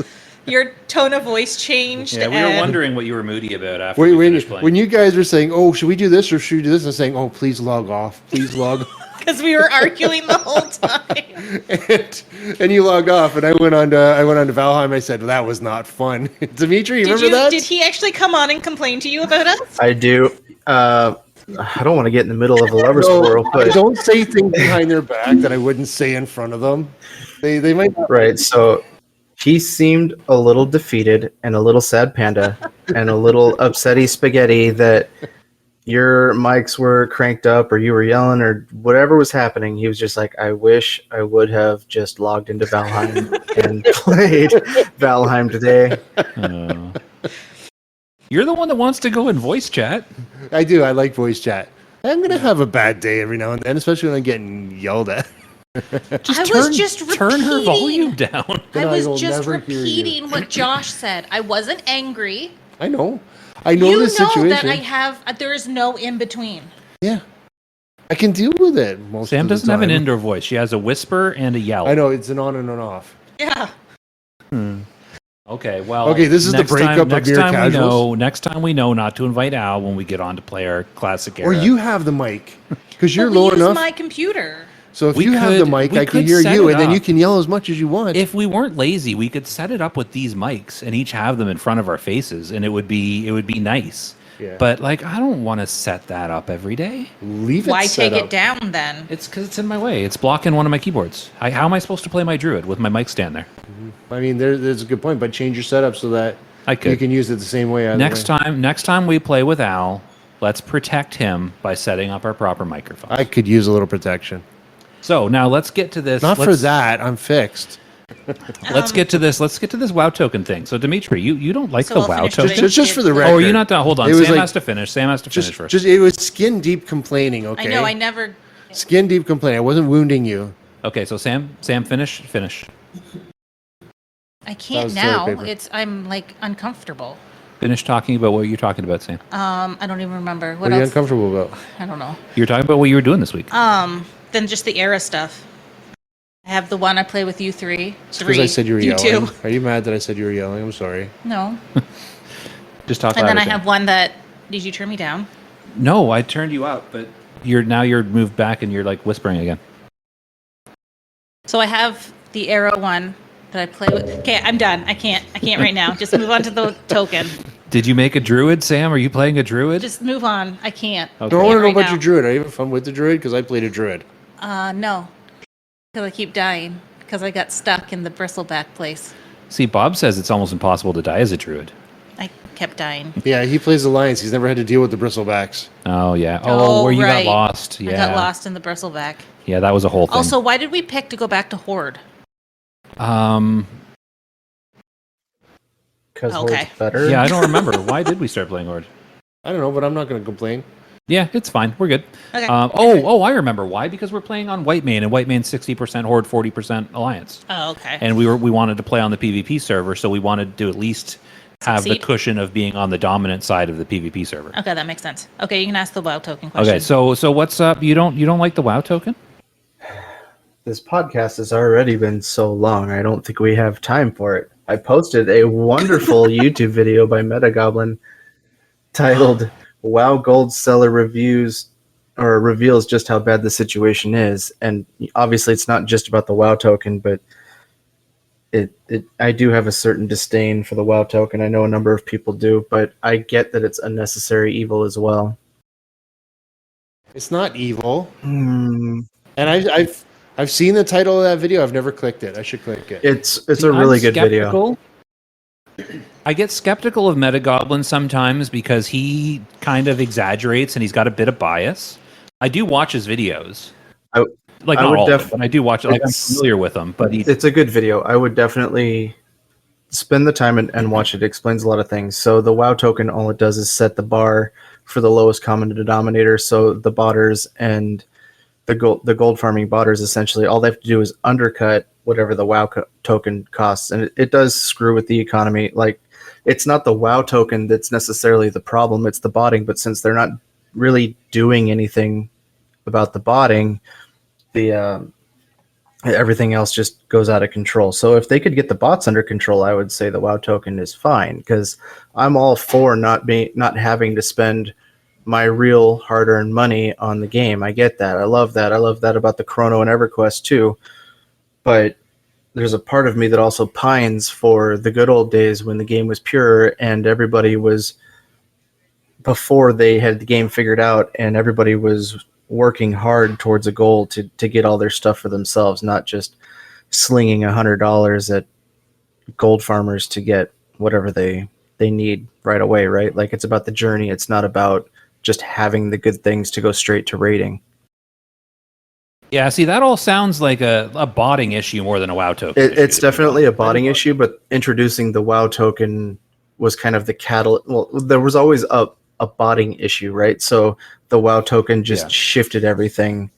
Your tone of voice changed. Yeah, we were and- wondering what you were moody about after we finished playing. When you guys were saying, oh, should we do this or should we do this? I'm saying, oh, please log off. Please log off. Because we were arguing the whole time. and you logged off, and I went on to Valheim. I said, well, that was not fun. Dimitri, remember that? Did he actually come on and complain to you about us? I do. I don't want to get in the middle of a lover's quarrel, but Don't say things behind their back that I wouldn't say in front of them. They might not. right. So he seemed a little defeated and a little sad panda and a little upsetty spaghetti that your mics were cranked up or you were yelling or whatever was happening. He was just like, I wish I would have just logged into Valheim and played Valheim today. You're the one that wants to go in voice chat. I do. I like voice chat. I'm going to have a bad day every now and then, especially when I'm getting yelled at. Turn her volume down. I I was will just never hear you. repeating what Josh said. I wasn't angry. I know. I know You the know situation. that there is no in between. Yeah. I can deal with it most Sam of the doesn't have an time. indoor voice. She has a whisper and a yell. I know. It's an on and an off. Yeah. Okay, well. Okay, this is the next breakup time, of next mere time casuals. Next time we know not to invite Al when we get on to play our classic era. Or you have the mic. Because you're But low we use enough. my computer. So if We you have the could- mic, we I can could hear set you, it and then up. you can yell as much as you want. If we weren't lazy, we could set it up with these mics and each have them in front of our faces, and it would be nice. Yeah. But like, I don't want to set that up every day. Leave it Why set take up. it down then? It's because it's in my way. It's blocking one of my keyboards. How am I supposed to play my druid with my mic stand there? I mean, there's a good point, but change your setup so that I could. you can use it the same way. either Next way. time we play with Al, let's protect him by setting up our proper microphone. I could use a little protection. So now let's get to this. Not for Let's- that. I'm fixed. Let's get to this. Let's get to this WoW token thing. So Dimitri, you don't like So the I'll WoW finish token? doing Just for the it. record. Oh, you're not done. Hold on. It was Sam like- has to finish. Sam has to finish first. It was skin deep complaining. Okay. I know. I never. Skin deep complaining. I wasn't wounding you. Okay, so Sam, finish. I That can't was now. toilet paper. I'm like uncomfortable. Finish talking about what you're talking about, Sam. I don't even remember What what are you else. uncomfortable about? I don't know. You're talking about what you were doing this week. Then just the era stuff. I have the one I play with you three. Because I said you were you yelling. two. Are you mad that I said you were yelling? I'm sorry. No. Just talk And then louder, I Sam. have one that. Did you turn me down? No, I turned you up, but you're moved back and you're like whispering again. So I have the arrow one that I play with. Okay, I'm done. I can't right now. Just move on to the token. Did you make a druid, Sam? Are you playing a druid? Just move on. I can't. Okay. I want to know right about now. your druid. Are you having fun with the druid? Because I played a druid. No. Because I keep dying. Because I got stuck in the bristleback place. See, Bob says it's almost impossible to die as a druid. I kept dying. Yeah, he plays Alliance. He's never had to deal with the bristlebacks. Oh yeah. Oh, Where you right. got lost. Yeah. I got lost in the bristleback. Yeah, that was a whole thing. Also, why did we pick to go back to Horde? Because Okay. Horde's better. Yeah, I don't remember. Why did we start playing Horde? I don't know, but I'm not going to complain. Yeah, it's fine. We're good. Okay. I remember why. Because we're playing on White Mane, and White Mane's 60% Horde, 40% Alliance. Oh, okay. And we wanted to play on the PvP server, so we wanted to at least have the Succeed. cushion of being on the dominant side of the PvP server. Okay, that makes sense. Okay, you can ask the WoW token question. Okay, so what's up? You don't like the WoW token? This podcast has already been so long. I don't think we have time for it. I posted a wonderful YouTube video by Metagoblin titled "WoW Gold Seller Reviews or Reveals Just How Bad the Situation Is." And obviously, it's not just about the WoW token, but I do have a certain disdain for the WoW token. I know a number of people do, but I get that it's unnecessary evil as well. It's not evil. Hmm. And I've seen the title of that video. I've never clicked it. I should click it. It's See, a really I'm good video. skeptical. I get skeptical of Metagoblin sometimes because he kind of exaggerates and he's got a bit of bias. I do watch his videos. I Like I not would all of them, but I do watch it. Like I'm it's- familiar with him, but he, It's a good video. I would definitely spend the time and watch it. It explains a lot of things. So the WoW token, all it does is set the bar for the lowest common denominator. So the botters and the gold farming botters, essentially, all they have to do is undercut whatever the WoW token costs, and it does screw with the economy. Like, it's not the WoW token that's necessarily the problem; it's the botting. But since they're not really doing anything about the botting, the everything else just goes out of control. So if they could get the bots under control, I would say the WoW token is fine, because I'm all for not having to spend my real hard-earned money on the game. I get that. I love that. I love that about the Chrono and EverQuest too. But there's a part of me that also pines for the good old days when the game was pure and everybody was, before they had the game figured out, and everybody was working hard towards a goal to get all their stuff for themselves, not just slinging $100 at gold farmers to get whatever they need right away, right? Like, it's about the journey. It's not about just having the good things to go straight to rating. yeah. See, that all sounds like a botting issue more than a WoW token. It's definitely a botting issue, but introducing the WoW token was kind of the catalyst. Well, there was always a botting issue, right? So the WoW token just shifted everything,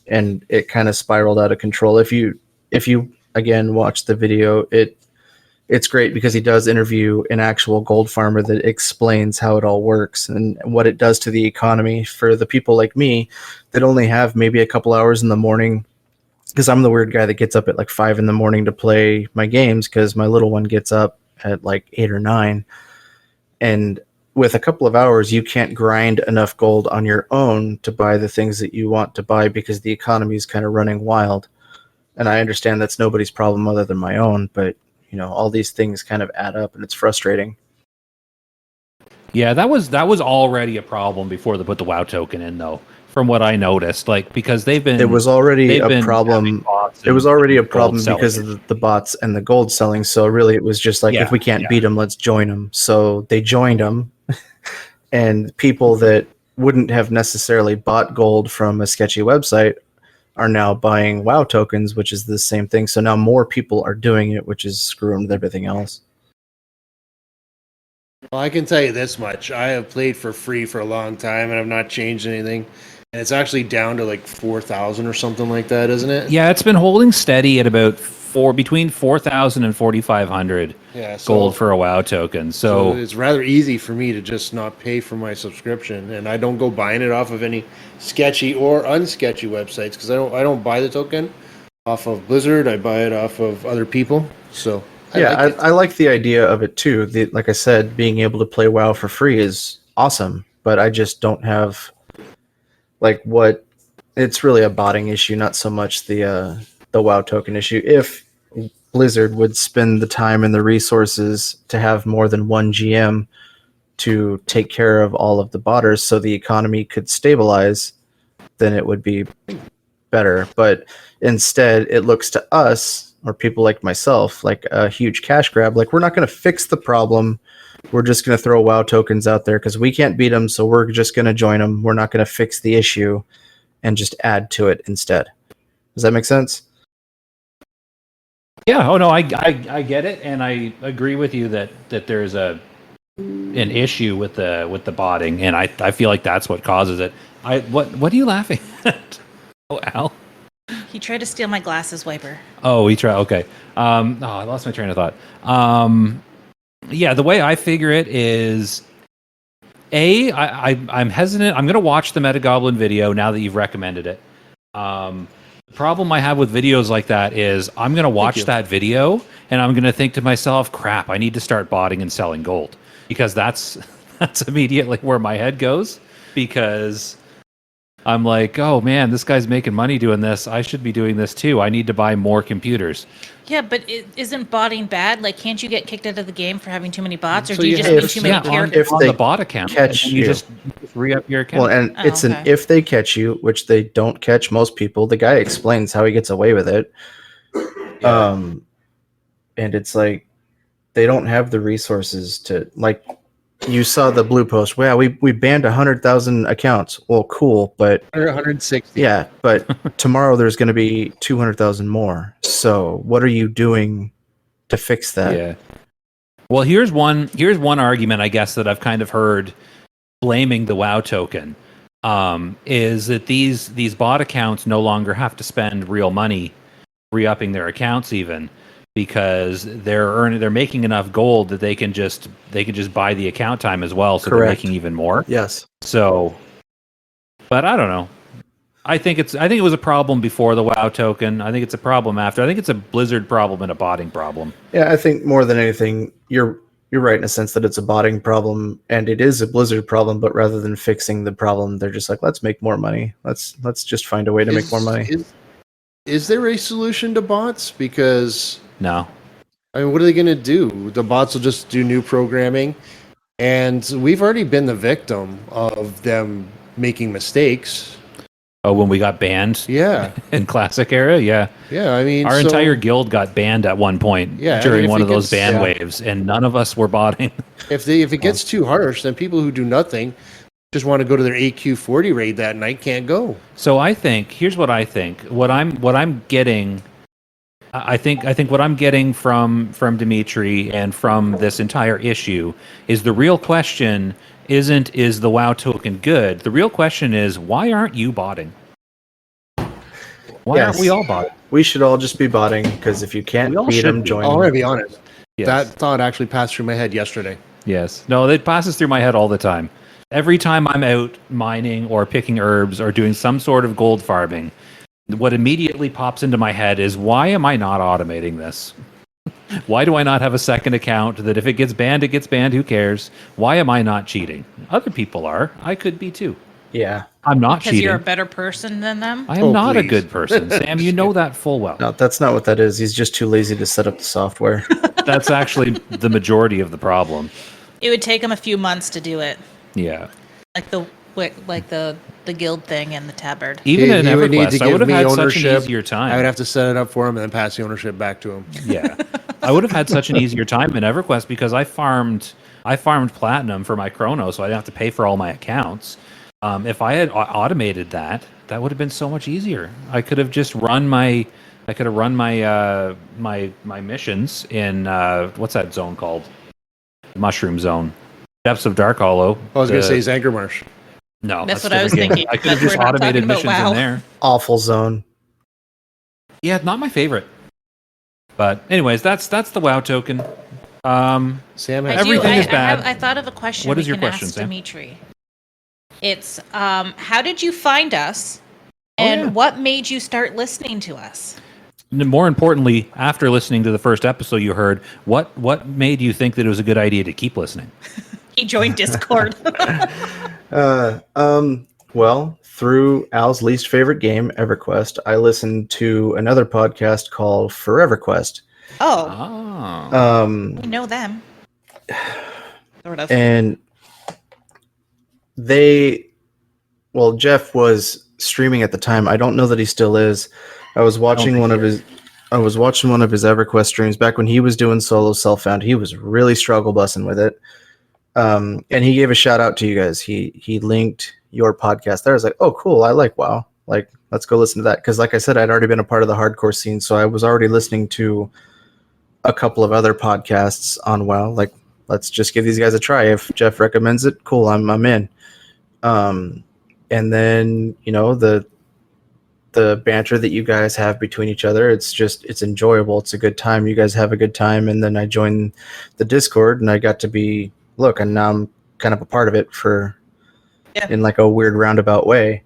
and it kind of spiraled out of control. If you again watch the video, it's great because he does interview an actual gold farmer that explains how it all works and what it does to the economy for the people like me that only have maybe a couple hours in the morning, because I'm the weird guy that gets up at like 5 in the morning to play my games because my little one gets up at like 8 or 9. And with a couple of hours, you can't grind enough gold on your own to buy the things that you want to buy because the economy is kind of running wild. And I understand that's nobody's problem other than my own, but all these things kind of add up, and it's frustrating. Yeah, that was already a problem before they put the WoW token in, though. From what I noticed, like, because it was already a problem. It was already a problem because of the bots and the gold selling. So really, it was just like, if we can't beat them, let's join them. So they joined them, and people that wouldn't have necessarily bought gold from a sketchy website are now buying WoW tokens, which is the same thing. So now more people are doing it, which is screwing with everything else. Well, I can tell you this much. I have played for free for a long time, and I've not changed anything. And it's actually down to like 4,000 or something like that, isn't it? Yeah, it's been holding steady at about between 4,000 and 4,500 gold for a WoW token. So it's rather easy for me to just not pay for my subscription, and I don't go buying it off of any sketchy or unsketchy websites, because I don't buy the token off of Blizzard. I buy it off of other people. So I like the idea of it too. Like I said, being able to play WoW for free is awesome, but I just don't have it's really a botting issue, not so much the WoW token issue. If Blizzard would spend the time and the resources to have more than one GM to take care of all of the botters so the economy could stabilize, then it would be better. But instead, it looks to us, or people like myself, like a huge cash grab. Like, we're not going to fix the problem. We're just going to throw WoW tokens out there because we can't beat them, so we're just going to join them. We're not going to fix the issue and just add to it instead. Does that make sense? yeah, oh no, I get it, and I agree with you that there's an issue with the botting, and I feel like that's what causes it. What are you laughing at? Oh, Al. He tried to steal my glasses wiper. Oh, he tried. Okay. I lost my train of thought. Yeah, the way I figure it is, I'm hesitant. I'm going to watch the Metagoblin video now that you've recommended it. problem I have with videos like that is I'm going to watch you. that video and I'm going to think to myself, crap, I need to start botting and selling gold, because that's immediately where my head goes, because I'm like, oh man, this guy's making money doing this. I should be doing this too. I need to buy more computers. Yeah, but isn't botting bad? Like, can't you get kicked out of the game for having too many bots, or So do you you just have- need too many on, characters? If on they the bot account, catch and you you. just re-up your account. Well, and Oh, it's an okay. if they catch you, which they don't catch most people. The guy explains how he gets away with it. And it's like they don't have the resources to, like, you saw the blue post. Wow, we banned 100,000 accounts. Well, cool, but 160. yeah, but tomorrow there's going to be 200,000 more. So what are you doing to fix that? Yeah. Well, here's one argument, I guess, that I've kind of heard blaming the WoW token, is that these bot accounts no longer have to spend real money re-upping their accounts, even, because they're making enough gold that they can just buy the account time as well, so they're Correct. making even more. Yes. So, but I don't know. I think it was a problem before the WoW token. I think it's a problem after. I think it's a Blizzard problem and a botting problem. Yeah, I think more than anything, you're right in a sense that it's a botting problem and it is a Blizzard problem. But rather than fixing the problem, they're just like, let's make more money. Let's just find a way to make more money. Is there a solution to bots? Because No. I mean, what are they going to do? The bots will just do new programming, and we've already been the victim of them making mistakes. Oh, when we got banned Yeah, in Classic era, yeah. yeah. I mean, Our so- entire guild got banned at one point Yeah, I mean, during if one it of those gets- ban yeah. waves, and none of us were botting. If it gets too harsh, then people who do nothing just want to go to their AQ40 raid that night can't go. So I think here's what I think. What I'm getting, I think what I'm getting from Dimitri and from this entire issue is the real question isn't is the WoW token good. The real question is, why aren't you botting? Why aren't Yes. we all botting? We should all just be botting because if you can't We all beat should them, be. join I'm them. going to be honest. Yes. That thought actually passed through my head yesterday. Yes. No, it passes through my head all the time. Every time I'm out mining or picking herbs or doing some sort of gold farming, what immediately pops into my head is, why am I not automating this? Why do I not have a second account that if it gets banned, it gets banned? Who cares? Why am I not cheating? Other people are. I could be too. Yeah. I'm not Because cheating. you're a better person than them. I am Oh, not a please. good person. Sam, you know that full well. No, that's not what that is. He's just too lazy to set up the software. That's actually the majority of the problem. It would take them a few months to do it, Yeah. like the guild thing and the tabard. Even in He would need EverQuest, to I would give have me had such an ownership. easier time. I would have to set it up for him and then pass the ownership back to him. Yeah, I would have had such an easier time in EverQuest because I farmed platinum for my chrono, so I didn't have to pay for all my accounts. If I had automated that, that would have been so much easier. I could have just run my my missions in what's that zone called? Mushroom Zone, Depths of Dark Hollow. I was going to say Zangermarsh. No, That's what I was different game. thinking, I could have but just we're not automated talking about missions WoW. in there. Awful zone. Yeah, not my favorite. But anyways, that's the WoW token. Sam I has do- Everything I- is bad. I thought of a question. What we is your can question, ask Sam? Dimitri. It's how did you find us, Oh, and yeah. what made you start listening to us? More importantly, after listening to the first episode you heard, what made you think that it was a good idea to keep listening? He joined Discord. Well, through Al's least favorite game, EverQuest, I listened to another podcast called Forever Quest. Oh, Oh. we know them. Sort of. And Jeff was streaming at the time. I don't know that he still is. I was watching one of his EverQuest streams back when he was doing solo self-found. He was really struggle bussing with it. And he gave a shout out to you guys. He linked your podcast there. I was like, oh, cool. I like WoW. Like, let's go listen to that. Because like I said, I'd already been a part of the hardcore scene. So I was already listening to a couple of other podcasts on WoW. Like, let's just give these guys a try. If Jeff recommends it, cool. I'm in. And then, the banter that you guys have between each other, it's enjoyable. It's a good time. You guys have a good time. And then I joined the Discord and I got to and now I'm kind of a part of it in like a weird roundabout way.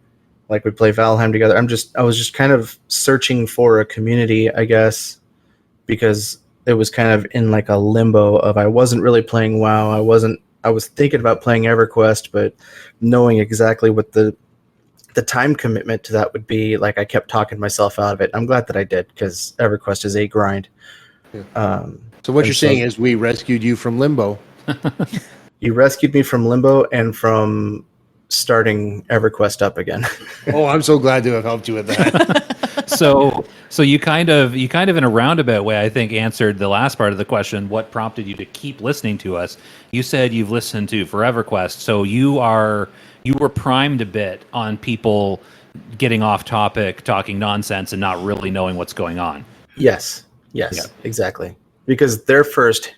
Like we play Valheim together. I was just kind of searching for a community, I guess, because it was kind of in like a limbo of I wasn't really playing WoW. I was thinking about playing EverQuest, but knowing exactly what the time commitment to that would be, like I kept talking myself out of it. I'm glad that I did because EverQuest is a grind. So what you're saying is we rescued you from limbo. You rescued me from limbo and from starting EverQuest up again. Oh, I'm so glad to have helped you with that. So you kind of in a roundabout way, I think, answered the last part of the question. What prompted you to keep listening to us? You said you've listened to Forever Quest, so you were primed a bit on people getting off topic, talking nonsense, and not really knowing what's going on. Yes, Yeah. exactly. Because their first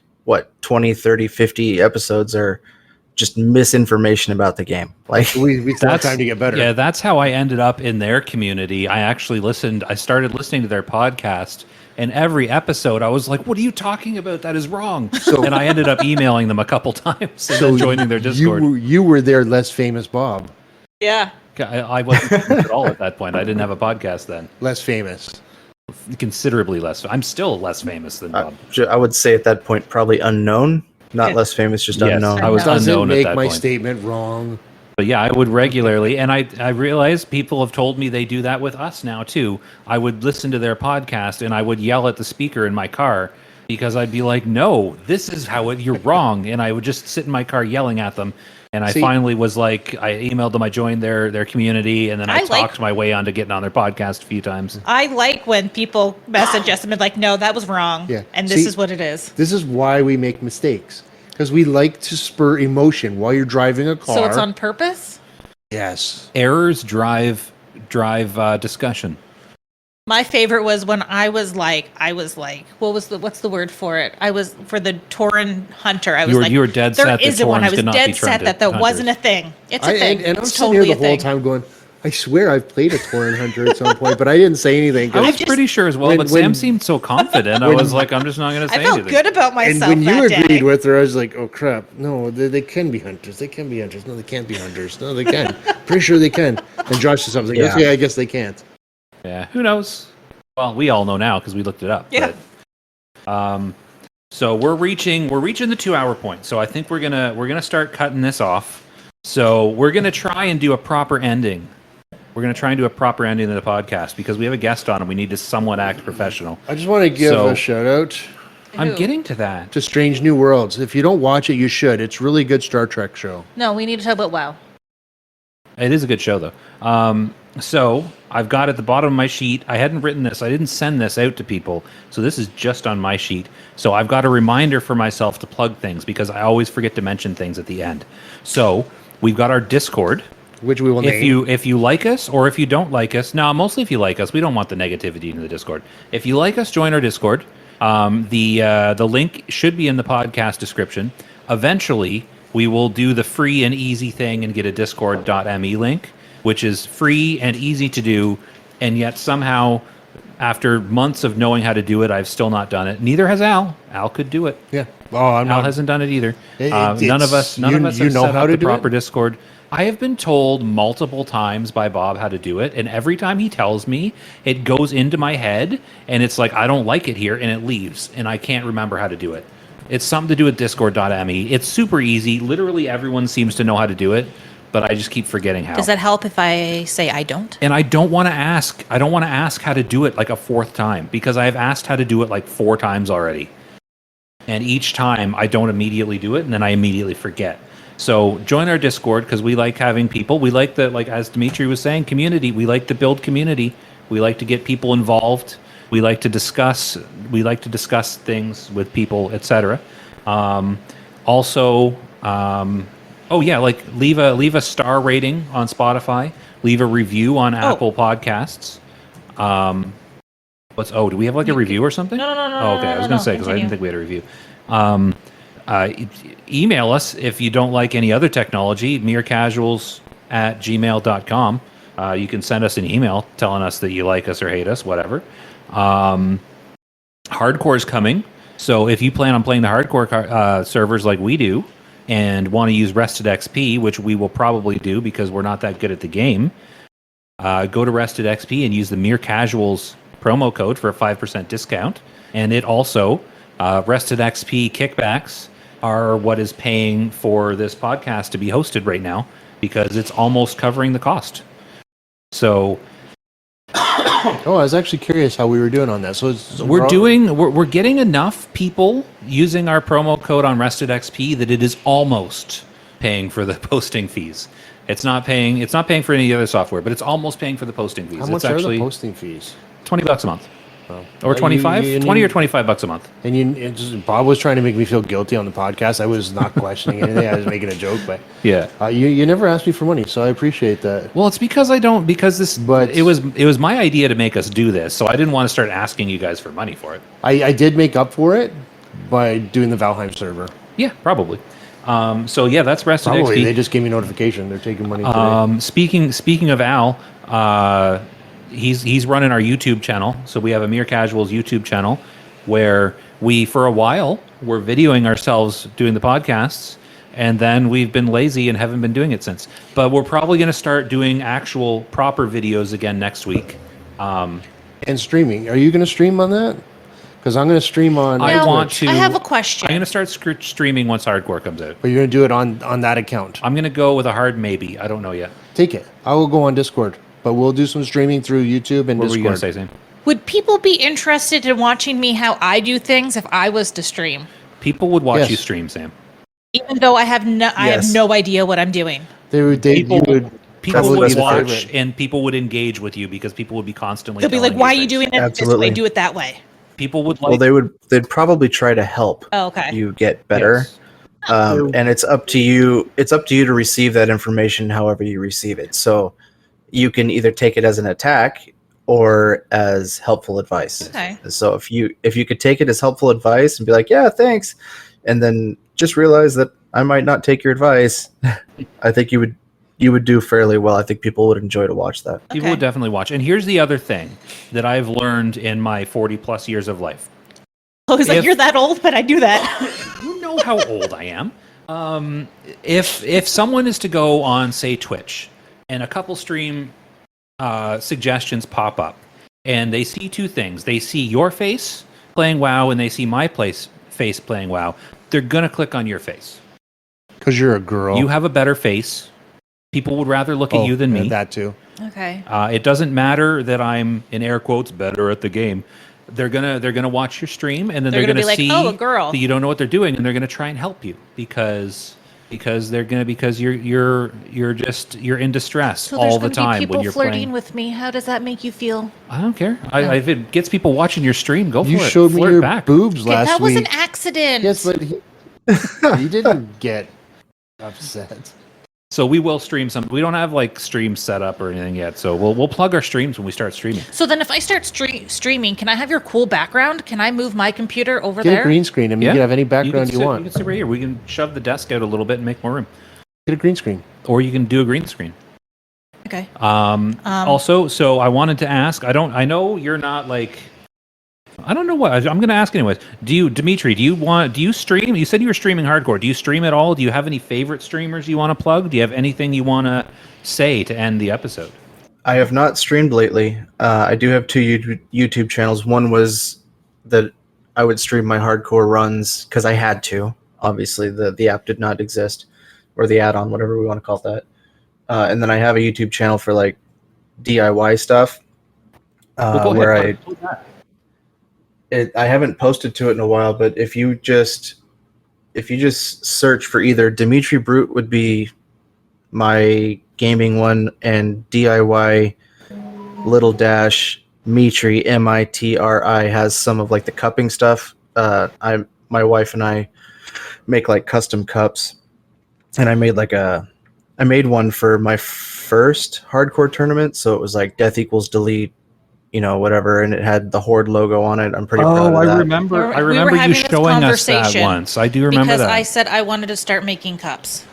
20, 30, 50 episodes are just misinformation about the game. Like we still have time to get better. Yeah, that's how I ended up in their community. I started listening to their podcast, and every episode I was like, what are you talking about? That is wrong. And I ended up emailing them a couple times and then joining their Discord. You were their less famous Bob. Yeah. I wasn't famous at all at that point. I didn't have a podcast then. Less famous. Considerably less. I'm still less famous than Bob. I would say at that point probably unknown, not less famous, just Yes, unknown. I was Doesn't unknown at make that my point. statement wrong. But yeah, I would regularly, and I realize people have told me they do that with us now too. I would listen to their podcast and I would yell at the speaker in my car because I'd be like, "No, this is how you're wrong," and I would just sit in my car yelling at them. And I finally was like, I emailed them, I joined their community, and then I talked my way onto getting on their podcast a few times. I like when people message us and be like, no, that was wrong. Yeah. And this is what it is. This is why we make mistakes. Because we like to spur emotion while you're driving a car. So it's on purpose? Yes. Errors drive discussion. My favorite was when I was like, what's the word for it? I was for the Tauren hunter. I was you were dead set that there isn't one. I Taurens was could not be dead set that hunters. wasn't a thing. It's a thing. And I'm It's sitting totally here a the whole thing. time going, I swear I've played a Tauren hunter at some point, but I didn't say anything. I was pretty sure as well, but Sam seemed so confident. I was like, I'm just not going to say I felt anything. good about And myself when you that agreed day. with her, I was like, oh crap. No, they can be hunters. They can be hunters. No, they can't be hunters. No, they can. Pretty sure they can. And Josh said something. Yeah. Yeah, I guess they can't. Yeah, who knows? Well, we all know now because we looked it up. Yeah. But, so we're reaching the 2-hour point. So I think we're gonna start cutting this off. So we're gonna try and do a proper ending. We're gonna try and do a proper ending of the podcast because we have a guest on and we need to somewhat act professional. I just want to give So- a shout out I'm Who? getting to that. to Strange New Worlds. If you don't watch it, you should. It's a really good Star Trek show. No, we need to talk about WoW. It is a good show, though. So I've got at the bottom of my sheet, I hadn't written this. I didn't send this out to people. So this is just on my sheet. So I've got a reminder for myself to plug things because I always forget to mention things at the end. So we've got our Discord. Which we will name. If you like us or if you don't like us, no, mostly if you like us. We don't want the negativity in the Discord. If you like us, join our Discord. The link should be in the podcast description. Eventually, we will do the free and easy thing and get a discord.me link, which is free and easy to do, and yet somehow, after months of knowing how to do it, I've still not done it. Neither has Al. Al could do it. Yeah. Oh, I'm Al not. hasn't done it either. None None of us you have know set how up to the do proper it? Discord. I have been told multiple times by Bob how to do it, and every time he tells me, it goes into my head, and it's like, I don't like it here, and it leaves, and I can't remember how to do it. It's something to do with discord.me. It's super easy. Literally everyone seems to know how to do it, but I just keep forgetting how. Does that help if I say I don't? And I don't want to ask. I don't want to ask how to do it like a fourth time because I have asked how to do it like 4 times already. And each time I don't immediately do it, and then I immediately forget. So join our Discord because we like having people. We like the, like as Dimitri was saying, community. We like to build community. We like to get people involved. We like to discuss. We like to discuss things with people, etc. Also, oh yeah, like leave a star rating on Spotify. Leave a review on Apple Podcasts. Do we have like a review or something? No. Oh, okay, I was going to say because I didn't think we had a review. Email us if you don't like any other technology, merecasuals@gmail.com. You can send us an email telling us that you like us or hate us, whatever. Hardcore is coming, so if you plan on playing the hardcore servers like we do and want to use rested XP, which we will probably do because we're not that good at the game, go to Rested XP and use the Mere Casuals promo code for a 5% discount. And it also, Rested XP kickbacks are what is paying for this podcast to be hosted right now, because it's almost covering the cost. So Oh, I was actually curious how we were doing on that. So we're getting enough people using our promo code on Rested XP that it is almost paying for the posting fees. It's not paying for any other software, but it's almost paying for the posting fees. How much It's are actually the posting fees? $20 a month. Oh. Or 25, 20 or $25 a month. And Bob was trying to make me feel guilty on the podcast. I was not questioning anything. I was making a joke, but Yeah. you never asked me for money, so I appreciate that. Well, it's because I don't, because this, But- it was my idea to make us do this, so I didn't want to start asking you guys for money for it. I did make up for it by doing the Valheim server. Yeah, probably. So yeah, that's Rested Probably XP. they just gave me notification they're taking money today. Speaking of Al, he's running our YouTube channel. So we have a Mere Casuals YouTube channel where we, for a while, were videoing ourselves doing the podcasts, and then we've been lazy and haven't been doing it since. But we're probably going to start doing actual proper videos again next week. And streaming. Are you going to stream on that? Because I'm going to stream on. I Now, want to. I have a question. I'm going to start streaming once Hardcore comes out. But you're going to do it on that account. I'm going to go with a hard maybe. I don't know yet. Take it. I will go on Discord, but we'll do some streaming through YouTube and What were you going Discord. to say, Sam? Would people be interested in watching me how I do things if I was to stream? People would watch Yes. you stream, Sam. Even though I have Yes. no idea what I'm doing. You would People probably would be the watch favorite. and people would engage with you because people would be constantly. They'll be telling like, "Why are you things. doing that this Absolutely. way? Do it that way." People would Well, like. they'd probably try to help Oh, okay. you get better. Yes. And it's up to you. It's up to you to receive that information however you receive it. So you can either take it as an attack or as helpful advice. Okay. So if you could take it as helpful advice and be like, yeah, thanks, and then just realize that I might not take your advice, I think you would do fairly well. I think people would enjoy to watch that. People Okay. would definitely watch. And here's the other thing that I've learned in my 40 plus years of life. I was like, If- "You're that old, but I do that." You know how old I am. If someone is to go on, say, Twitch, and a couple stream suggestions pop up, and they see two things: they see your face playing WoW, and they see my face playing WoW. They're gonna click on your face. Because you're a girl. You have a better face. People would rather look at you than me. That too. Okay. It doesn't matter that I'm, in air quotes, better at the game. They're gonna watch your stream, and then They're they're gonna gonna be see like, "Oh, a girl." that you don't know what they're doing, and they're gonna try and help you because you're in distress So there's all the gonna be time people when you're flirting playing. with me. How does that make you feel? I don't care. If it gets people watching your stream, go for You it. showed me Flirt your back. boobs Okay, last that was week. an accident. Yes, but he didn't get upset. So we will stream some. We don't have like streams set up or anything yet. So we'll plug our streams when we start streaming. So then, if I start streaming, can I have your cool background? Can I move my computer over Get there? a green screen. I mean, you can have any background you You want. can sit right here. We can shove the desk out a little bit and make more room, Get a green screen. or you can do a green screen. Okay. Also, so I wanted to ask. I know you're not like. I don't know what I'm going to ask anyways. Dimitri? Do you stream? You said you were streaming hardcore. Do you stream at all? Do you have any favorite streamers you want to plug? Do you have anything you want to say to end the episode? I have not streamed lately. I do have two YouTube channels. One was that I would stream my hardcore runs because I had to. Obviously, the app did not exist, or the add-on, whatever we want to call that. And then I have a YouTube channel for like DIY stuff, Well, go where ahead. Plug that. I haven't posted to it in a while. But if you just search for either Dimitri Brute would be my gaming one, and DIY little dash Mitri Mitri has some of like the cupping stuff. My wife and I make like custom cups, and I made one for my first hardcore tournament. So it was like death equals delete, whatever, and it had the Horde logo on it. I'm pretty proud of that. I remember. I We were remember you having this showing us that conversation once. I do remember because that. I said I wanted to start making cups.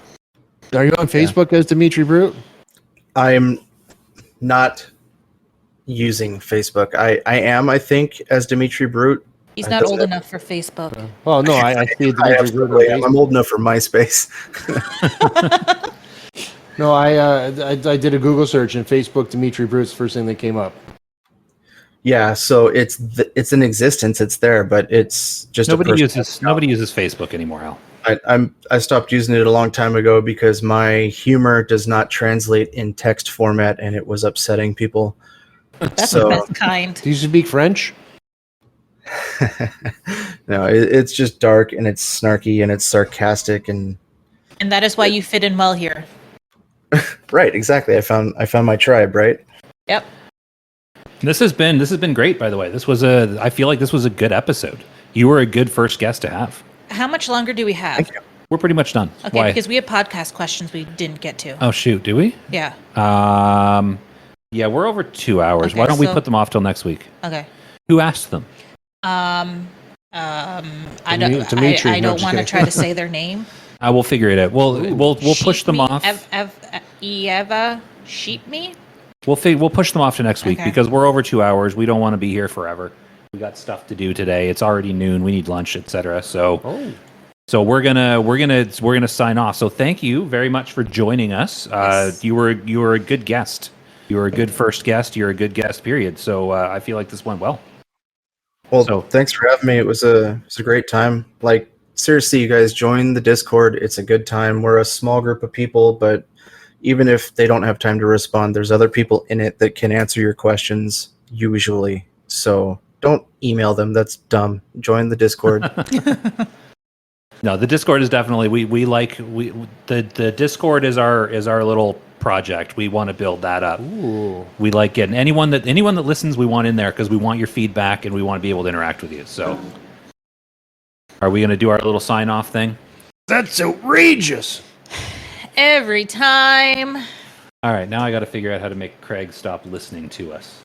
Are you on Facebook as Dimitri Brute? I am not using Facebook. I am, I think, as Dimitri Brute. He's I not don't old know. enough for Facebook. Oh no, I see I Dimitri Brute on absolutely am. Facebook. I'm old enough for MySpace. No, I did a Google search and Facebook Dimitri Bruce, first thing that came up. Yeah, so it's in existence. It's there, but it's just Nobody a uses Facebook anymore, Al. I stopped using it a long time ago because my humor does not translate in text format, and it was upsetting people. That's So- the best kind. Do you speak French? No, it's just dark and it's snarky and it's sarcastic and And that is why you fit in well here. right, exactly. I found my tribe, right? Yep. This has been great, by the way. I feel like this was a good episode. You were a good first guest to have. How much longer do we have? Thank you. We're pretty much done. Okay, Why? because we have podcast questions we didn't get to. Oh shoot, do we? Yeah. Yeah, we're over 2 hours. Okay, Why don't we so- put them off till next week? Okay. Who asked them? I Dimitri, I no, don't just want to kidding. try to say their name. We'll figure it out. We'll push them off. Eva Sheep Me? We'll push them off to next week Okay. because we're over 2 hours. We don't want to be here forever. We got stuff to do today. It's already noon. We need lunch, etc. So we're gonna sign off. So thank you very much for joining us. Yes. You were a good guest. You were a good first guest. You're a good guest. Period. So I feel like this went well. Well, So- thanks for having me. It was a great time. Like seriously, you guys join the Discord. It's a good time. We're a small group of people, but even if they don't have time to respond, there's other people in it that can answer your questions usually. So don't email them. That's dumb. Join the Discord. No, the Discord is definitely the Discord is our little project. We want to build that up. Ooh. We like getting anyone that listens. We want in there because we want your feedback and we want to be able to interact with you. So, are we going to do our little sign off thing? That's outrageous. Every time. All right, now I got to figure out how to make Craig stop listening to us.